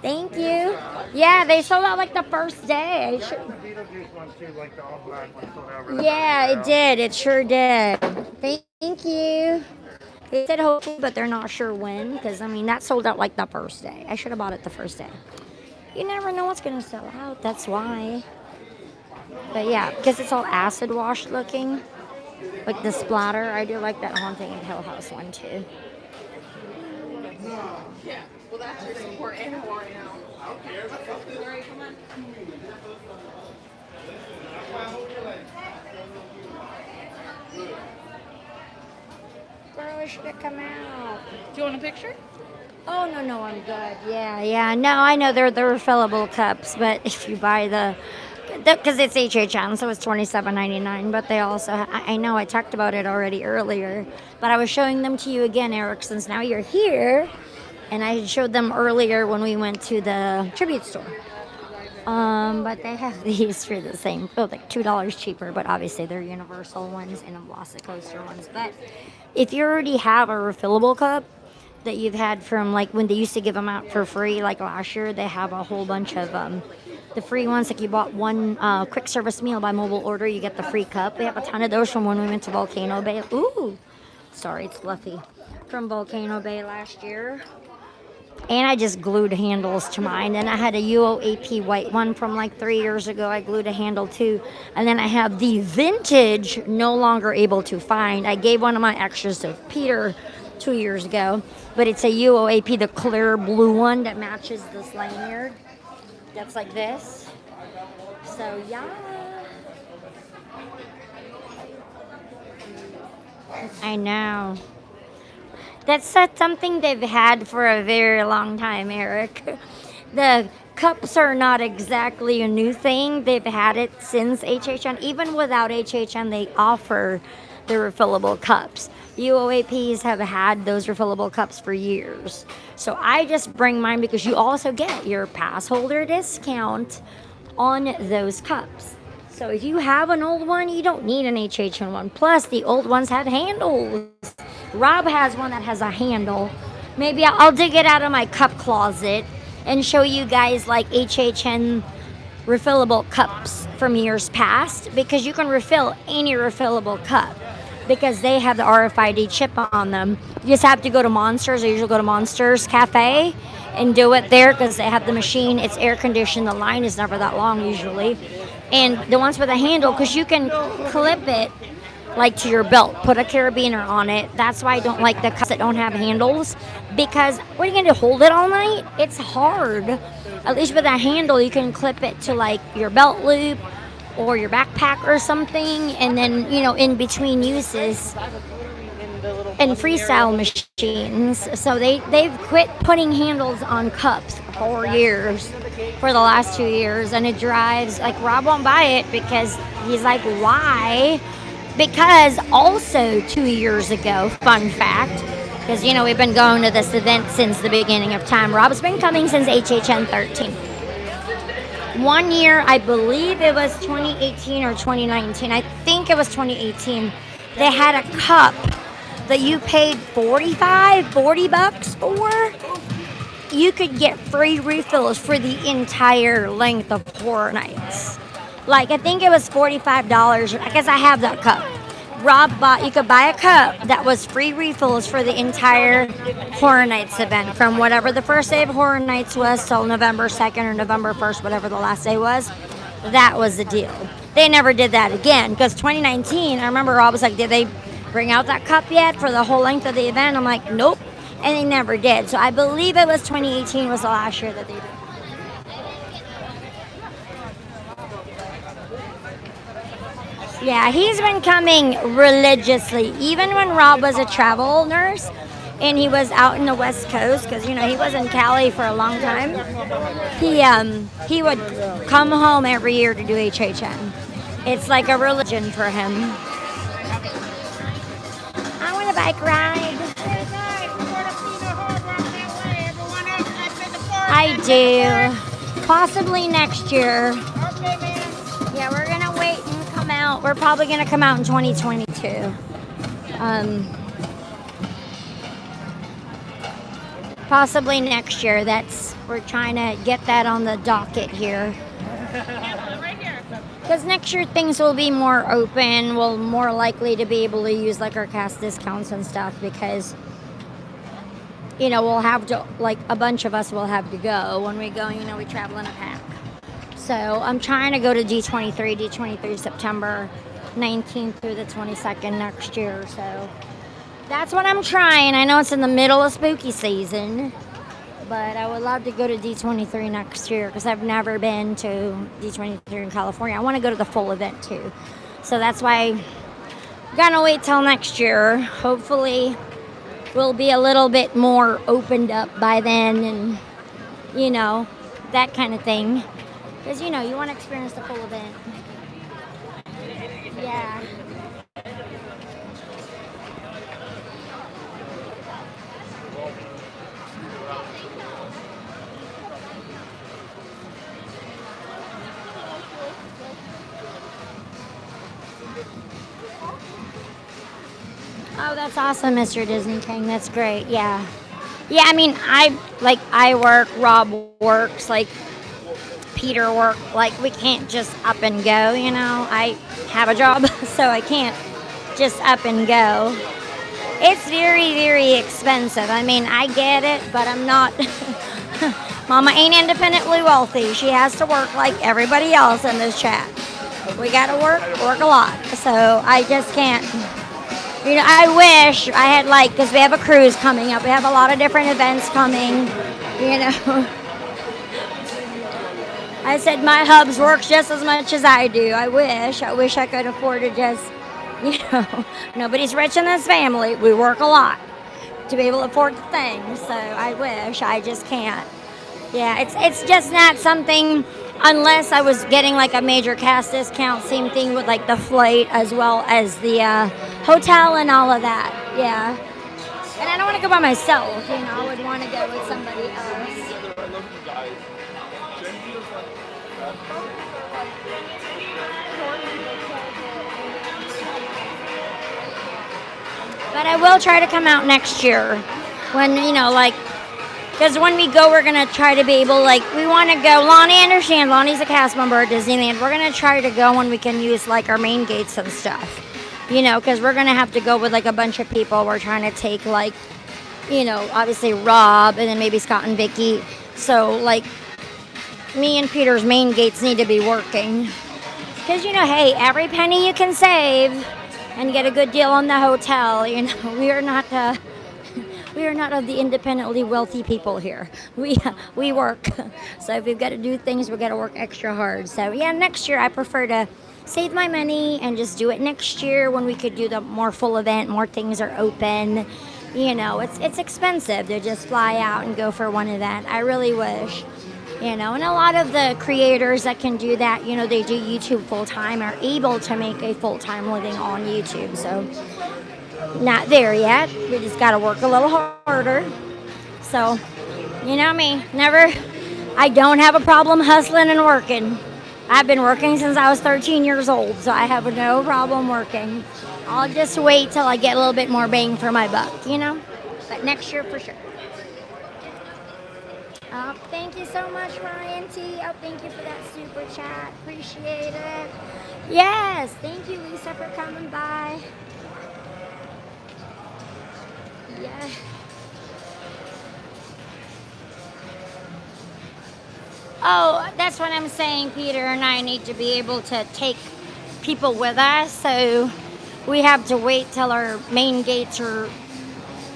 Thank you. Yeah, they sold out like the first day. The Beetlejuice one too, like the all black one sold out really Yeah, it did. It sure did. Thank you. They said hopefully, but they're not sure when, because I mean that sold out like the first day. I should have bought it the first day. You never know what's gonna sell out. That's why. But yeah, because it's all acid wash looking, like the splatter. I do like that Haunting of Hill House one too. Yeah. Well, that's your support animal right now. Sorry, come on. Girl, I should have come out. Do you want a picture? Oh, no, I'm good. Yeah. No, I know they're the refillable cups, but if you buy because it's HHN, so it's $27.99, but they also, I know I talked about it already earlier, but I was showing them to you again, Eric, since now you're here, and I showed them earlier when we went to the tribute store. But they have these for the same, like $2 cheaper, but obviously they're universal ones and Velocicoaster ones. But if you already have a refillable cup that you've had from like when they used to give them out for free, like last year, they have a whole bunch of the free ones. Like you bought one quick service meal by mobile order, you get the free cup. They have a ton of those from when we went to Volcano Bay. Ooh, sorry, it's fluffy. From Volcano Bay last year. And I just glued handles to mine. And I had a UOAP white one from like 3 years ago. I glued a handle to. And then I have the vintage, no longer able to find. I gave one of my extras to Peter 2 years ago. But it's a UOAP, the clear blue one that matches this lanyard. That's like this. So, yeah. I know. That's something they've had for a very long time, Eric. The cups are not exactly a new thing. They've had it since HHN. Even without HHN, they offer the refillable cups. UOAPs have had those refillable cups for years. So I just bring mine because you also get your Passholder discount on those cups. So if you have an old one, you don't need an HHN one. Plus, the old ones have handles. Rob has one that has a handle. Maybe I'll dig it out of my cup closet and show you guys like HHN refillable cups from years past, because you can refill any refillable cup because they have the RFID chip on them. You just have to go to Monsters. I usually go to Monsters Cafe and do it there because they have the machine. It's air conditioned. The line is never that long usually. And the ones with a handle, because you can clip it like to your belt, put a carabiner on it. That's why I don't like the cups that don't have handles, because what are you gonna do, hold it all night? It's hard. At least with a handle, you can clip it to like your belt loop or your backpack or something, and then, you know, in between uses. And freestyle machines. So they've quit putting handles on cups for 4 years, for the last 2 years, and it drives, like, Rob won't buy it because he's like, why? Because also 2 years ago, fun fact, because, you know, we've been going to this event since the beginning of time. Rob's been coming since HHN30. 1 year, I believe it was 2018 or 2019. I think it was 2018. They had a cup that you paid $40 for. You could get free refills for the entire length of Horror Nights. Like, I think it was $45. I guess I have that cup. Rob bought, you could buy a cup that was free refills for the entire Horror Nights event, from whatever the first day of Horror Nights was till November 2nd or November 1st, whatever the last day was. That was the deal. They never did that again, because 2019, I remember Rob was like, did they bring out that cup yet for the whole length of the event? I'm like, nope. And they never did. So I believe it was 2018 was the last year that they did. Yeah, he's been coming religiously. Even when Rob was a travel nurse and he was out in the West Coast, because, you know, he was in Cali for a long time, he would come home every year to do HHN. It's like a religion for him. I want a bike ride. I do. Possibly next year. Yeah, we're gonna wait and come out. We're probably gonna come out in 2022. Possibly next year. We're trying to get that on the docket here. Because next year things will be more open. We'll more likely to be able to use like our cast discounts and stuff because, you know, we'll have to, like a bunch of us will have to go. When we go, you know, we travel in a pack. So I'm trying to go to D23 September 19th through the 22nd next year. So that's what I'm trying. I know it's in the middle of spooky season, but I would love to go to D23 next year because I've never been to D23 in California. I want to go to the full event too. So that's why I'm gonna wait till next year. Hopefully we'll be a little bit more opened up by then and, you know, that kind of thing. Because, you know, you want to experience the full event. Yeah. Oh, that's awesome, Mr. Disney King. That's great. Yeah. Yeah, I mean, I work, Rob works, like Peter work. Like, we can't just up and go, you know. I have a job, so I can't just up and go. It's very, very expensive. I mean, I get it, but I'm not. Mama ain't independently wealthy. She has to work like everybody else in this chat. We gotta work a lot. So I just can't. You know, I wish I had because we have a cruise coming up. We have a lot of different events coming, you know. I said my hubs work just as much as I do. I wish I could afford to just, you know, nobody's rich in this family. We work a lot to be able to afford the things. So I wish, I just can't. Yeah, it's just not something, unless I was getting like a major cast discount, same thing with like the flight as well as the hotel and all of that. Yeah. And I don't want to go by myself, you know, I would want to go with somebody else. But I will try to come out next year when, you know, like, because when we go, we're going to try to be able, like, we want to go. Lonnie understands. Lonnie's a cast member at Disneyland. We're going to try to go when we can use, like, our main gates and stuff. You know, because we're going to have to go with, like, a bunch of people. We're trying to take, like, you know, obviously Rob and then maybe Scott and Vicky. So, like, me and Peter's main gates need to be working. Because, you know, hey, every penny you can save and get a good deal on the hotel. You know, we are not of the independently wealthy people here. We work. So if we've got to do things, we've got to work extra hard. So yeah, next year I prefer to save my money and just do it next year when we could do the more full event, more things are open. You know, it's expensive to just fly out and go for one event. I really wish. You know, and a lot of the creators that can do that, you know, they do YouTube full-time, are able to make a full-time living on YouTube. So not there yet. We just got to work a little harder. So, you know me, I don't have a problem hustling and working. I've been working since I was 13 years old, so I have no problem working. I'll just wait till I get a little bit more bang for my buck, you know? But next year for sure. Thank you so much, Ryan T. Oh, thank you for that super chat. Appreciate it. Yes, thank you, Lisa, for coming by. Yeah. Oh, that's what I'm saying. Peter and I need to be able to take people with us, so we have to wait till our main gates are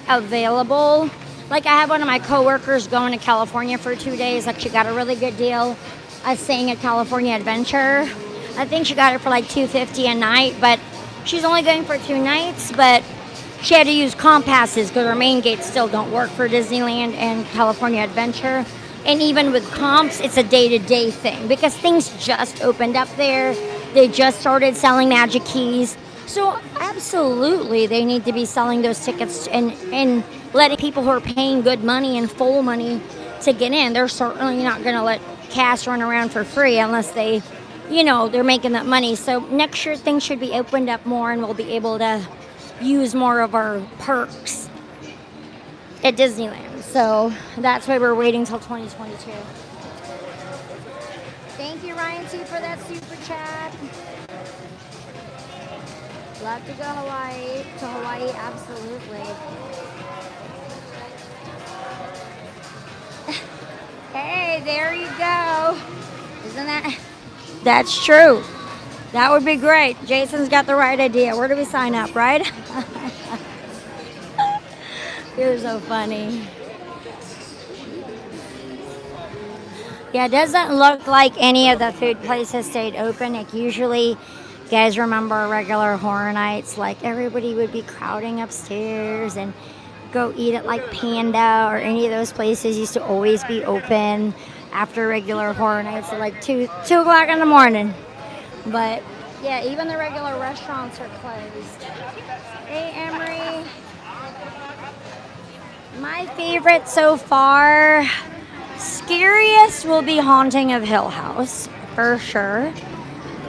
available. Like, I have one of my coworkers going to California for 2 days. Like, she got a really good deal. I was staying at California Adventure. I think she got it for like $250 a night, but she's only going for 2 nights, but she had to use comp passes because her main gates still don't work for Disneyland and California Adventure. And even with comps, it's a day-to-day thing because things just opened up there. They just started selling magic keys. So absolutely, they need to be selling those tickets and letting people who are paying good money and full money to get in. They're certainly not going to let cash run around for free unless they, they're making that money. So next year things should be opened up more and we'll be able to use more of our perks at Disneyland. So that's why we're waiting till 2022. Thank you, Ryan T, for that super chat. Love to go to Hawaii, absolutely. Hey, there you go. That's true. That would be great. Jason's got the right idea. Where do we sign up, right? You're so funny. Yeah, it doesn't look like any of the food places stayed open. Like usually, you guys remember regular horror nights, like everybody would be crowding upstairs and go eat at like Panda or any of those places used to always be open after regular horror nights at like 2 o'clock in the morning. But yeah, even the regular restaurants are closed. Hey, Emery. My favorite so far, scariest will be Haunting of Hill House, for sure.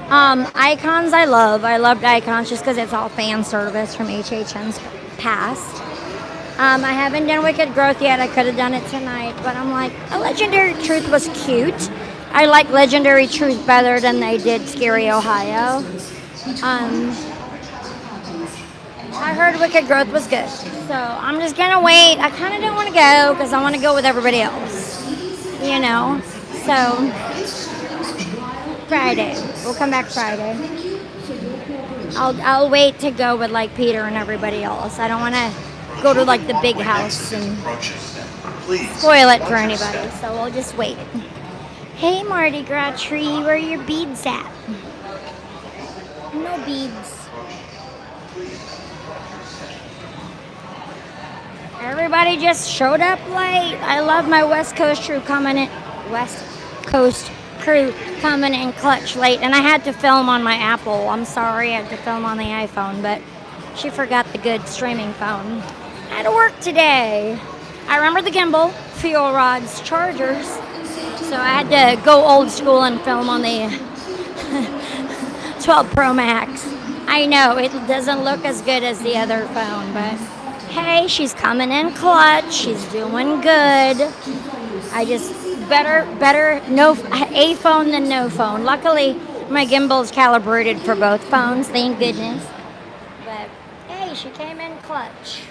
Icons I love. I loved Icons just because it's all fan service from HHN's past. I haven't done Wicked Growth yet. I could have done it tonight, but I'm like, a Legendary Truth was cute. I like Legendary Truth better than they did Scary Ohio. I heard Wicked Growth was good, so I'm just gonna wait. I kind of don't want to go because I want to go with everybody else, So Friday, we'll come back Friday. I'll wait to go with like Peter and everybody else. I don't want to go to like the big house and spoil it for anybody, so we'll just wait. Hey, Mardi Gras tree, where are your beads at? No beads. Everybody just showed up late. I love my West Coast crew coming in clutch late, and I had to film on my Apple. I'm sorry, I had to film on the iPhone, but she forgot the good streaming phone. I had to work today. I remember the gimbal, fuel rods, chargers, so I had to go old school and film on the 12 Pro Max. I know, it doesn't look as good as the other phone, but hey, she's coming in clutch. She's doing good. I just better no a phone than no phone. Luckily, my gimbal's calibrated for both phones. Thank goodness. But hey, she came in clutch.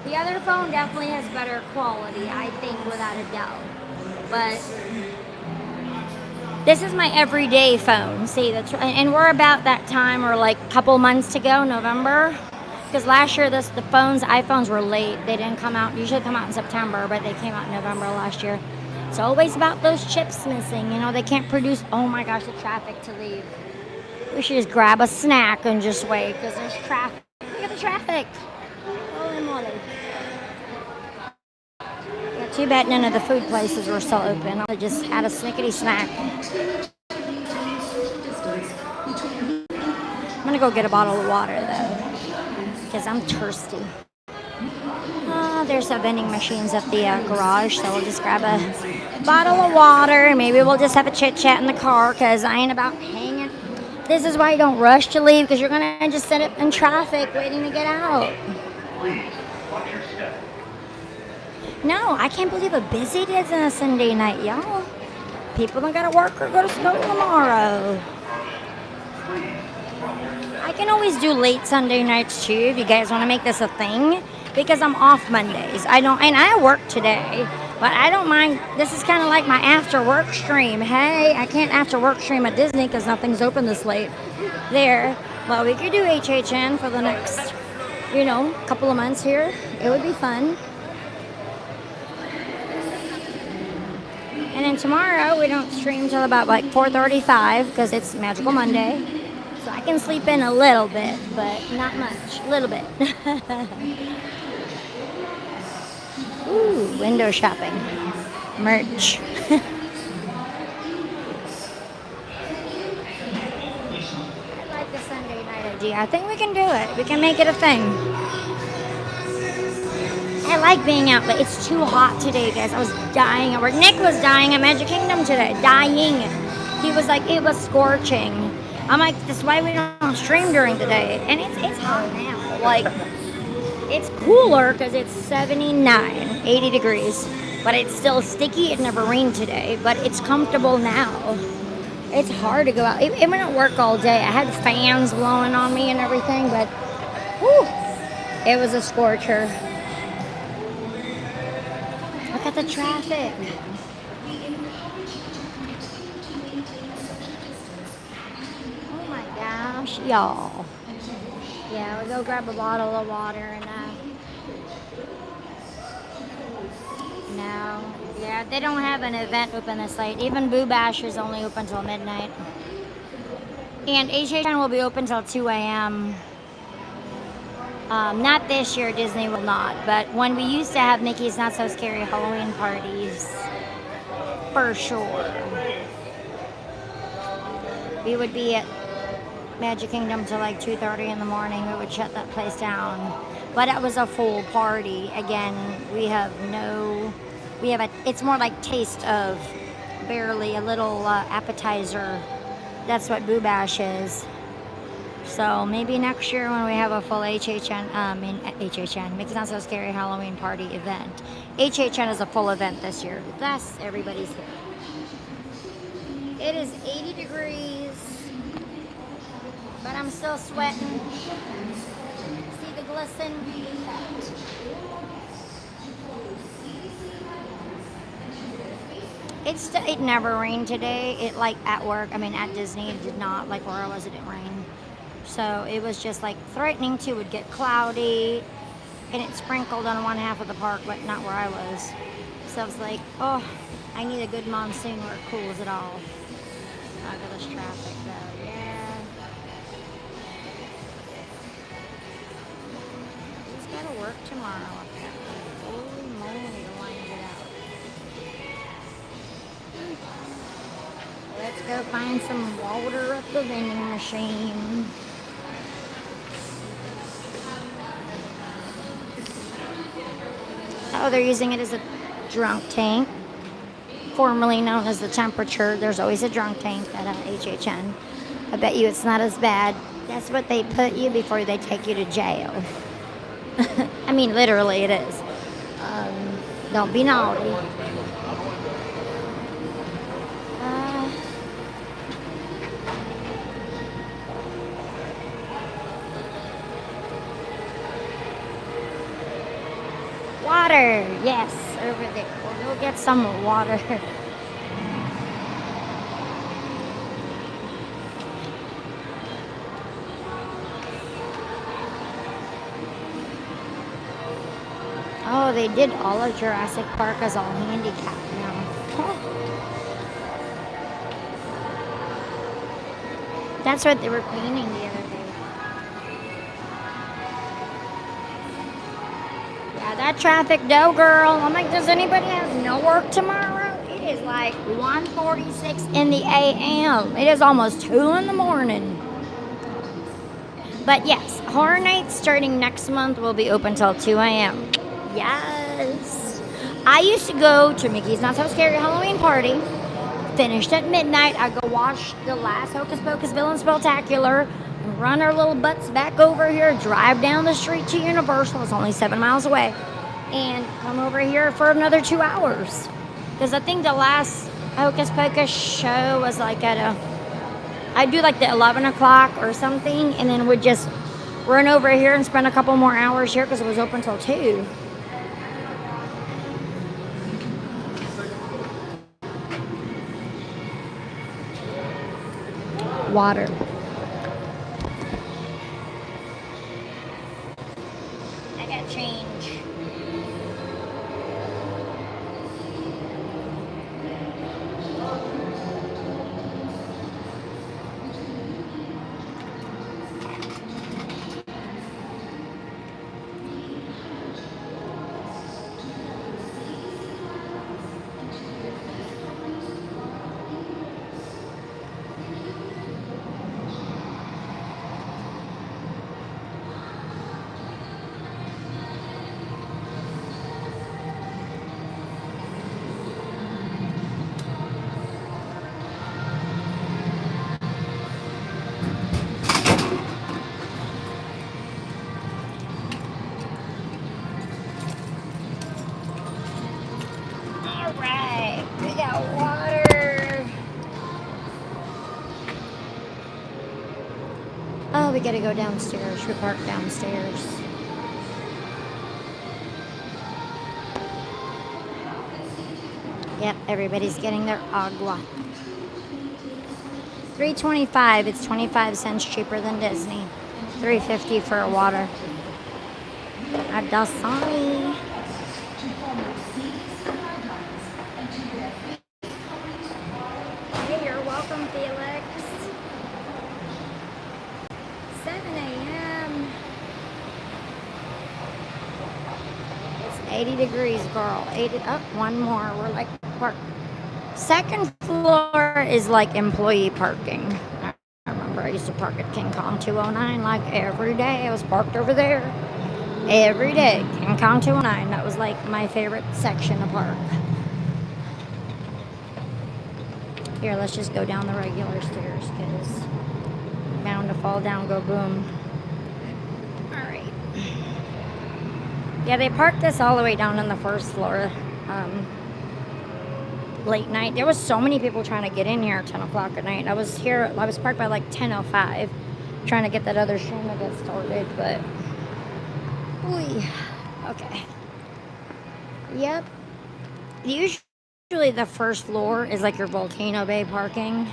The other phone definitely has better quality, I think, without a doubt. But this is my everyday phone. See, and we're about that time, or like a couple months to go, November. Because last year, the iPhones were late. They didn't come out, usually come out in September, but they came out in November last year. It's always about those chips missing. They can't produce, oh my gosh, the traffic to leave. We should just grab a snack and just wait, because there's traffic. Look at the traffic. Holy moly. Yeah, too bad none of the food places were still open. I just had a snickety snack. I'm going to go get a bottle of water, though, because I'm thirsty. There's some vending machines at the garage, so we'll just grab a bottle of water, and maybe we'll just have a chit-chat in the car, because I ain't about hanging. This is why you don't rush to leave, because you're going to just sit up in traffic waiting to get out. No, I can't believe how busy it is on a Sunday night, y'all. People don't got to work or go to school tomorrow. I can always do late Sunday nights too if you guys want to make this a thing, because I'm off Mondays. I work today, but I don't mind. This is kind of like my after work stream. Hey, I can't after work stream at Disney because nothing's open this late there. Well, we could do HHN for the next, couple of months here. It would be fun. And then tomorrow we don't stream till about like 4:35 because it's Magical Monday. So I can sleep in a little bit, but not much. A little bit. Ooh, window shopping. Merch. I think we can do it. We can make it a thing. I like being out, but it's too hot today, guys. I was dying at work. Nick was dying at Magic Kingdom today. Dying. He was like, it was scorching. I'm like, that's why we don't stream during the day. And it's hot now. Like, it's cooler because it's 79, 80 degrees. But it's still sticky. It never rained today. But it's comfortable now. It's hard to go out. It went at work all day. I had fans blowing on me and everything, but whew, it was a scorcher. Look at the traffic. Oh my gosh, y'all. Yeah, we'll go grab a bottle of water and no. Yeah, they don't have an event open this late. Even Boo Bash is only open till midnight. And HHN will be open till 2 a.m. Not this year, Disney will not. But when we used to have Mickey's Not So Scary Halloween parties, for sure. We would be at Magic Kingdom till like 2:30 in the morning. We would shut that place down. But it was a full party. Again, it's more like taste of barely a little appetizer. That's what Boo Bash is. So maybe next year when we have a full HHN, Mickey's Not So Scary Halloween party event. HHN is a full event this year. Thus, everybody's here. It is 80 degrees, but I'm still sweating. See the glisten? It never rained today. It like at work, at Disney, it did not. Like where I was, it didn't rain. So it was just like threatening to, would get cloudy, and it sprinkled on one half of the park, but not where I was. So I was like, oh, I need a good monsoon where it cools it off. Look at this traffic though, yeah. Who's got to work tomorrow? Holy moly, the line get out. Let's go find some water at the vending machine. Oh, they're using it as a drunk tank, formerly known as the temperature. There's always a drunk tank at HHN. I bet you it's not as bad. That's what they put you before they take you to jail. Literally it is. Don't be naughty. Water, yes, over there. We'll go get some water. Oh, they did all of Jurassic Park as all handicapped now. Huh. That's what they were painting the other day. Yeah, that traffic though, girl. I'm like, does anybody have no work tomorrow? It is like 1:46 in the a.m. It is almost 2 in the morning. But yes, Horror Nights starting next month will be open till 2 a.m. Yes. I used to go to Mickey's Not So Scary Halloween party. Finished at midnight. I go watch the last Hocus Pocus Villain Spectacular. Run our little butts back over here. Drive down the street to Universal. It's only 7 miles away. And come over here for another 2 hours. Because I think the last Hocus Pocus show was like I'd do like the 11 o'clock or something. And then would just run over here and spend a couple more hours here because it was open till 2. Water. I got change. Oh, we gotta go downstairs. We park downstairs. Yep, everybody's getting their agua. $3.25. It's 25 cents cheaper than Disney. $3.50 for a water. A Dasani. Hey, you're welcome, Felix. 7 a.m. It's 80 degrees, girl. 80. Oh, one more. We're like park. Second floor is like employee parking. I remember I used to park at King Kong 209 like every day. I was parked over there every day. King Kong 209. That was like my favorite section of park. Here, let's just go down the regular stairs because I'm bound to fall down, go boom. Alright. Yeah, they parked this all the way down on the first floor. Late night. There was so many people trying to get in here at 10 o'clock at night. I was parked by like 10:05 trying to get that other stream to get started, but okay. Yep. Usually the first floor is like your Volcano Bay parking.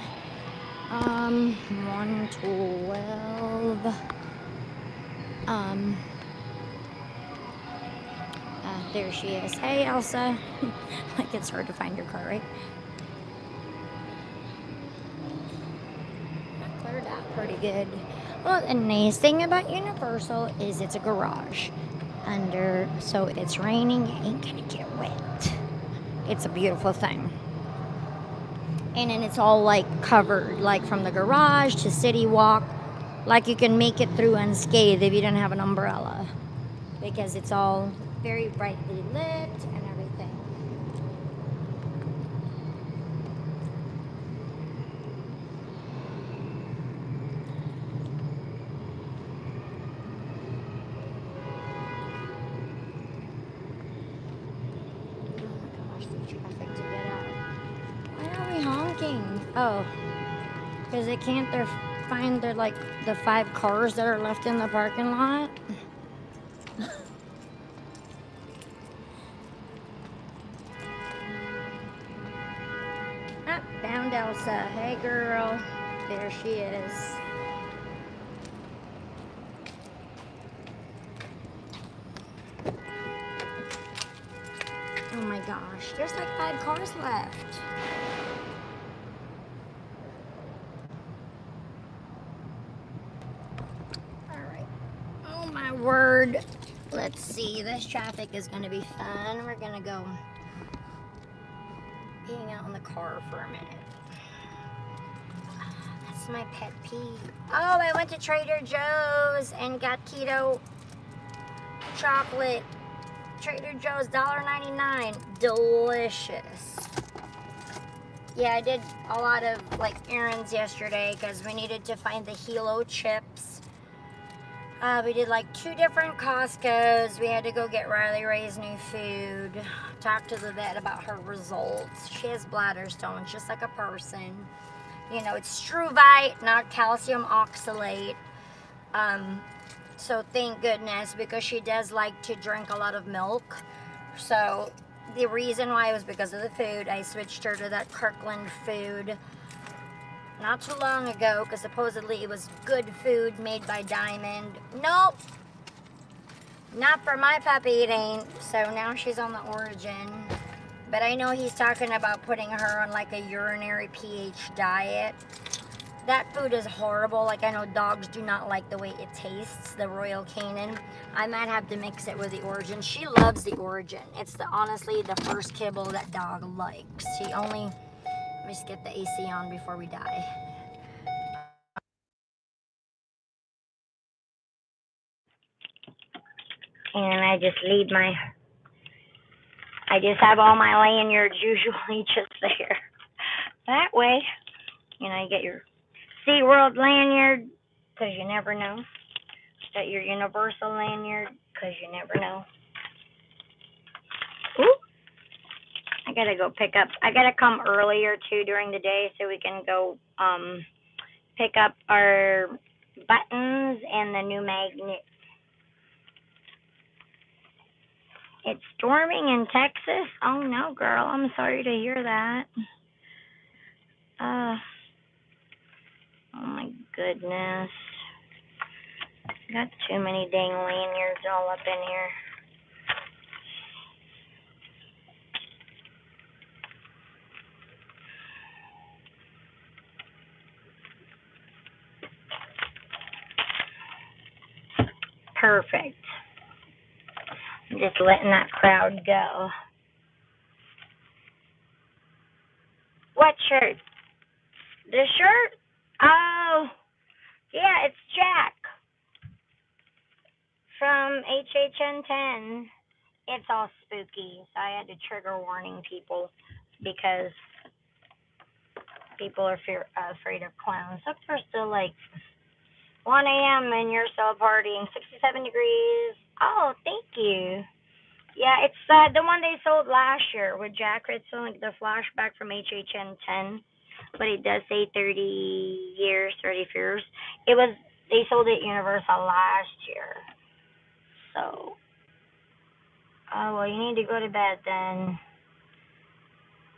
112. There she is. Hey, Elsa. Like, it's hard to find your car, right? I cleared out pretty good. Well, the nice thing about Universal is it's a garage under, so it's raining, you ain't gonna get wet. It's a beautiful thing. And then it's all like covered, like from the garage to City Walk. Like you can make it through unscathed if you don't have an umbrella. Because it's all very brightly lit and everything. Oh my gosh, the traffic to get out. Why are we honking? Oh, because they can't find their like the 5 cars that are left in the parking lot. Found Elsa. Hey girl. There she is. Oh my gosh. There's like 5 cars left. Alright. Oh my word. Let's see. This traffic is going to be fun. We're going to go hang out in the car for a minute. That's my pet peeve. Oh, I went to Trader Joe's and got keto chocolate. Trader Joe's, $1.99. Delicious. Yeah, I did a lot of like errands yesterday because we needed to find the Hilo chips. We did like 2 different Costco's. We had to go get Riley Ray's new food. Talk to the vet about her results. She has bladder stones, just like a person. You know, it's struvite, not calcium oxalate. So thank goodness, because she does like to drink a lot of milk. So the reason why was because of the food. I switched her to that Kirkland food not too long ago, because supposedly it was good food made by Diamond. Nope. Not for my puppy, it ain't. So now she's on the Origin. But I know he's talking about putting her on like a urinary pH diet. That food is horrible. Like, I know dogs do not like the way it tastes, the Royal Canin. I might have to mix it with the Origin. She loves the Origin. It's honestly the first kibble that dog likes. She only... Let me just get the AC on before we die. And I just have all my lanyards usually just there. That way, you know, you get your SeaWorld lanyard, because you never know. Got your Universal lanyard, because you never know. Ooh. I gotta go pick up. I gotta come earlier too during the day so we can go pick up our buttons and the new magnet. It's storming in Texas? Oh no, girl. I'm sorry to hear that. Oh my goodness. Got too many dang lanyards all up in here. Perfect. I'm just letting that crowd go. What shirt? This shirt? Oh, yeah, it's Jack from HHN10. It's all spooky, so I had to trigger warning people because people are afraid of clowns. Look, we're still like 1 a.m. and you're still partying. 67 degrees. Oh, thank you. Yeah, it's the one they sold last year with Jack Ritzel, like the flashback from HHN10. But it does say 30 years, 30 years. They sold it at Universal last year. So, oh, well, you need to go to bed then.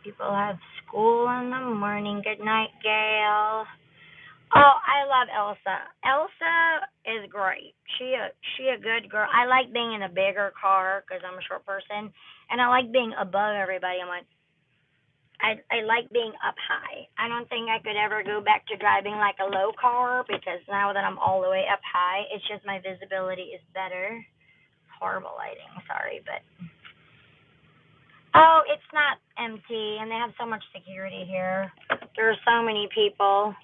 People have school in the morning. Good night, Gail. Oh, I love Elsa. Elsa is great. She a good girl. I like being in a bigger car because I'm a short person, and I like being above everybody. I like being up high. I don't think I could ever go back to driving like a low car because now that I'm all the way up high, it's just my visibility is better. Horrible lighting, sorry, but oh, it's not empty, and they have so much security here. There are so many people.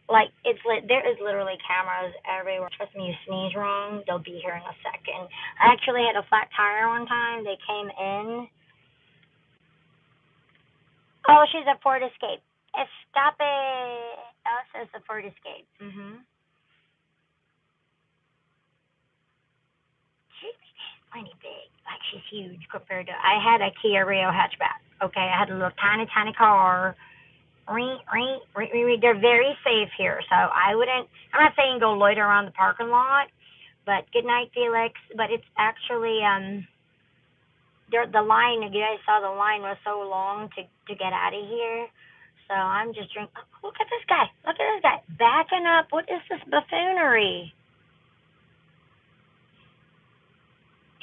Like, there is literally cameras everywhere. Trust me, you sneeze wrong, they'll be here in a second. I actually had a flat tire one time. They came in. Oh, she's a Ford Escape. Escape. Elsa's a Ford Escape. She's plenty big. Like, she's huge compared to... I had a Kia Rio hatchback. Okay, I had a little tiny, tiny car. They're very safe here, so I'm not saying go loiter around the parking lot, but good night, Felix. But it's actually, the line, you guys saw the line was so long to get out of here, so I'm just drinking. Oh, look at this guy, backing up. What is this buffoonery?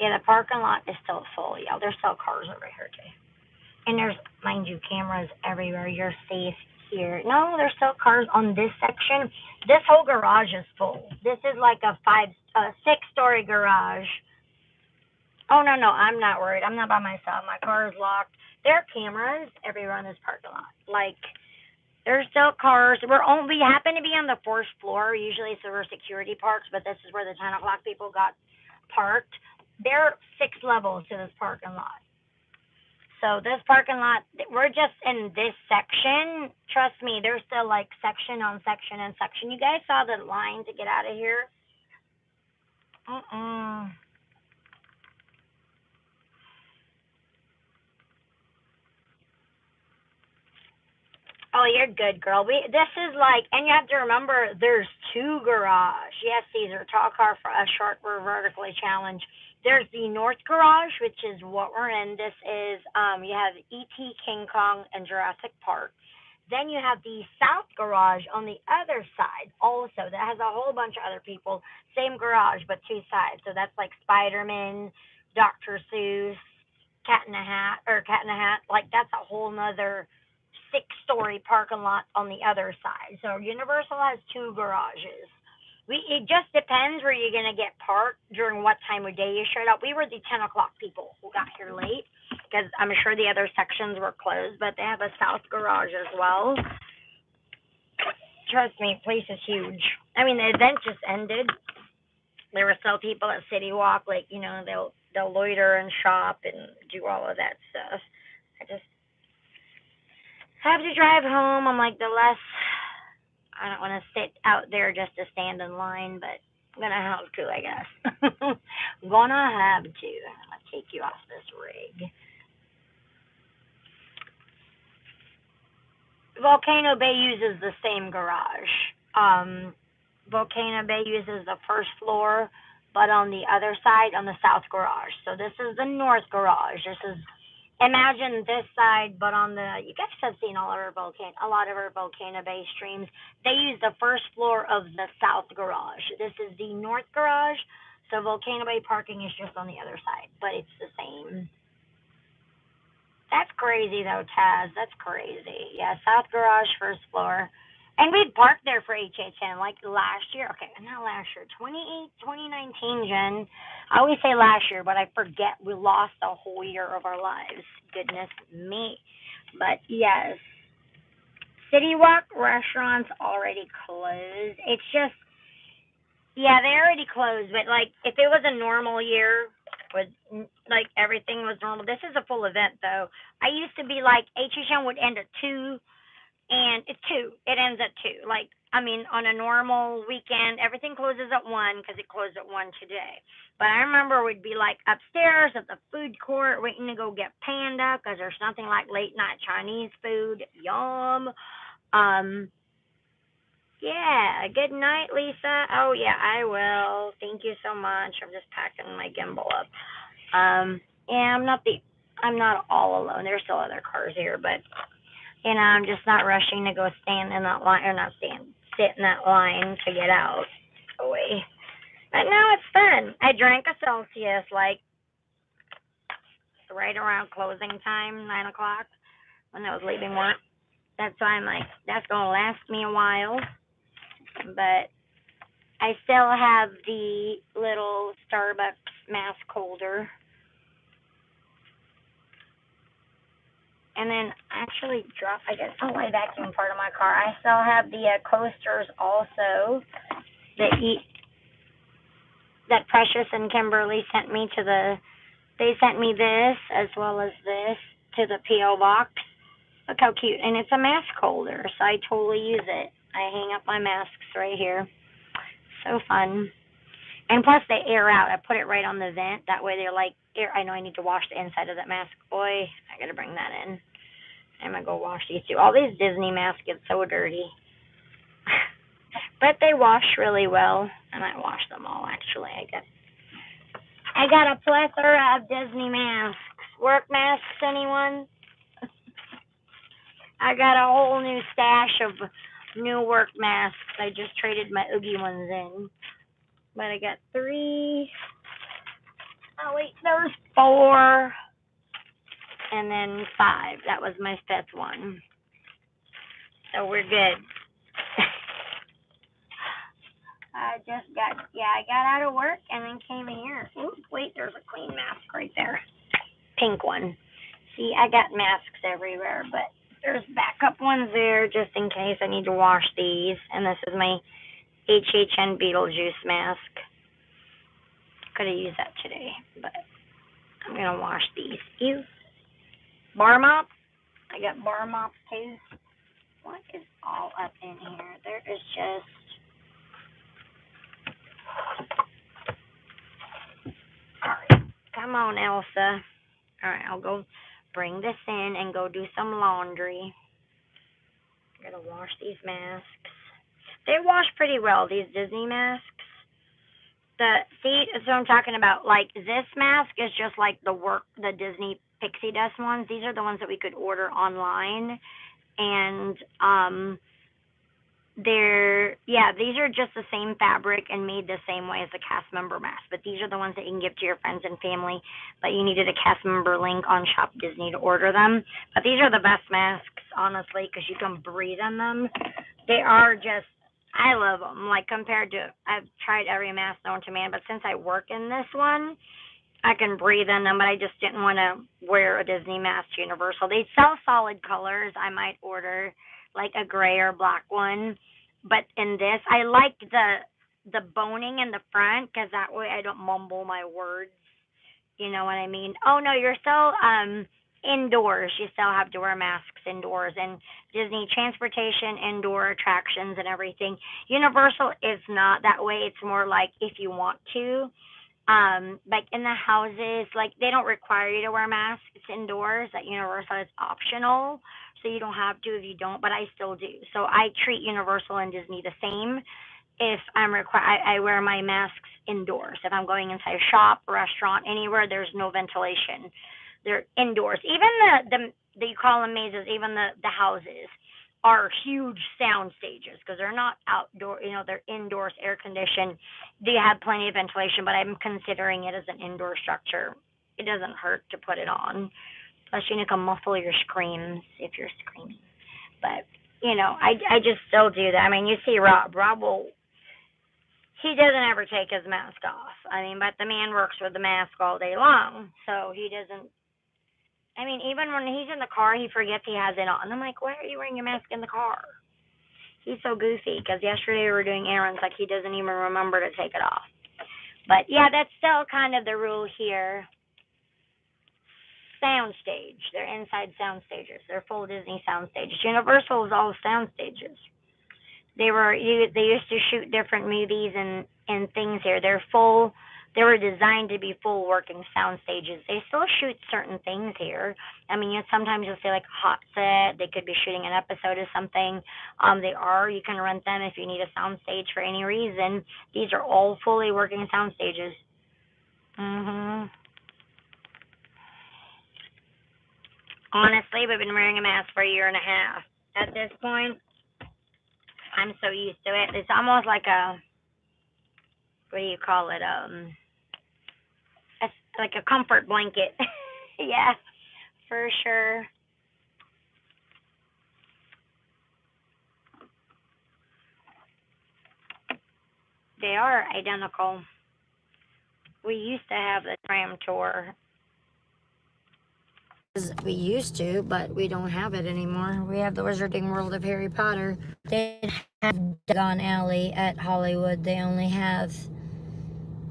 Yeah, the parking lot is still full, y'all. There's still cars over here, too. And there's, mind you, cameras everywhere. You're safe here. No, there's still cars on this section. This whole garage is full. This is like a 6-story garage. Oh, no, I'm not worried. I'm not by myself. My car is locked. There are cameras everywhere in this parking lot. Like, there's still cars. We happen to be on the 4th floor. Usually, so we're security parks, but this is where the 10 o'clock people got parked. There are 6 levels to this parking lot. So this parking lot, we're just in this section. Trust me, there's still like section on section and section. You guys saw the line to get out of here? Oh, you're good, girl. This is like, and you have to remember, there's 2 garage. Yes, these are tall car for us, short, we're vertically challenged. There's the North Garage, which is what we're in. This is, you have E.T., King Kong, and Jurassic Park. Then you have the South Garage on the other side also. That has a whole bunch of other people. Same garage, but 2 sides. So that's like Spider-Man, Dr. Seuss, Cat in a Hat. Like, that's a whole nother 6-story parking lot on the other side. So Universal has 2 garages. It just depends where you're going to get parked during what time of day you showed up. We were the 10 o'clock people who got here late because I'm sure the other sections were closed, but they have a south garage as well. Trust me, place is huge. I mean, the event just ended. There were still people at City Walk, like, you know, they'll loiter and shop and do all of that stuff. I just have to drive home. I'm like, I don't want to sit out there just to stand in line, but I'm going to have to, I guess. I'm going to have to. I'm going to take you off this rig. Volcano Bay uses the same garage. Volcano Bay uses the first floor, but on the other side, on the south garage. So this is the north garage. This is, imagine this side, but on the, you guys have seen a lot of our Volcano Bay streams. They use the first floor of the south garage. This is the north garage. So Volcano Bay parking is just on the other side, but it's the same. That's crazy though, Taz. That's crazy. Yeah, south garage, first floor. And we'd parked there for HHN like last year. Okay, not last year. 2019, Jen. I always say last year, but I forget we lost a whole year of our lives. Goodness me. But yes. City Walk restaurants already closed. It's just, yeah, they already closed. But like, if it was a normal year, with like everything was normal. This is a full event though. I used to be like, HHN would end at 2. And it's 2. It ends at 2. Like, I mean, on a normal weekend, everything closes at 1 because it closed at 1 today. But I remember we'd be like upstairs at the food court waiting to go get panda because there's nothing like late night Chinese food. Yum. Yeah. Good night, Lisa. Oh yeah, I will. Thank you so much. I'm just packing my gimbal up. Yeah, I'm not all alone. There's still other cars here, but. I'm just not rushing to go stand in that line, or sit in that line to get out. Away. But now it's fun. I drank a Celsius like right around closing time, 9 o'clock, when I was leaving work. That's why I'm like, that's going to last me a while. But I still have the little Starbucks mask holder. And then actually I vacuumed part of my car. I still have the coasters also that Precious and Kimberly sent me they sent me this as well as this to the P.O. box. Look how cute. And it's a mask holder, so I totally use it. I hang up my masks right here. So fun. And plus they air out. I put it right on the vent. That way they're like, I know I need to wash the inside of that mask. Boy, I got to bring that in. I'm going to go wash these too. All these Disney masks get so dirty. But they wash really well. And I wash them all, actually. I got a plethora of Disney masks. Work masks, anyone? I got a whole new stash of new work masks. I just traded my Oogie ones in. But I got 3. Oh, wait, there's 4. And then 5. That was my 5th one. So we're good. I got out of work and then came here. Oops, wait, there's a clean mask right there. Pink one. See, I got masks everywhere, but there's backup ones there just in case I need to wash these. And this is my HHN Beetlejuice mask. Could have used that today, but I'm going to wash these. Ew. Bar mop. I got bar mop too. What is all up in here? There is just... Alright. Come on, Elsa. Alright, I'll go bring this in and go do some laundry. I'm going to wash these masks. They wash pretty well, these Disney masks. See, that's what I'm talking about. Like, this mask is just like the Disney pixie dust ones. These are the ones that we could order online. And, these are just the same fabric and made the same way as the cast member mask. But these are the ones that you can give to your friends and family. But you needed a cast member link on Shop Disney to order them. But these are the best masks, honestly, because you can breathe in them. They are just, I love them. Like, compared to, I've tried every mask known to man, but since I work in this one, I can breathe in them, but I just didn't want to wear a Disney mask to Universal. They sell solid colors. I might order like a gray or black one. But in this, I like the boning in the front because that way I don't mumble my words. You know what I mean? Oh, no, you're still indoors. You still have to wear masks indoors. And Disney transportation, indoor attractions and everything. Universal is not that way. It's more like if you want to. Like in the houses, like they don't require you to wear masks indoors. At Universal, it's optional, so you don't have to if you don't, but I still do. So I treat Universal and Disney the same. if I wear my masks indoors. If I'm going inside a shop, restaurant, anywhere, there's no ventilation. They're indoors. Even you call them mazes, even the houses are huge sound stages because they're not outdoor, they're indoors, air conditioned. They have plenty of ventilation, but I'm considering it as an indoor structure. It doesn't hurt to put it on. Plus, you can muffle your screams if you're screaming. But, I just still do that. I mean, you see Rob. He doesn't ever take his mask off. I mean, but the man works with the mask all day long, so he doesn't. I mean, even when he's in the car, he forgets he has it on. I'm like, why are you wearing your mask in the car? He's so goofy because yesterday we were doing errands, like he doesn't even remember to take it off. But yeah, that's still kind of the rule here. Soundstage. They're inside sound stages. They're full Disney sound stages. Universal is all sound stages. They used to shoot different movies and things here. They were designed to be full working sound stages. They still shoot certain things here. I mean, sometimes you'll see like a hot set. They could be shooting an episode of something. You can rent them if you need a sound stage for any reason. These are all fully working sound stages. Honestly, we've been wearing a mask for a year and a half. At this point, I'm so used to it. It's almost like what do you call it? Like a comfort blanket. Yeah, for sure. They are identical. We used to have the tram tour. We used to, but we don't have it anymore. We have the Wizarding World of Harry Potter. They have Diagon Alley at Hollywood. They only have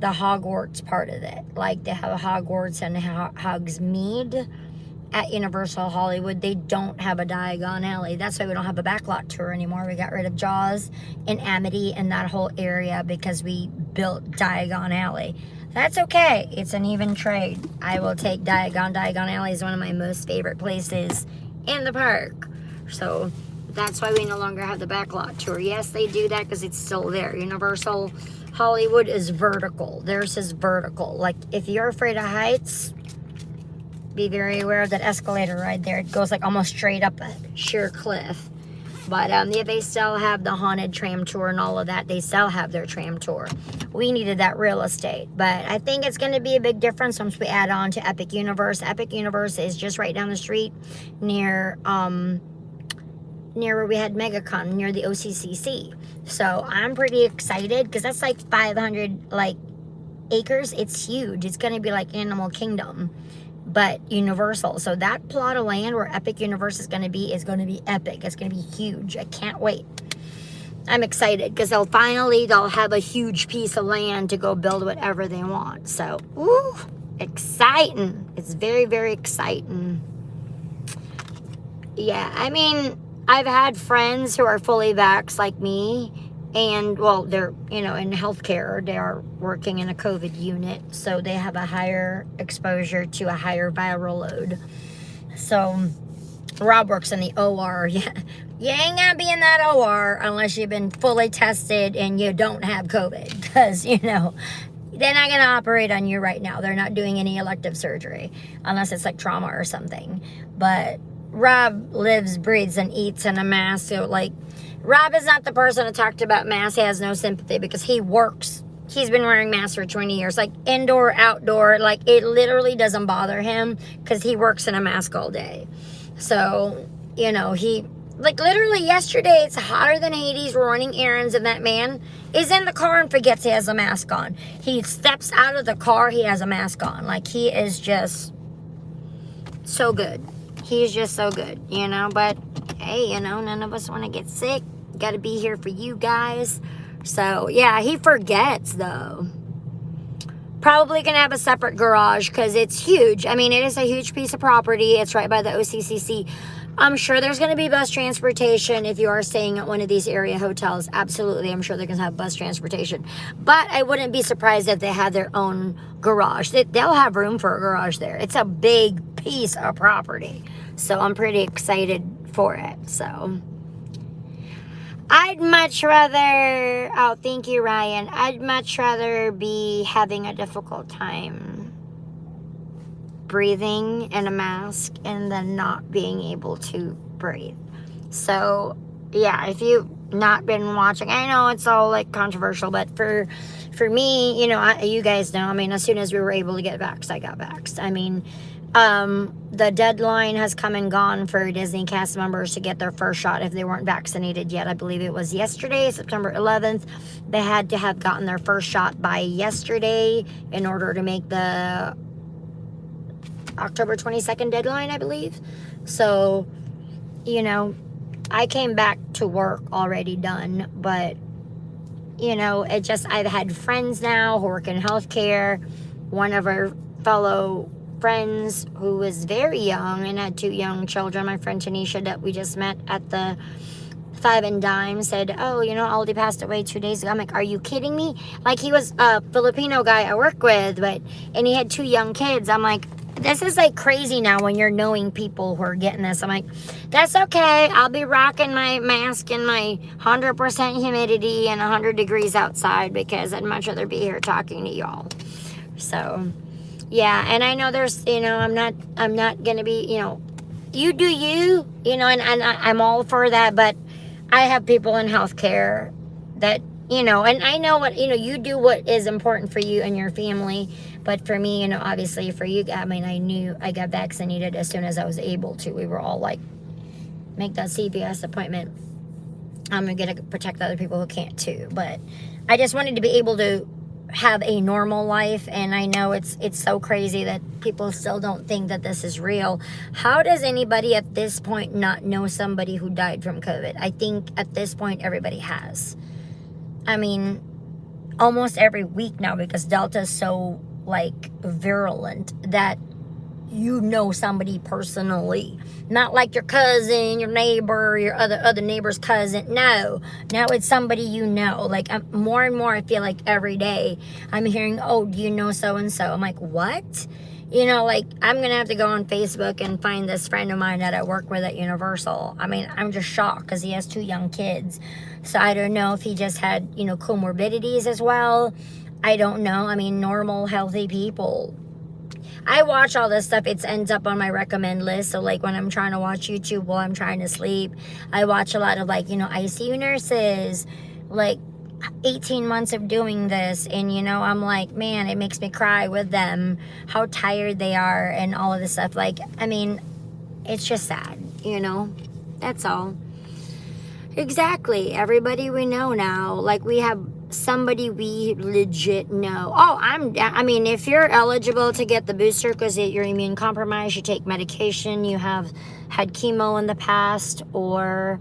the Hogwarts part of it. Like, they have Hogwarts and Hogsmeade at Universal Hollywood. They don't have a Diagon Alley. That's why we don't have a backlot tour anymore. We got rid of Jaws and Amity and that whole area because we built Diagon Alley. That's okay. It's an even trade. I will take Diagon. Diagon Alley is one of my most favorite places in the park. So that's why we no longer have the backlot tour. Yes, they do that because it's still there. Universal Hollywood is vertical. Theirs is vertical. Like, if you're afraid of heights, be very aware of that escalator right there. It goes like almost straight up a sheer cliff. But yeah, they still have the haunted tram tour and all of that. They still have their tram tour. We needed that real estate. But I think it's going to be a big difference once we add on to Epic Universe. Epic Universe is just right down the street near where we had MegaCon, near the OCCC. So I'm pretty excited because that's like 500 acres. It's huge. It's going to be like Animal Kingdom, but Universal. So that plot of land where Epic Universe is going to be epic. It's going to be huge. I can't wait. I'm excited because they'll have a huge piece of land to go build whatever they want. So, ooh, exciting. It's very, very exciting. Yeah, I mean, I've had friends who are fully vaxxed like me, and well, they're, in healthcare. They are working in a COVID unit, so they have a higher exposure to a higher viral load. So Rob works in the OR. Yeah, you ain't gonna be in that OR unless you've been fully tested and you don't have COVID, because they're not gonna operate on you right now. They're not doing any elective surgery unless it's like trauma or something. But Rob lives, breathes, and eats in a mask. So, Rob is not the person to talk to about masks. He has no sympathy because he works. He's been wearing masks for 20 years. Indoor, outdoor. It literally doesn't bother him because he works in a mask all day. So, he... literally yesterday, it's hotter than 80s. We're running errands, and that man is in the car and forgets he has a mask on. He steps out of the car, he has a mask on. He is just so good. He's just so good, but hey, none of us want to get sick. Got to be here for you guys. So yeah, he forgets though. Probably gonna have a separate garage because it's huge. I mean, it is a huge piece of property. It's right by the OCCC. I'm sure there's going to be bus transportation if you are staying at one of these area hotels. Absolutely, I'm sure they're going to have bus transportation. But I wouldn't be surprised if they had their own garage. They'll have room for a garage there. It's a big piece of property. So I'm pretty excited for it. So I'd much rather, oh, thank you, Ryan. I'd much rather be having a difficult time breathing in a mask and then not being able to breathe. So, yeah, if you've not been watching, I know it's all like controversial, but for me, you know, you guys know, I mean, as soon as we were able to get vaxxed, I got vaxxed. I mean, the deadline has come and gone for Disney cast members to get their first shot if they weren't vaccinated yet. I believe it was yesterday, September 11th. They had to have gotten their first shot by yesterday in order to make the October 22nd deadline, I believe. So, you know, I came back to work already done, but, you know, it just, I've had friends now who work in healthcare. One of our fellow friends who was very young and had 2 young children, my friend Tanisha that we just met at the Five and Dime, said, oh, you know, Aldi passed away 2 days ago. I'm like, are you kidding me? Like, he was a Filipino guy I work with, and he had 2 young kids. I'm like, this is like crazy now when you're knowing people who are getting this. I'm like, that's okay. I'll be rocking my mask and my 100% humidity and 100 degrees outside because I'd much rather be here talking to y'all. So, yeah, and I know there's, you know, I'm not going to be, you know, you do you, you know, and I'm all for that, but I have people in healthcare that, you know, and I know what, you know, you do what is important for you and your family. But for me, you know, obviously for you, I mean, I knew I got vaccinated as soon as I was able to. We were all like, make that CVS appointment. I'm going to protect other people who can't too. But I just wanted to be able to have a normal life. And I know it's so crazy that people still don't think that this is real. How does anybody at this point not know somebody who died from COVID? I think at this point, everybody has. I mean, almost every week now, because Delta is so like virulent that you know somebody personally, not like your cousin, your neighbor, your other neighbor's cousin. No, now it's somebody you know. Like, more and more I feel like every day I'm hearing, oh, do you know so and so? I'm like, what? You know, like, I'm gonna have to go on Facebook and find this friend of mine that I work with at Universal. I mean, I'm just shocked because he has 2 young kids, so I don't know if he just had, you know, comorbidities as well. I don't know. I mean, normal, healthy people. I watch all this stuff. It ends up on my recommend list. So, like, when I'm trying to watch YouTube while I'm trying to sleep, I watch a lot of, like, you know, ICU nurses, like, 18 months of doing this. And, you know, I'm like, man, it makes me cry with them, how tired they are and all of this stuff. Like, I mean, it's just sad, you know? That's all. Exactly. Everybody we know now, like, we have somebody we legit know. Oh, I mean, if you're eligible to get the booster because you're immune compromised, you take medication, you have had chemo in the past, or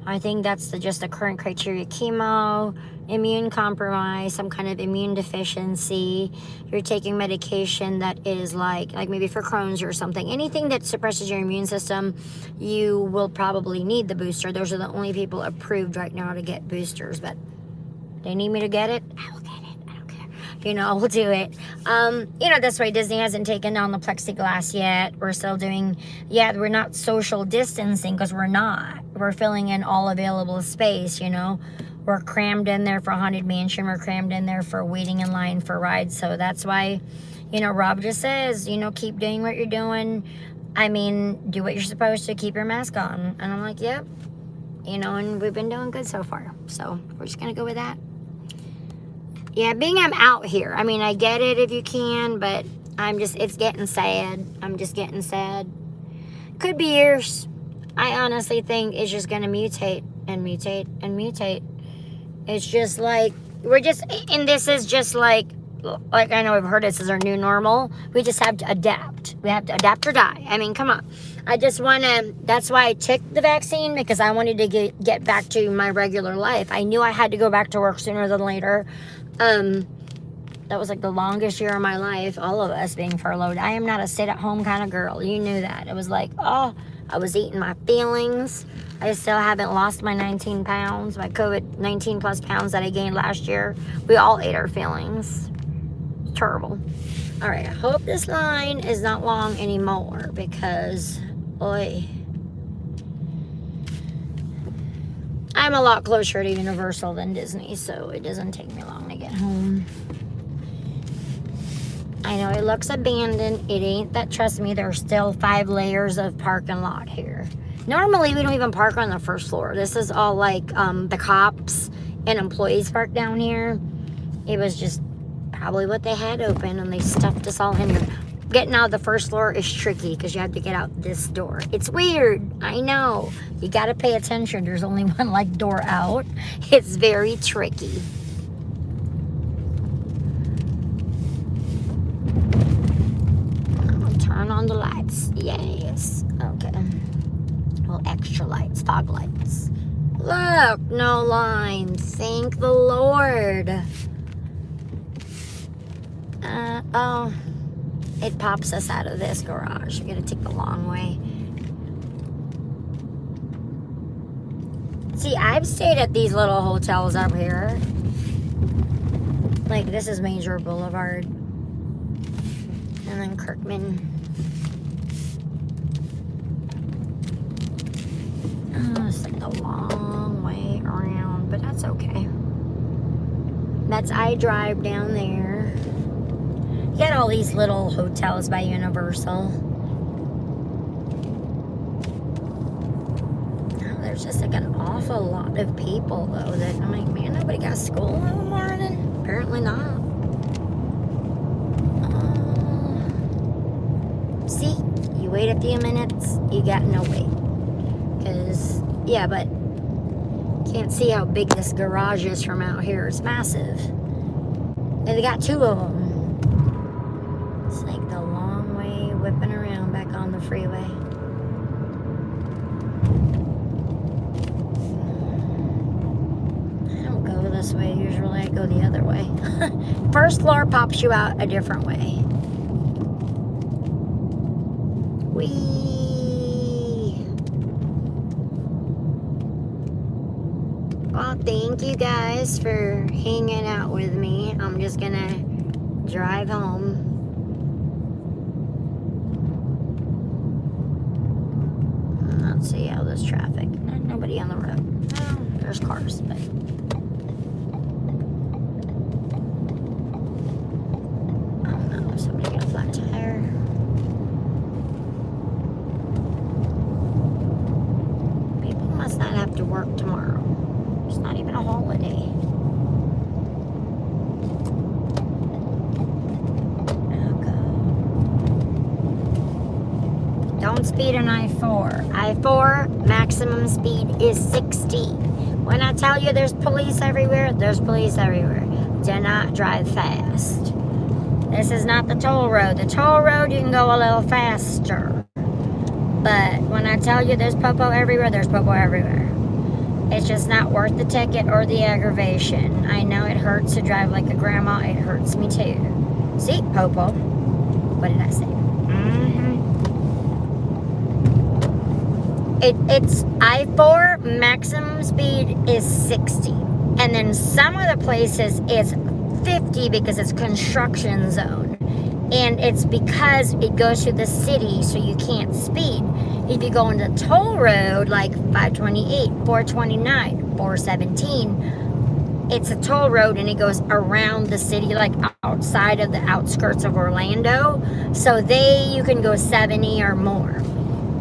I think that's just the current criteria, chemo, immune compromise, some kind of immune deficiency, you're taking medication that is like maybe for Crohn's or something, anything that suppresses your immune system, you will probably need the booster. Those are the only people approved right now to get boosters, but they need me to get it, I will get it. I don't care. You know, I will do it. You know, that's why Disney hasn't taken down the plexiglass yet. We're still doing, we're not social distancing because we're not. We're filling in all available space, you know. We're crammed in there for Haunted Mansion. We're crammed in there for waiting in line for rides. So that's why, you know, Rob just says, you know, keep doing what you're doing. I mean, do what you're supposed to. Keep your mask on. And I'm like, yep. You know, and we've been doing good so far. So we're just going to go with that. Yeah, being I'm out here. I mean, I get it if you can, but it's getting sad. I'm just getting sad. Could be years. I honestly think it's just going to mutate and mutate and mutate. It's just like, and this is just like I know I've heard this is our new normal. We just have to adapt. We have to adapt or die. I mean, come on. I just want to, that's why I took the vaccine, because I wanted to get back to my regular life. I knew I had to go back to work sooner than later. That was like the longest year of my life, all of us being furloughed. I am not a sit-at-home kind of girl. You knew that. It was like, oh, I was eating my feelings. I still haven't lost my 19 pounds, my COVID 19 plus pounds that I gained last year. We all ate our feelings. It's terrible. All right, I hope this line is not long anymore because, boy. I'm a lot closer to Universal than Disney, so it doesn't take me long to get home. I know it looks abandoned. It ain't that. Trust me, there's still 5 layers of parking lot here. Normally, we don't even park on the first floor. This is all like the cops and employees park down here. It was just probably what they had open, and they stuffed us all in here. Getting out of the first floor is tricky because you have to get out this door. It's weird. I know. You got to pay attention. There's only one like door out. It's very tricky. Turn on the lights. Yes. Okay. Well, extra lights. Fog lights. Look, no line. Thank the Lord. Oh. It pops us out of this garage. We're gonna take the long way. See, I've stayed at these little hotels up here. Like, this is Major Boulevard. And then Kirkman. Oh, it's like the long way around, but that's okay. That's I Drive down there. You got all these little hotels by Universal. Oh, there's just like an awful lot of people though that I'm like, man, nobody got school in the morning? Apparently not. See, you wait a few minutes, you got no wait. Cause, yeah, but can't see how big this garage is from out here. It's massive. And they got 2 of them. It's like the long way whipping around back on the freeway. I don't go this way usually. I go the other way. First floor pops you out a different way. Whee! Well, thank you guys for hanging out with me. I'm just gonna drive home. Let's see how this traffic. Nobody on the road. Oh, there's cars, but oh no, somebody got a flat tire. People must not have to work tomorrow. It's not even a holiday. Don't speed on I-4. I-4, maximum speed is 60. When I tell you there's police everywhere, there's police everywhere. Do not drive fast. This is not the toll road. The toll road, you can go a little faster. But when I tell you there's popo everywhere, there's popo everywhere. It's just not worth the ticket or the aggravation. I know it hurts to drive like a grandma. It hurts me too. See, popo. What did I say? It's I-4, maximum speed is 60. And then some of the places it's 50 because it's construction zone. And it's because it goes through the city, so you can't speed. If you go on the toll road, like 528, 429, 417, it's a toll road and it goes around the city, like outside of the outskirts of Orlando. So you can go 70 or more.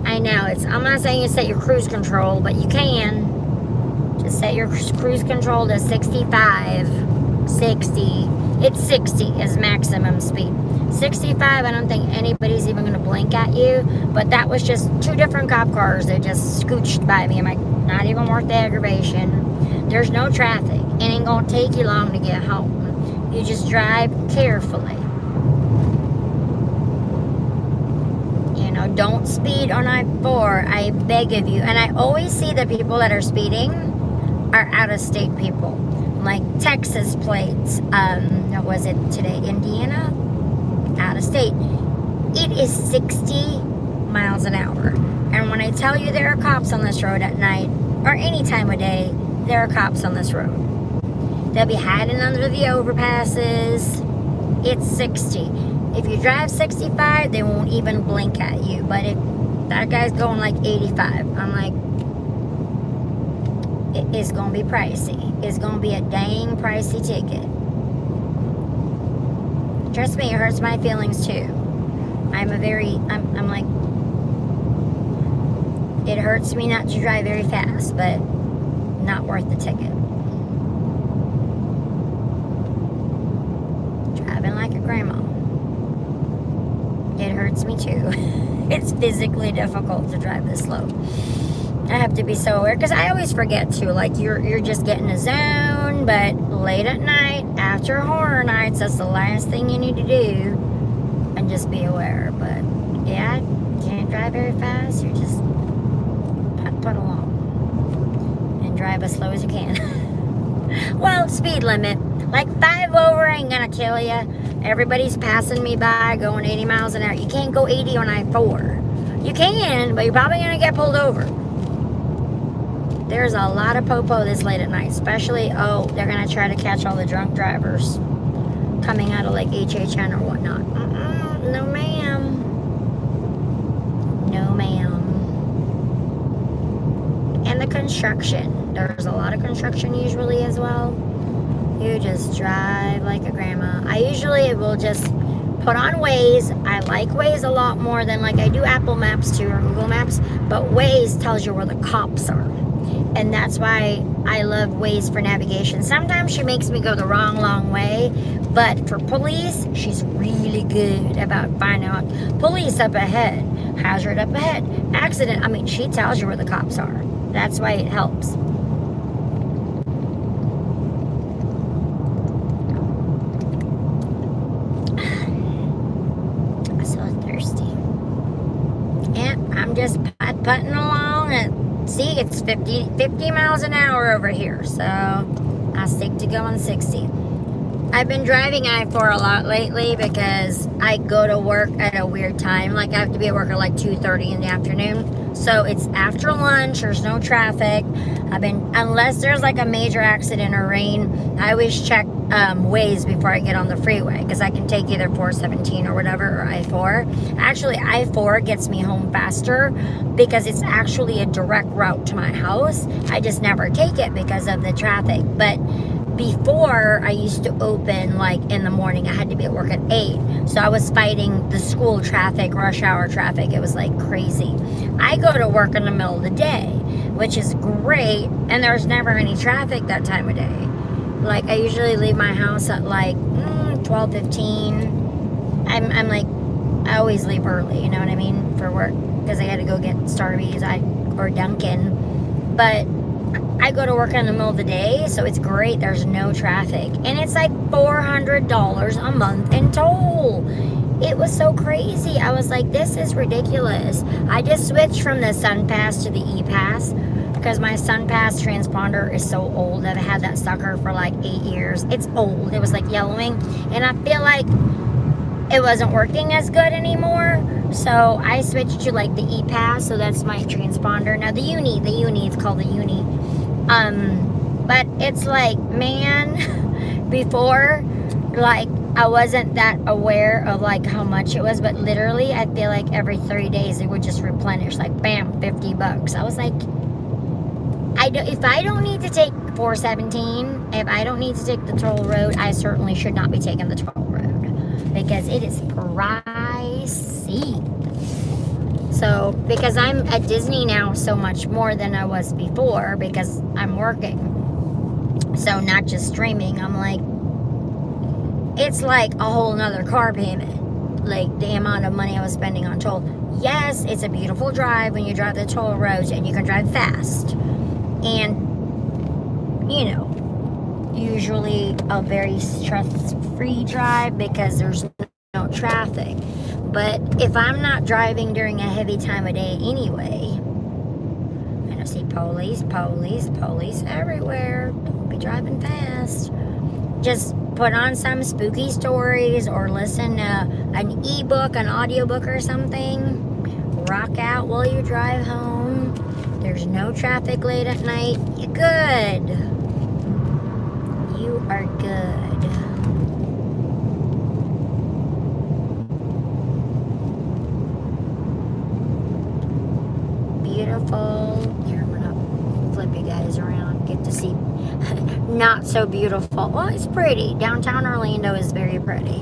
I know, I'm not saying you set your cruise control, but you can. Just set your cruise control to 65, 60. It's 60 is maximum speed. 65, I don't think anybody's even going to blink at you. But that was just 2 different cop cars that just scooched by me. I'm like, not even worth the aggravation. There's no traffic. It ain't going to take you long to get home. You just drive carefully. Don't speed on I-4, I beg of you. And I always see the people that are speeding are out-of-state people. Like Texas plates, what was it today, Indiana? Out-of-state. It is 60 miles an hour. And when I tell you there are cops on this road at night, or any time of day, there are cops on this road. They'll be hiding under the overpasses. It's 60. If you drive 65, they won't even blink at you. But if that guy's going like 85, I'm like, it's gonna be pricey. It's gonna be a dang pricey ticket. Trust me, it hurts my feelings too. I'm like, it hurts me not to drive very fast, but not worth the ticket. Driving like a grandma. It hurts me too. It's physically difficult to drive this slow. I have to be so aware, because I always forget to, like, you're just getting a zone, but late at night, after horror nights, that's the last thing you need to do, and just be aware. But yeah, you can't drive very fast, you just put along, and drive as slow as you can. Well, speed limit, like 5 over ain't gonna kill you. Everybody's passing me by going 80 miles an hour. You can't go 80 on I-4. You can, but you're probably gonna get pulled over. There's a lot of popo this late at night, especially, they're gonna try to catch all the drunk drivers coming out of like HHN or whatnot. No ma'am. No ma'am. And the construction. There's a lot of construction usually as well. You just drive like a grandma. I usually will just put on Waze. I like Waze a lot more than, like, I do Apple Maps too, or Google Maps, but Waze tells you where the cops are. And that's why I love Waze for navigation. Sometimes she makes me go the wrong way, but for police, she's really good about finding out police up ahead, hazard up ahead, accident. I mean, she tells you where the cops are. That's why it helps. I'm just putting along, and see, it's 50 miles an hour over here, so I stick to going 60. I've been driving I-4 a lot lately because I go to work at a weird time. Like, I have to be at work at like 2:30 in the afternoon, so it's after lunch, there's no traffic. Unless there's like a major accident or rain, I always check Waze before I get on the freeway, because I can take either 417 or whatever, or I-4. Actually, I-4 gets me home faster because it's actually a direct route to my house. I just never take it because of the traffic. But before, I used to open like in the morning. I had to be at work at 8, so I was fighting the school traffic, rush hour traffic. It was like crazy. I go to work in the middle of the day, which is great, and there's never any traffic that time of day. Like, I usually leave my house at like 12:15. I'm like, I always leave early, you know what I mean, for work, because I got to go get Starbucks or Dunkin'. But I go to work in the middle of the day, so it's great. There's no traffic, and it's like $400 a month in toll. It was so crazy. I was like, this is ridiculous. I just switched from the Sun Pass to the E-Pass because my Sun Pass transponder is so old. I've had that sucker for like 8 years. It's old. It was like yellowing, and I feel like it wasn't working as good anymore. So I switched to like the E-Pass, so that's my transponder. Now the Uni, it's called the Uni. But it's like, man, before, like, I wasn't that aware of like how much it was, but literally I feel like every 30 days it would just replenish, like bam, $50. I was like, if I don't need to take 417, if I don't need to take the toll road, I certainly should not be taking the toll road, because it is pricey. So, because I'm at Disney now so much more than I was before, because I'm working, so not just streaming, I'm like, it's like a whole nother car payment, like the amount of money I was spending on toll. Yes, it's a beautiful drive when you drive the toll roads, and you can drive fast, and you know, usually a very stress-free drive because there's no traffic. But if I'm not driving during a heavy time of day anyway, and I see police everywhere, don't be driving fast. Just put on some spooky stories or listen to an ebook, an audiobook or something. Rock out while you drive home. There's no traffic late at night. You're good. You are good. Beautiful. Here, I'm gonna flip you guys around. not so beautiful. Well, it's pretty. Downtown Orlando is very pretty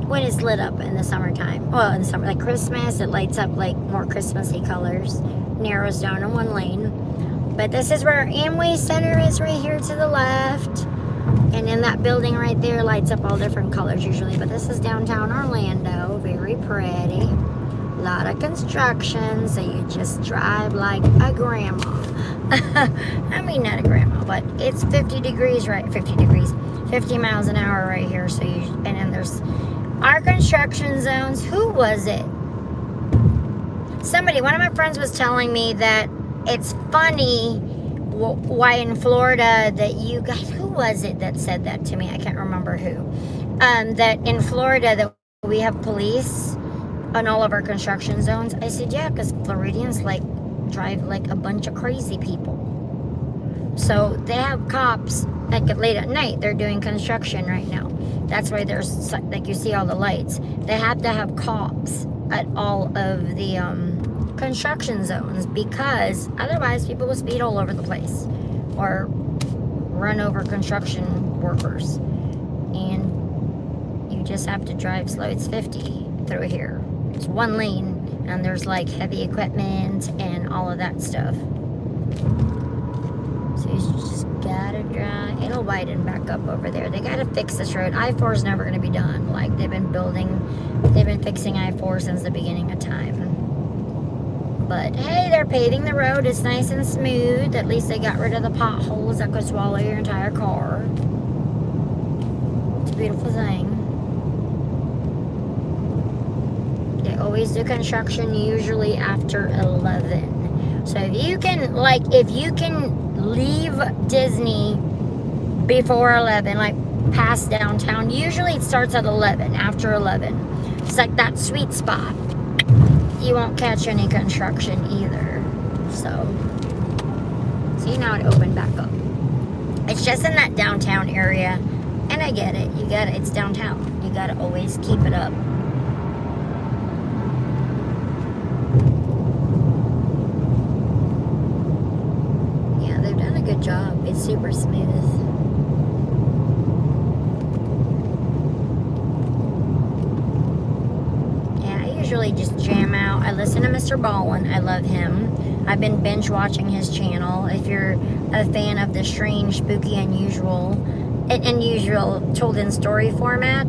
when it's lit up in the summertime. Well, in the summer, like Christmas, it lights up like more Christmassy colors, narrows down in one lane. But this is where Amway Center is, right here to the left. And then that building right there lights up all different colors usually. But this is downtown Orlando, very pretty. A lot of construction, so you just drive like a grandma. I mean, not a grandma, but it's 50 degrees, 50 miles an hour right here. So you, and then there's our construction zones. Who was it? Somebody, one of my friends was telling me that it's funny why in Florida that you guys, who was it that said that to me? I can't remember who. That in Florida that we have police on all of our construction zones. I said, yeah, because Floridians like drive like a bunch of crazy people. So they have cops like late at night. They're doing construction right now. That's why there's, like, you see all the lights. They have to have cops at all of the construction zones, because otherwise people will speed all over the place or run over construction workers, and you just have to drive slow. It's 50 through here. It's one lane, and there's like heavy equipment and all of that stuff. So you just gotta drive. It'll widen back up over there. They gotta fix this road. I-4 is never gonna be done. Like, they've been fixing I-4 since the beginning of time. But hey, they're paving the road. It's nice and smooth. At least they got rid of the potholes that could swallow your entire car. It's a beautiful thing. They always do construction usually after 11. So if you can leave Disney before 11, like past downtown, usually it starts at 11, after 11. It's like that sweet spot. You won't catch any construction either. So, see, now it opened back up. It's just in that downtown area, and I get it. It's downtown. You gotta always keep it up. Yeah, they've done a good job. It's super smooth. Usually just jam out. I listen to Mr. Ballin. I love him. I've been binge watching his channel. If you're a fan of the strange, spooky, unusual told in story format,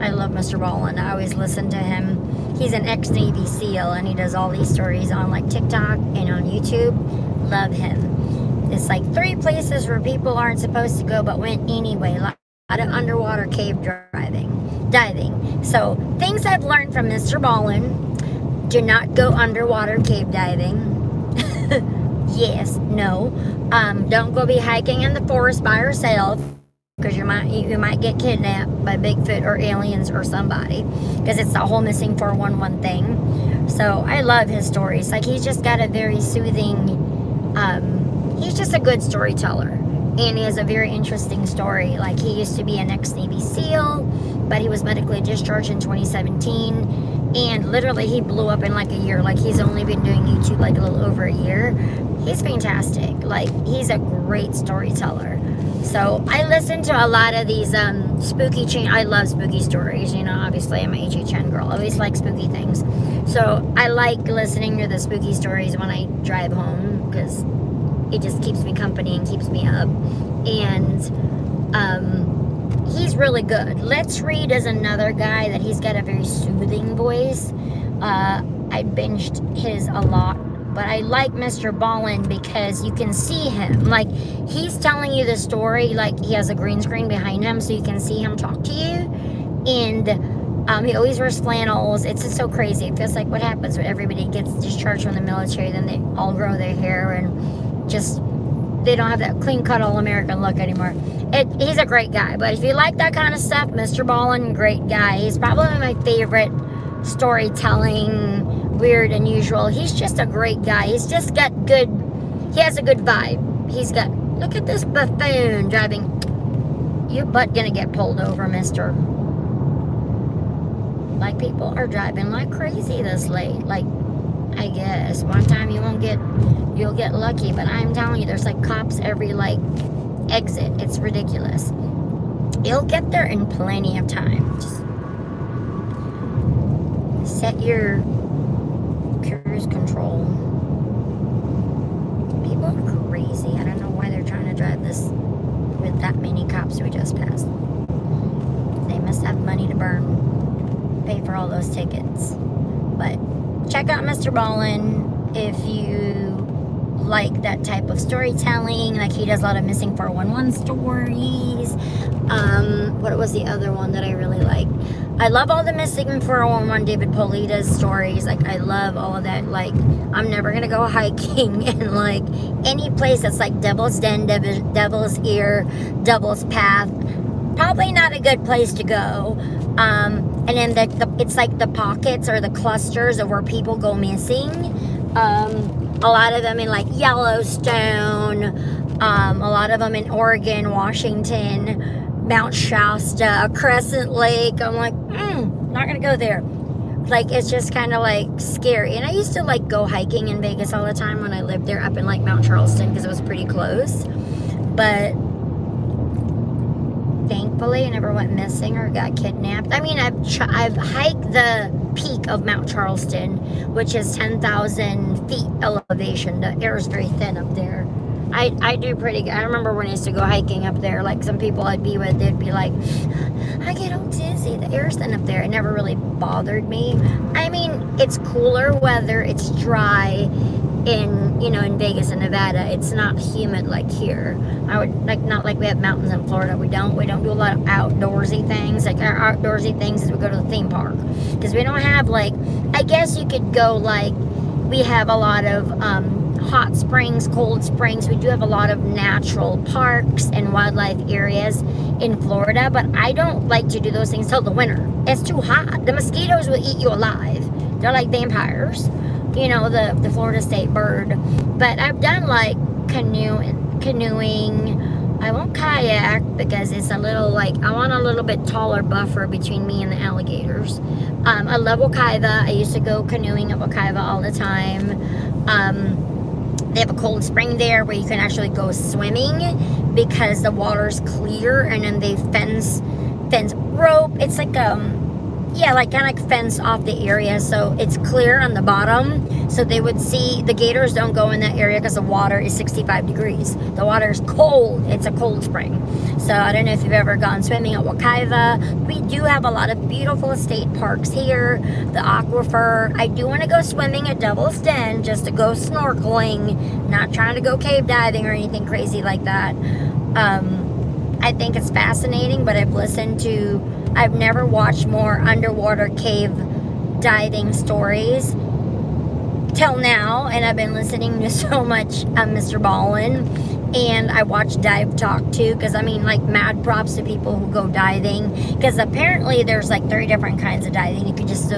I love Mr. Ballin. I always listen to him. He's an ex-Navy SEAL, and he does all these stories on like TikTok and on YouTube. Love him. It's like 3 places where people aren't supposed to go but went anyway. Like a lot of underwater cave diving. So, things I've learned from Mr. Ballin: do not go underwater cave diving. Yes, no. Don't go be hiking in the forest by yourself, because you might get kidnapped by Bigfoot or aliens or somebody, because it's the whole missing 411 thing. So, I love his stories. Like, he's just got a very soothing, he's just a good storyteller. And he has a very interesting story. Like, he used to be an ex-Navy SEAL, but he was medically discharged in 2017. And literally, he blew up in like a year. Like, he's only been doing YouTube like a little over a year. He's fantastic. Like, he's a great storyteller. So, I listen to a lot of these spooky I love spooky stories. You know, obviously, I'm an HHN girl. I always like spooky things. So, I like listening to the spooky stories when I drive home, because it just keeps me company and keeps me up. And he's really good. Let's Read is another guy that he's got a very soothing voice. I binged his a lot, but I like Mr. Ballin because you can see him. Like, he's telling you the story, like he has a green screen behind him so you can see him talk to you. And he always wears flannels. It's just so crazy. It feels like what happens when everybody gets discharged from the military, then they all grow their hair and just, they don't have that clean-cut all-American look anymore. He's a great guy, but if you like that kind of stuff, Mr. Ballin, great guy. He's probably my favorite storytelling, weird, unusual. He's just a great guy. He's just got good, he has a good vibe. He's got, look at this buffoon driving. Your butt gonna get pulled over, mister. Like, people are driving like crazy this late. Like, I guess one time you'll get lucky, but I'm telling you, there's like cops every like exit. It's ridiculous. You'll get there in plenty of time. Just set your cruise control. People are crazy. I don't know why they're trying to drive this with that many cops we just passed. They must have money to burn, pay for all those tickets. But check out Mr. Ballin if you like that type of storytelling. Like, he does a lot of missing 411 stories. What was the other one that I really like? I love all the missing 411 David Polita's stories. Like, I love all of that. Like, I'm never gonna go hiking in like any place that's like Devil's Den, Devil's Ear, Devil's Path. Probably not a good place to go. And then it's like the pockets or the clusters of where people go missing. A lot of them in like Yellowstone, a lot of them in Oregon, Washington, Mount Shasta, Crescent Lake. I'm like, not gonna go there. Like, it's just kind of like scary. And I used to like go hiking in Vegas all the time when I lived there, up in like Mount Charleston, because it was pretty close. But thankfully I never went missing or got kidnapped. I mean, I've hiked the peak of Mount Charleston, which is 10,000 feet elevation. The air is very thin up there. I do pretty good. I remember when I used to go hiking up there, like some people I'd be with, they'd be like, I get all dizzy, the air's thin up there. It never really bothered me. I mean, it's cooler weather, it's dry in Vegas and Nevada. It's not humid like here. Not like we have mountains in Florida. We don't do a lot of outdoorsy things. Like, our outdoorsy things is we go to the theme park, because we don't have, like, I guess you could go, like, we have a lot of hot springs, cold springs. We do have a lot of natural parks and wildlife areas in Florida, but I don't like to do those things till the winter. It's too hot. The mosquitoes will eat you alive. They're like vampires. The Florida state bird. But I've done like canoeing. I won't kayak because it's a little like, I want a little bit taller buffer between me and the alligators. I love Wekiva. I used to go canoeing at Wekiva all the time. They have a cold spring there where you can actually go swimming because the water's clear, and then they fence rope. It's like like kind of like fence off the area, so it's clear on the bottom, so they would see the gators don't go in that area because the water is 65 degrees. The water is cold. It's a cold spring. So I don't know if you've ever gone swimming at Wekiva. We do have a lot of beautiful state parks here. The aquifer. I do want to go swimming at Devil's Den just to go snorkeling, not trying to go cave diving or anything crazy like that. I think it's fascinating, but I've never watched more underwater cave diving stories till now, and I've been listening to so much Mr. Ballin, and I watch Dive Talk too, because I mean, like, mad props to people who go diving, because apparently there's like 3 different kinds of diving. You could just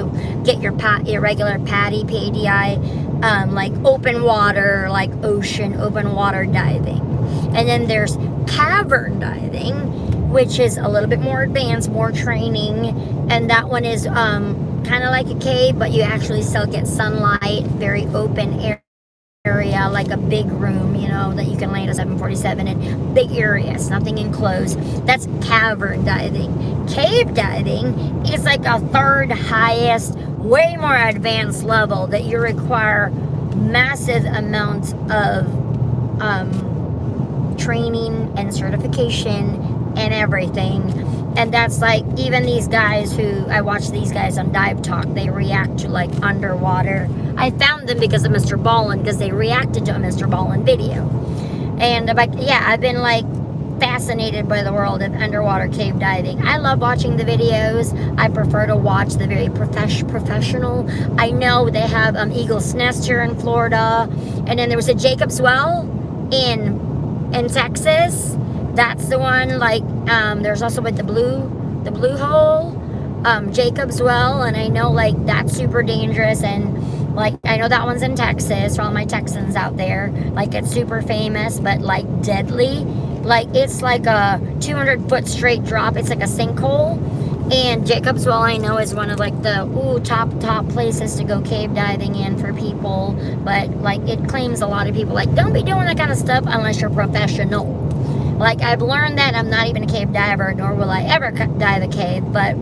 get your regular PADI, P-A-D-I, like open water, like ocean open water diving, and then there's cavern diving, which is a little bit more advanced, more training, and that one is kind of like a cave, but you actually still get sunlight, very open area, like a big room, that you can land a 747 in. Big areas, nothing enclosed. That's cavern diving. Cave diving is like a 3rd highest, way more advanced level that you require massive amounts of training and certification and everything. And that's like, even these guys who, I watch these guys on Dive Talk, they react to like underwater. I found them because of Mr. Ballin, because they reacted to a Mr. Ballin video. And I've been like fascinated by the world of underwater cave diving. I love watching the videos. I prefer to watch the very professional. I know they have Eagle's Nest here in Florida, and then there was a Jacob's Well in Texas. That's the one. Like, there's also with the blue hole, Jacob's Well, and I know like that's super dangerous, and like I know that one's in Texas for all my Texans out there. Like, it's super famous, but like deadly. Like, it's like a 200-foot straight drop. It's like a sinkhole. And Jacob's Well, I know, is one of like the top places to go cave diving in for people. But like, it claims a lot of people like, don't be doing that kind of stuff unless you're professional. Like, I've learned that I'm not even a cave diver, nor will I ever dive a cave, but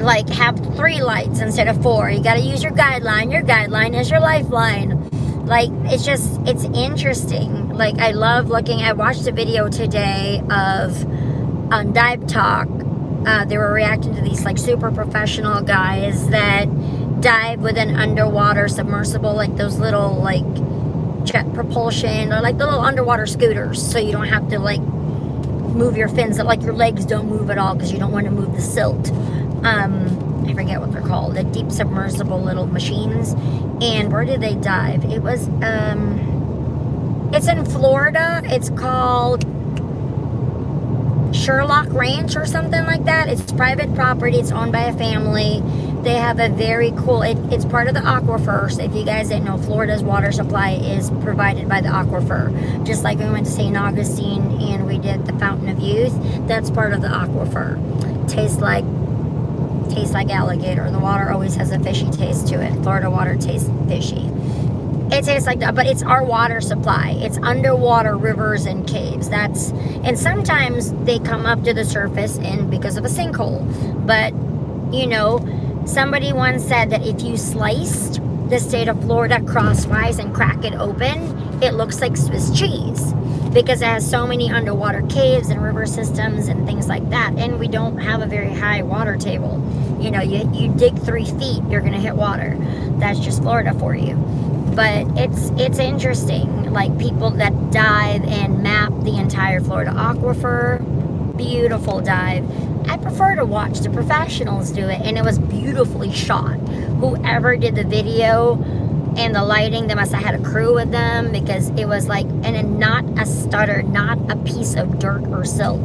like, have 3 lights instead of 4. You gotta use your guideline. Your guideline is your lifeline. Like, it's just, it's interesting. Like, I love looking, I watched a video today of, on Dive Talk, they were reacting to these, like, super professional guys that dive with an underwater submersible, like those little, like, jet propulsion, or like the little underwater scooters, so you don't have to, like, move your fins, like your legs don't move at all because you don't want to move the silt. I forget what they're called, the deep submersible little machines. And where did they dive? It was, it's in Florida. It's called Sherlock Ranch or something like that. It's private property. It's owned by a family. They have a very cool, it's part of the aquifer. So if you guys didn't know, Florida's water supply is provided by the aquifer. Just like we went to St. Augustine and we did the Fountain of Youth, that's part of the aquifer. Tastes like alligator. The water always has a fishy taste to it. Florida water tastes fishy. It tastes like that, but it's our water supply. It's underwater rivers and caves. And sometimes they come up to the surface and because of a sinkhole. But, you know, somebody once said that if you sliced the state of Florida crosswise and crack it open, it looks like Swiss cheese because it has so many underwater caves and river systems and things like that. And we don't have a very high water table. You know, you dig 3 feet, you're gonna hit water. That's just Florida for you. But it's interesting, like people that dive and map the entire Florida aquifer. Beautiful dive. I prefer to watch the professionals do it, and it was beautifully shot. Whoever did the video and the lighting, they must have had a crew with them because it was like, and not a stutter, not a piece of dirt or silt.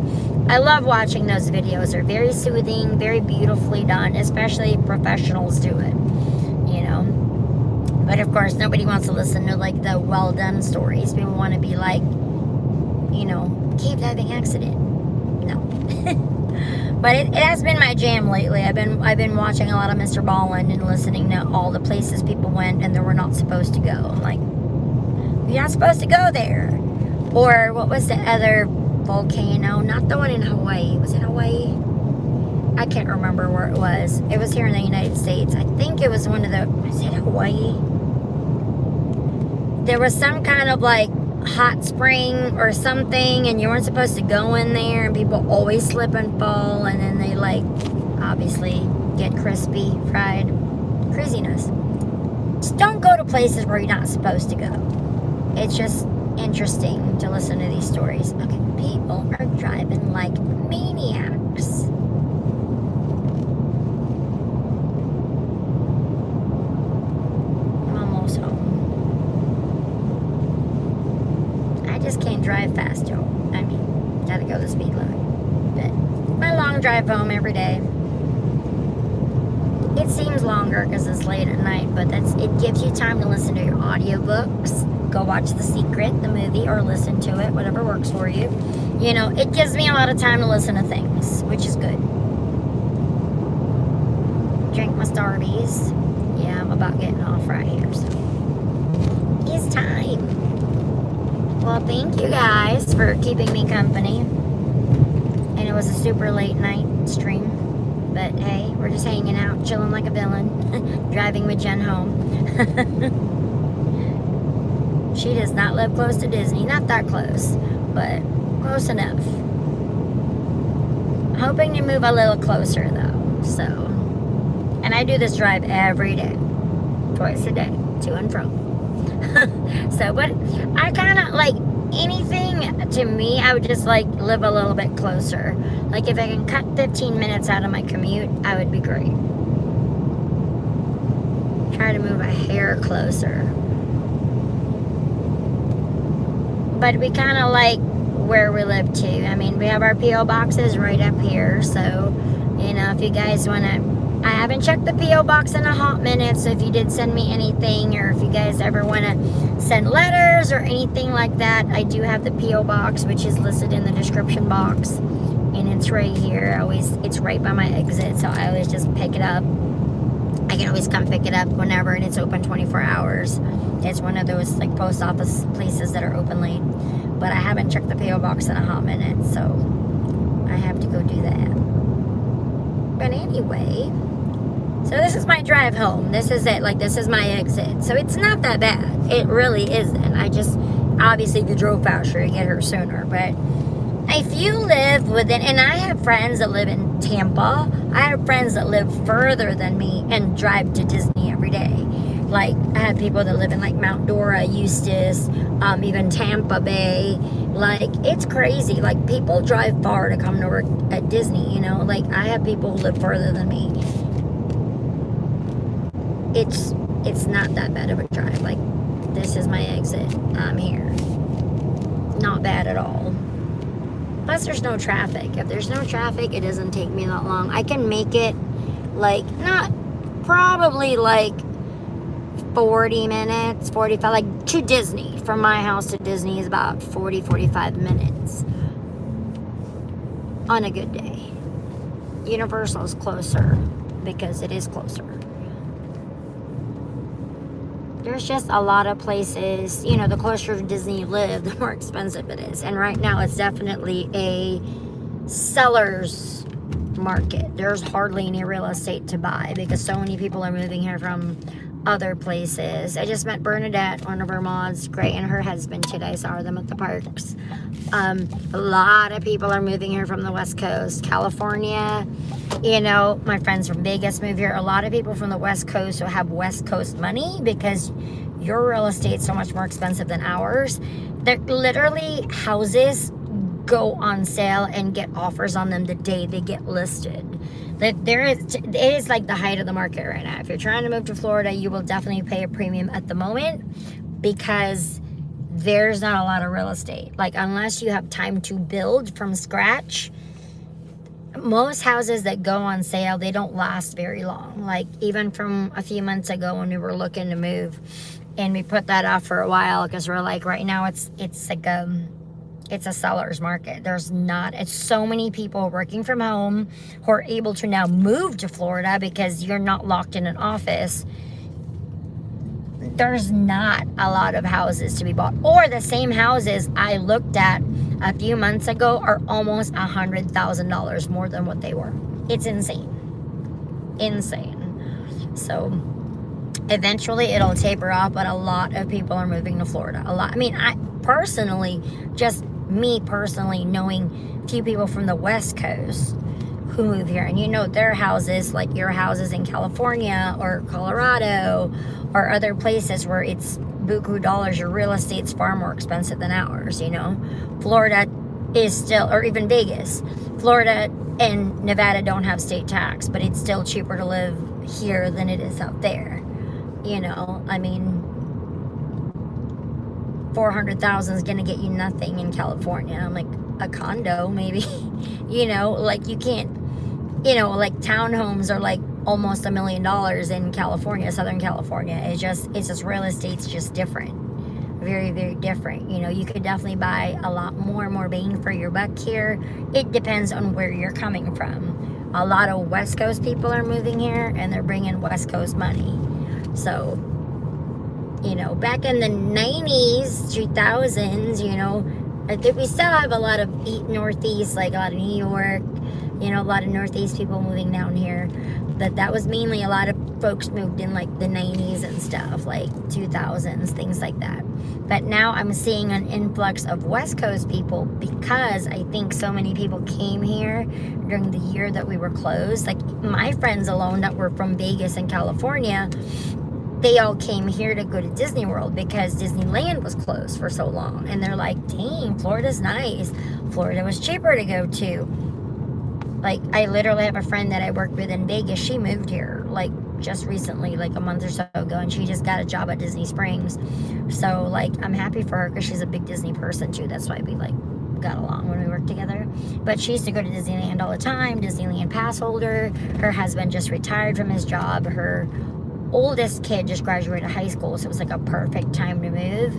I love watching those videos. They're very soothing, very beautifully done, especially if professionals do it, you know. But of course, nobody wants to listen to like the well done stories. People want to be like, you know, cave diving accident. No. But it has been my jam lately. I've been watching a lot of Mr. Ballin and listening to all the places people went and they were not supposed to go. I'm like, you're not supposed to go there. Or what was the other volcano? Not the one in Hawaii. Was it Hawaii? I can't remember where it was. It was here in the United States. I think it was one of the, was it Hawaii? There was some kind of like hot spring or something and you weren't supposed to go in there and people always slip and fall and then they like obviously get crispy, fried. Craziness. Just don't go to places where you're not supposed to go. It's just interesting to listen to these stories. Okay, people are driving like maniacs. I'm almost home. I just can't drive fast, y'all. I mean, gotta go the speed limit. But my long drive home every day. It seems longer because it's late at night, but it gives you time to listen to your audiobooks. Go watch The Secret, the movie, or listen to it, whatever works for you. You know, it gives me a lot of time to listen to things, which is good. Drink my Starbies. Yeah, I'm about getting off right here, so it's time. Well, thank you guys for keeping me company. And it was a super late night stream. But hey, we're just hanging out, chilling like a villain, driving with Jen home. She does not live close to Disney. Not that close, but close enough. Hoping to move a little closer though, so. And I do this drive every day, twice a day, to and from. So, but I kind of like anything to me, I would just like live a little bit closer. Like if I can cut 15 minutes out of my commute, I would be great. Try to move a hair closer. But we kind of like where we live too. I mean, we have our P.O. boxes right up here. So, you know, if you guys want to, I haven't checked the P.O. box in a hot minute. So if you did send me anything, or if you guys ever want to send letters or anything like that, I do have the P.O. box, which is listed in the description box. And it's right here. It's right by my exit. So I always just pick it up. I can always come pick it up whenever, and it's open 24 hours. It's one of those like post office places that are open late. but I haven't checked the P.O. box in a hot minute, so I have to go do that. But anyway, so this is my drive home. This is it. Like, this is my exit. So it's not that bad. It really isn't. I just, obviously, if you drove faster, you get here sooner. But if you live within, and I have friends that live in Tampa. I have friends that live further than me and drive to Disney every day. Like, I have people that live in, like, Mount Dora, Eustis, even Tampa Bay. Like, it's crazy. Like, people drive far to come to work at Disney, you know? Like, I have people who live further than me. It's not that bad of a drive. Like, this is my exit. I'm here. Not bad at all. Plus, there's no traffic. If there's no traffic, it doesn't take me that long. I can make it, like, not probably, like, 40 minutes, 45, like, to Disney. From my house to Disney is about 40, 45 minutes on a good day. Universal is closer because it is closer. There's just a lot of places, you know, the closer to Disney you live, the more expensive it is. And right now it's definitely a seller's market. There's hardly any real estate to buy because so many people are moving here from other places. I just met Bernadette, one of our mods, great, and her husband today. I saw them at the parks. A lot of people are moving here from the West Coast, California. You know, my friends from Vegas move here. A lot of people from the West Coast who have West Coast money because your real estate's so much more expensive than ours. They're literally, houses go on sale and get offers on them the day they get listed. It is like the height of the market right now. If you're trying to move to Florida, you will definitely pay a premium at the moment because there's not a lot of real estate. Like, unless you have time to build from scratch, most houses that go on sale, they don't last very long. Like, even from a few months ago when we were looking to move, and we put that off for a while because we're like, right now it's like it's a seller's market. It's so many people working from home who are able to now move to Florida because you're not locked in an office. There's not a lot of houses to be bought. Or the same houses I looked at a few months ago are almost $100,000 more than what they were. It's insane. Insane. So eventually it'll taper off, but a lot of people are moving to Florida. A lot. I mean, me personally, knowing a few people from the West Coast who move here, and you know their houses, like your houses in California or Colorado or other places where it's buku dollars, your real estate's far more expensive than ours, you know. Florida is still, or even Vegas, Florida and Nevada don't have state tax, but it's still cheaper to live here than it is out there, you know. I mean, $400,000 is gonna get you nothing in California. I'm like, a condo maybe. You know, like, you can't, you know, like townhomes are like almost $1 million in California, Southern California. It's just real estate's just different. Very, very different. You know, you could definitely buy a lot more bang for your buck here. It depends on where you're coming from. A lot of West Coast people are moving here and they're bringing West Coast money. So, you know, back in the 90s, 2000s, you know, I think we still have a lot of Northeast, like a lot of New York, you know, a lot of Northeast people moving down here. But that was mainly a lot of folks moved in like the 90s and stuff, like 2000s, things like that. But now I'm seeing an influx of West Coast people because I think so many people came here during the year that we were closed. Like, my friends alone that were from Vegas and California, they all came here to go to Disney World because Disneyland was closed for so long. And they're like, dang, Florida's nice. Florida was cheaper to go to. Like, I literally have a friend that I worked with in Vegas. She moved here, like, just recently, like a month or so ago. And she just got a job at Disney Springs. So, like, I'm happy for her because she's a big Disney person, too. That's why we, like, got along when we worked together. But she used to go to Disneyland all the time. Disneyland pass holder. Her husband just retired from his job. Her oldest kid just graduated high school, so it was like a perfect time to move.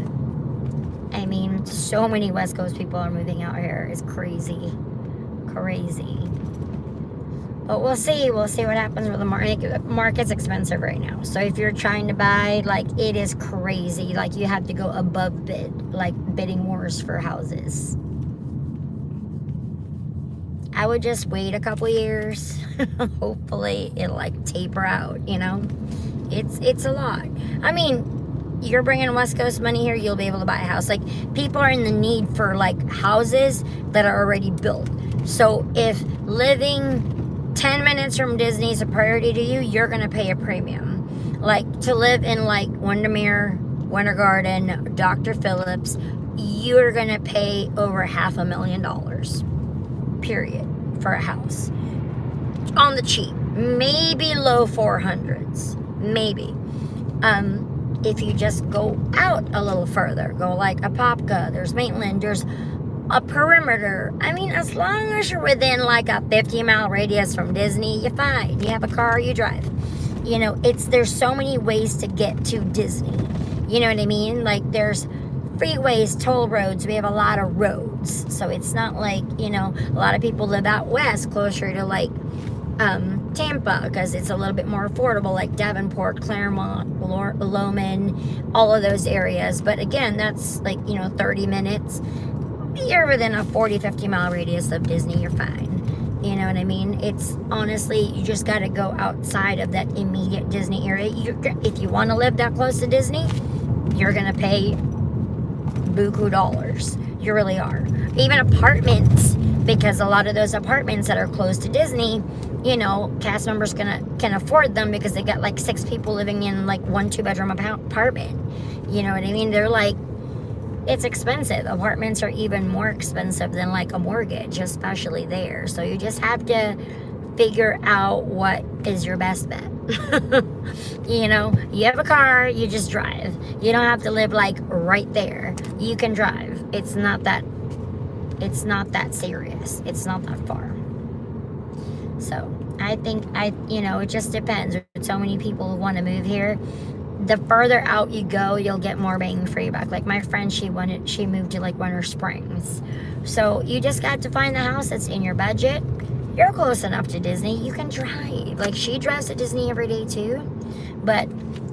I mean, so many West Coast people are moving out here. It's crazy. But we'll see what happens with the market. The market's expensive right now. So if you're trying to buy, like, it is crazy. Like, you have to go above bid, like bidding wars for houses. I would just wait a couple years. Hopefully it'll like taper out, you know. It's a lot. I mean, you're bringing West Coast money here, you'll be able to buy a house. Like, people are in the need for like houses that are already built. So if living 10 minutes from Disney is a priority to you, you're gonna pay a premium. Like, to live in like Windermere, Winter Garden, Dr. Phillips, you're gonna pay over $500,000, period, for a house. On the cheap, maybe low 400s, maybe. If you just go out a little further, go like Apopka, there's Maitland, there's a perimeter. I mean, as long as you're within like a 50-mile radius from Disney, you're fine. You have a car, you drive. You know, there's so many ways to get to Disney. You know what I mean? Like, there's freeways, toll roads. We have a lot of roads. So it's not like, you know, a lot of people live out west, closer to like Tampa, because it's a little bit more affordable, like Davenport, Claremont, Lowman, all of those areas. But again, that's like, you know, 30 minutes. You're within a 40-50 mile radius of Disney, you're fine. You know what I mean? It's honestly, you just got to go outside of that immediate Disney area. If you want to live that close to Disney, you're going to pay buku dollars. You really are. Even apartments, because a lot of those apartments that are close to Disney, you know, cast members can afford them because they got like 6 people living in like 1 2-bedroom apartment. You know what I mean? They're like, it's expensive. Apartments are even more expensive than like a mortgage, especially there. So you just have to figure out what is your best bet. You know, you have a car, you just drive. You don't have to live like right there. You can drive. It's not that serious. It's not that far. So I think you know, it just depends. There's so many people who want to move here. The further out you go, you'll get more bang for your buck. Like my friend, she moved to like Winter Springs. So you just got to find the house that's in your budget. You're close enough to Disney, you can drive. Like, she drives to Disney every day too. But,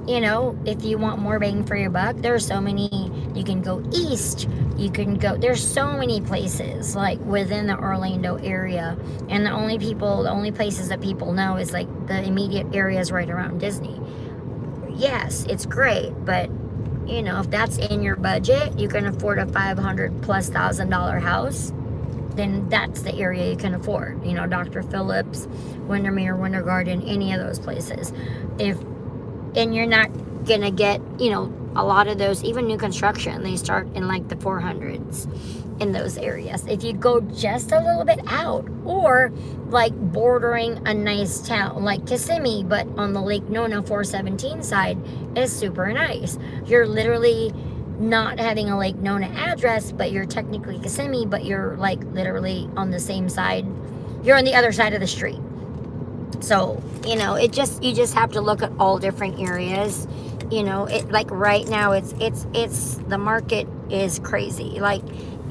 you know, if you want more bang for your buck, there are so many. You can go east. You can go, there's so many places like within the Orlando area. And the only places that people know is like the immediate areas right around Disney. Yes, it's great, but you know, if that's in your budget, you can afford a $500,000+ house, then that's the area you can afford. You know, Dr. Phillips, Windermere, Winter Garden, any of those places. And you're not gonna get, you know, a lot of those, even new construction, they start in like the 400s in those areas. If you go just a little bit out, or like bordering a nice town like Kissimmee, but on the Lake Nona 417 side, is super nice. You're literally not having a Lake Nona address, but you're technically Kissimmee, but you're like literally on the same side. You're on the other side of the street. So, you know, you just have to look at all different areas. You know, it like right now it's the market is crazy. Like,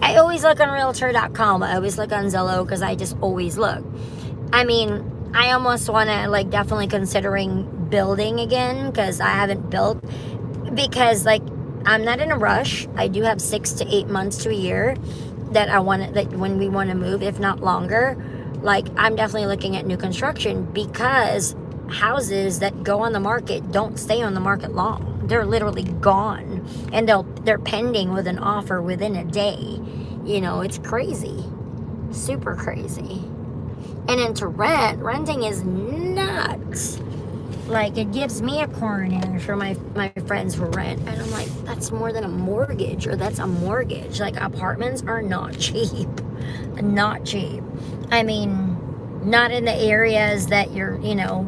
I always look on realtor.com. I always look on Zillow because I just always look. I mean, I almost want to like definitely considering building again, because I haven't built, because like I'm not in a rush. I do have 6 to 8 months to a year that I want to, that when we want to move, if not longer. Like, I'm definitely looking at new construction, because houses that go on the market don't stay on the market long. They're literally gone, and they're pending with an offer within a day. You know, it's crazy, super crazy. And then to renting is nuts. Like, it gives me a coronary for my friends who rent, and I'm like, that's more than a mortgage, or that's a mortgage. Like, apartments are not cheap. Not cheap. I mean, not in the areas that you're, you know,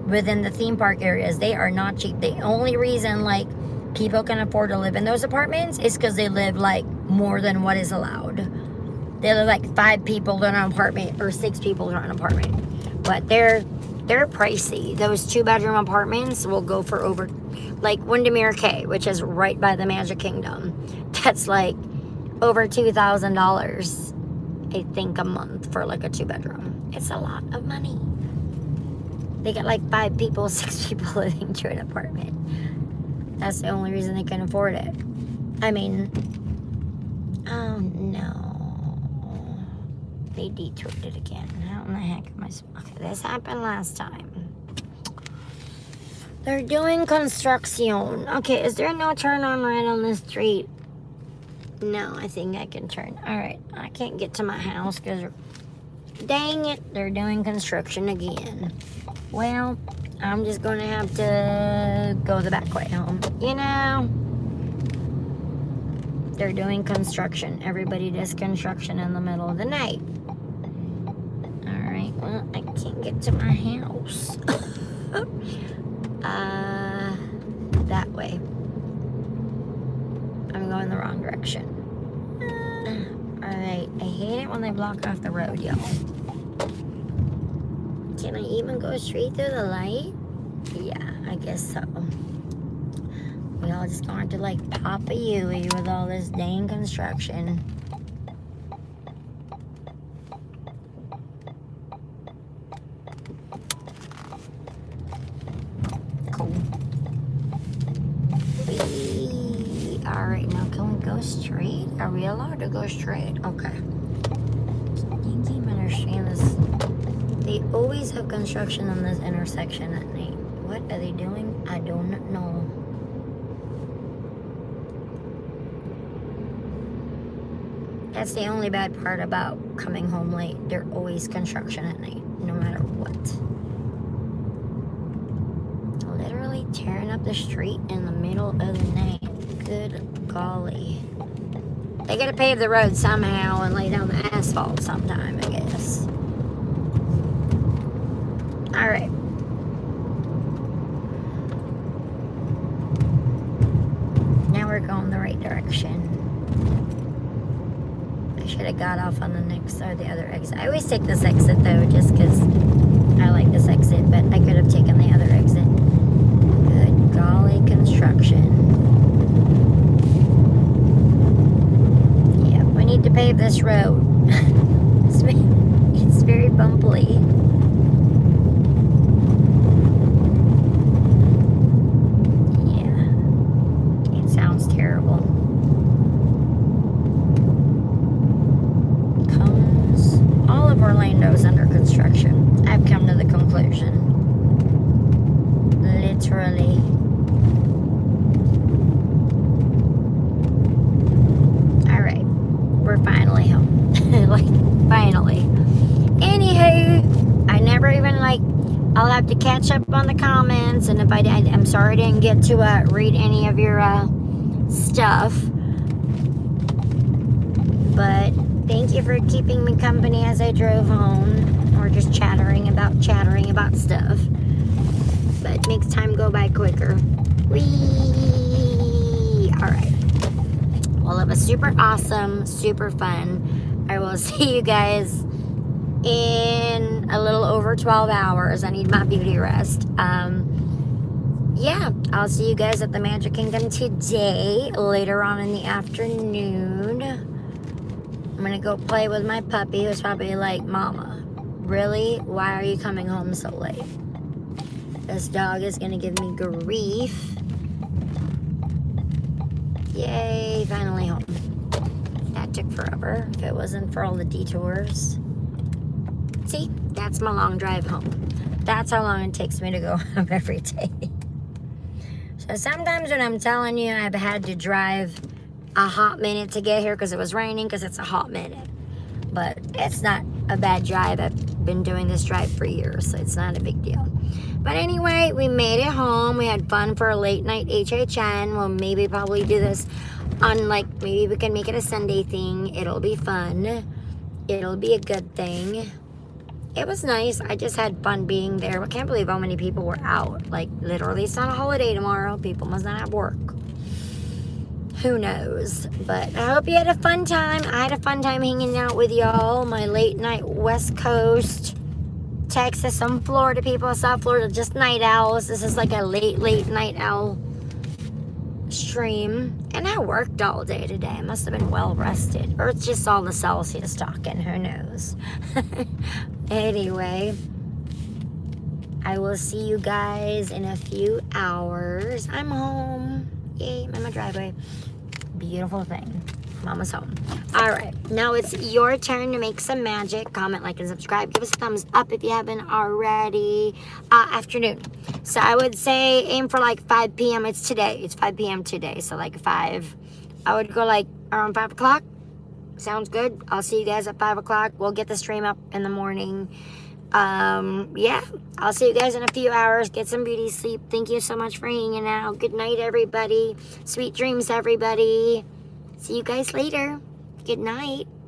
within the theme park areas. They are not cheap. The only reason like people can afford to live in those apartments is because they live like more than what is allowed. They live like 5 people in an apartment, or 6 people in an apartment. But they're pricey. Those 2-bedroom apartments will go for over, like Windermere K, which is right by the Magic Kingdom. That's like over $2,000 I think, a month for like a 2-bedroom. It's a lot of money. They got like 5 people, 6 people living to an apartment. That's the only reason they can afford it. I mean, oh no. They detoured it again. How in the heck am I... Okay, this happened last time. They're doing construction. Okay, is there no turn on red on this street? No, I think I can turn. Alright, I can't get to my house because... Dang it, they're doing construction again. Well, I'm just going to have to go the back way home. You know, they're doing construction. Everybody does construction in the middle of the night. Alright, well, I can't get to my house. That way. I'm going the wrong direction. Alright, I hate it when they block off the road, y'all. Can I even go straight through the light? Yeah, I guess so. We all just going to like pop a U-ey with all this dang construction. Cool. Alright, now can we go straight? Are we allowed to go straight? Okay. I can't even understand this. They always have construction on this intersection at night. What are they doing? I don't know. That's the only bad part about coming home late. There's always construction at night, no matter what. Literally tearing up the street in the middle of the night. Good golly. They gotta pave the road somehow and lay down the asphalt sometime, I guess. Alright. Now we're going the right direction. I should have got off on the next or the other exit. I always take this exit though, just because I like this exit, but I could have taken the other exit. Good golly, construction. Yeah, we need to pave this road. It's very bumpy. Orlando's under construction. I've come to the conclusion. Literally. Alright. We're finally home. Like, finally. Anywho, I never even, like, I'll have to catch up on the comments, and if I'm sorry I didn't get to read any of your stuff. But thank you for keeping me company as I drove home, or just chattering about stuff. But it makes time go by quicker. Whee! Alright. Well, it was super awesome, super fun. I will see you guys in a little over 12 hours. I need my beauty rest. Yeah, I'll see you guys at the Magic Kingdom today, later on in the afternoon. I'm gonna go play with my puppy, who's probably like, Mama, really? Why are you coming home so late? This dog is gonna give me grief. Yay, finally home. That took forever, if it wasn't for all the detours. See, that's my long drive home. That's how long it takes me to go home every day. So sometimes when I'm telling you I've had to drive a hot minute to get here because it was raining, because it's a hot minute, but it's not a bad drive. I've been doing this drive for years, so it's not a big deal. But anyway, we made it home. We had fun for a late night HHN. We'll maybe probably do this on, like, maybe we can make it a Sunday thing. It'll be fun. It'll be a good thing. It was nice. I just had fun being there. I can't believe how many people were out. Like, literally, it's not a holiday tomorrow. People must not have work. Who knows? But I hope you had a fun time. I had a fun time hanging out with y'all. My late night West Coast, Texas, some Florida people. South Florida, just night owls. This is like a late night owl stream, and I worked all day today. I must have been well rested, or it's just all the Celsius talking, who knows. Anyway, I will see you guys in a few hours. I'm home. Yay, I'm in my driveway. Beautiful thing. Mama's home. All right, now it's your turn to make some magic. Comment, like, and subscribe. Give us a thumbs up if you haven't already. Afternoon. So I would say aim for like 5 p.m. It's today. It's 5 p.m. today. So like 5. I would go like around 5 o'clock. Sounds good. I'll see you guys at 5 o'clock. We'll get the stream up in the morning. Yeah, I'll see you guys in a few hours. Get some beauty sleep. Thank you so much for hanging out. Good night, everybody. Sweet dreams, everybody. See you guys later. Good night.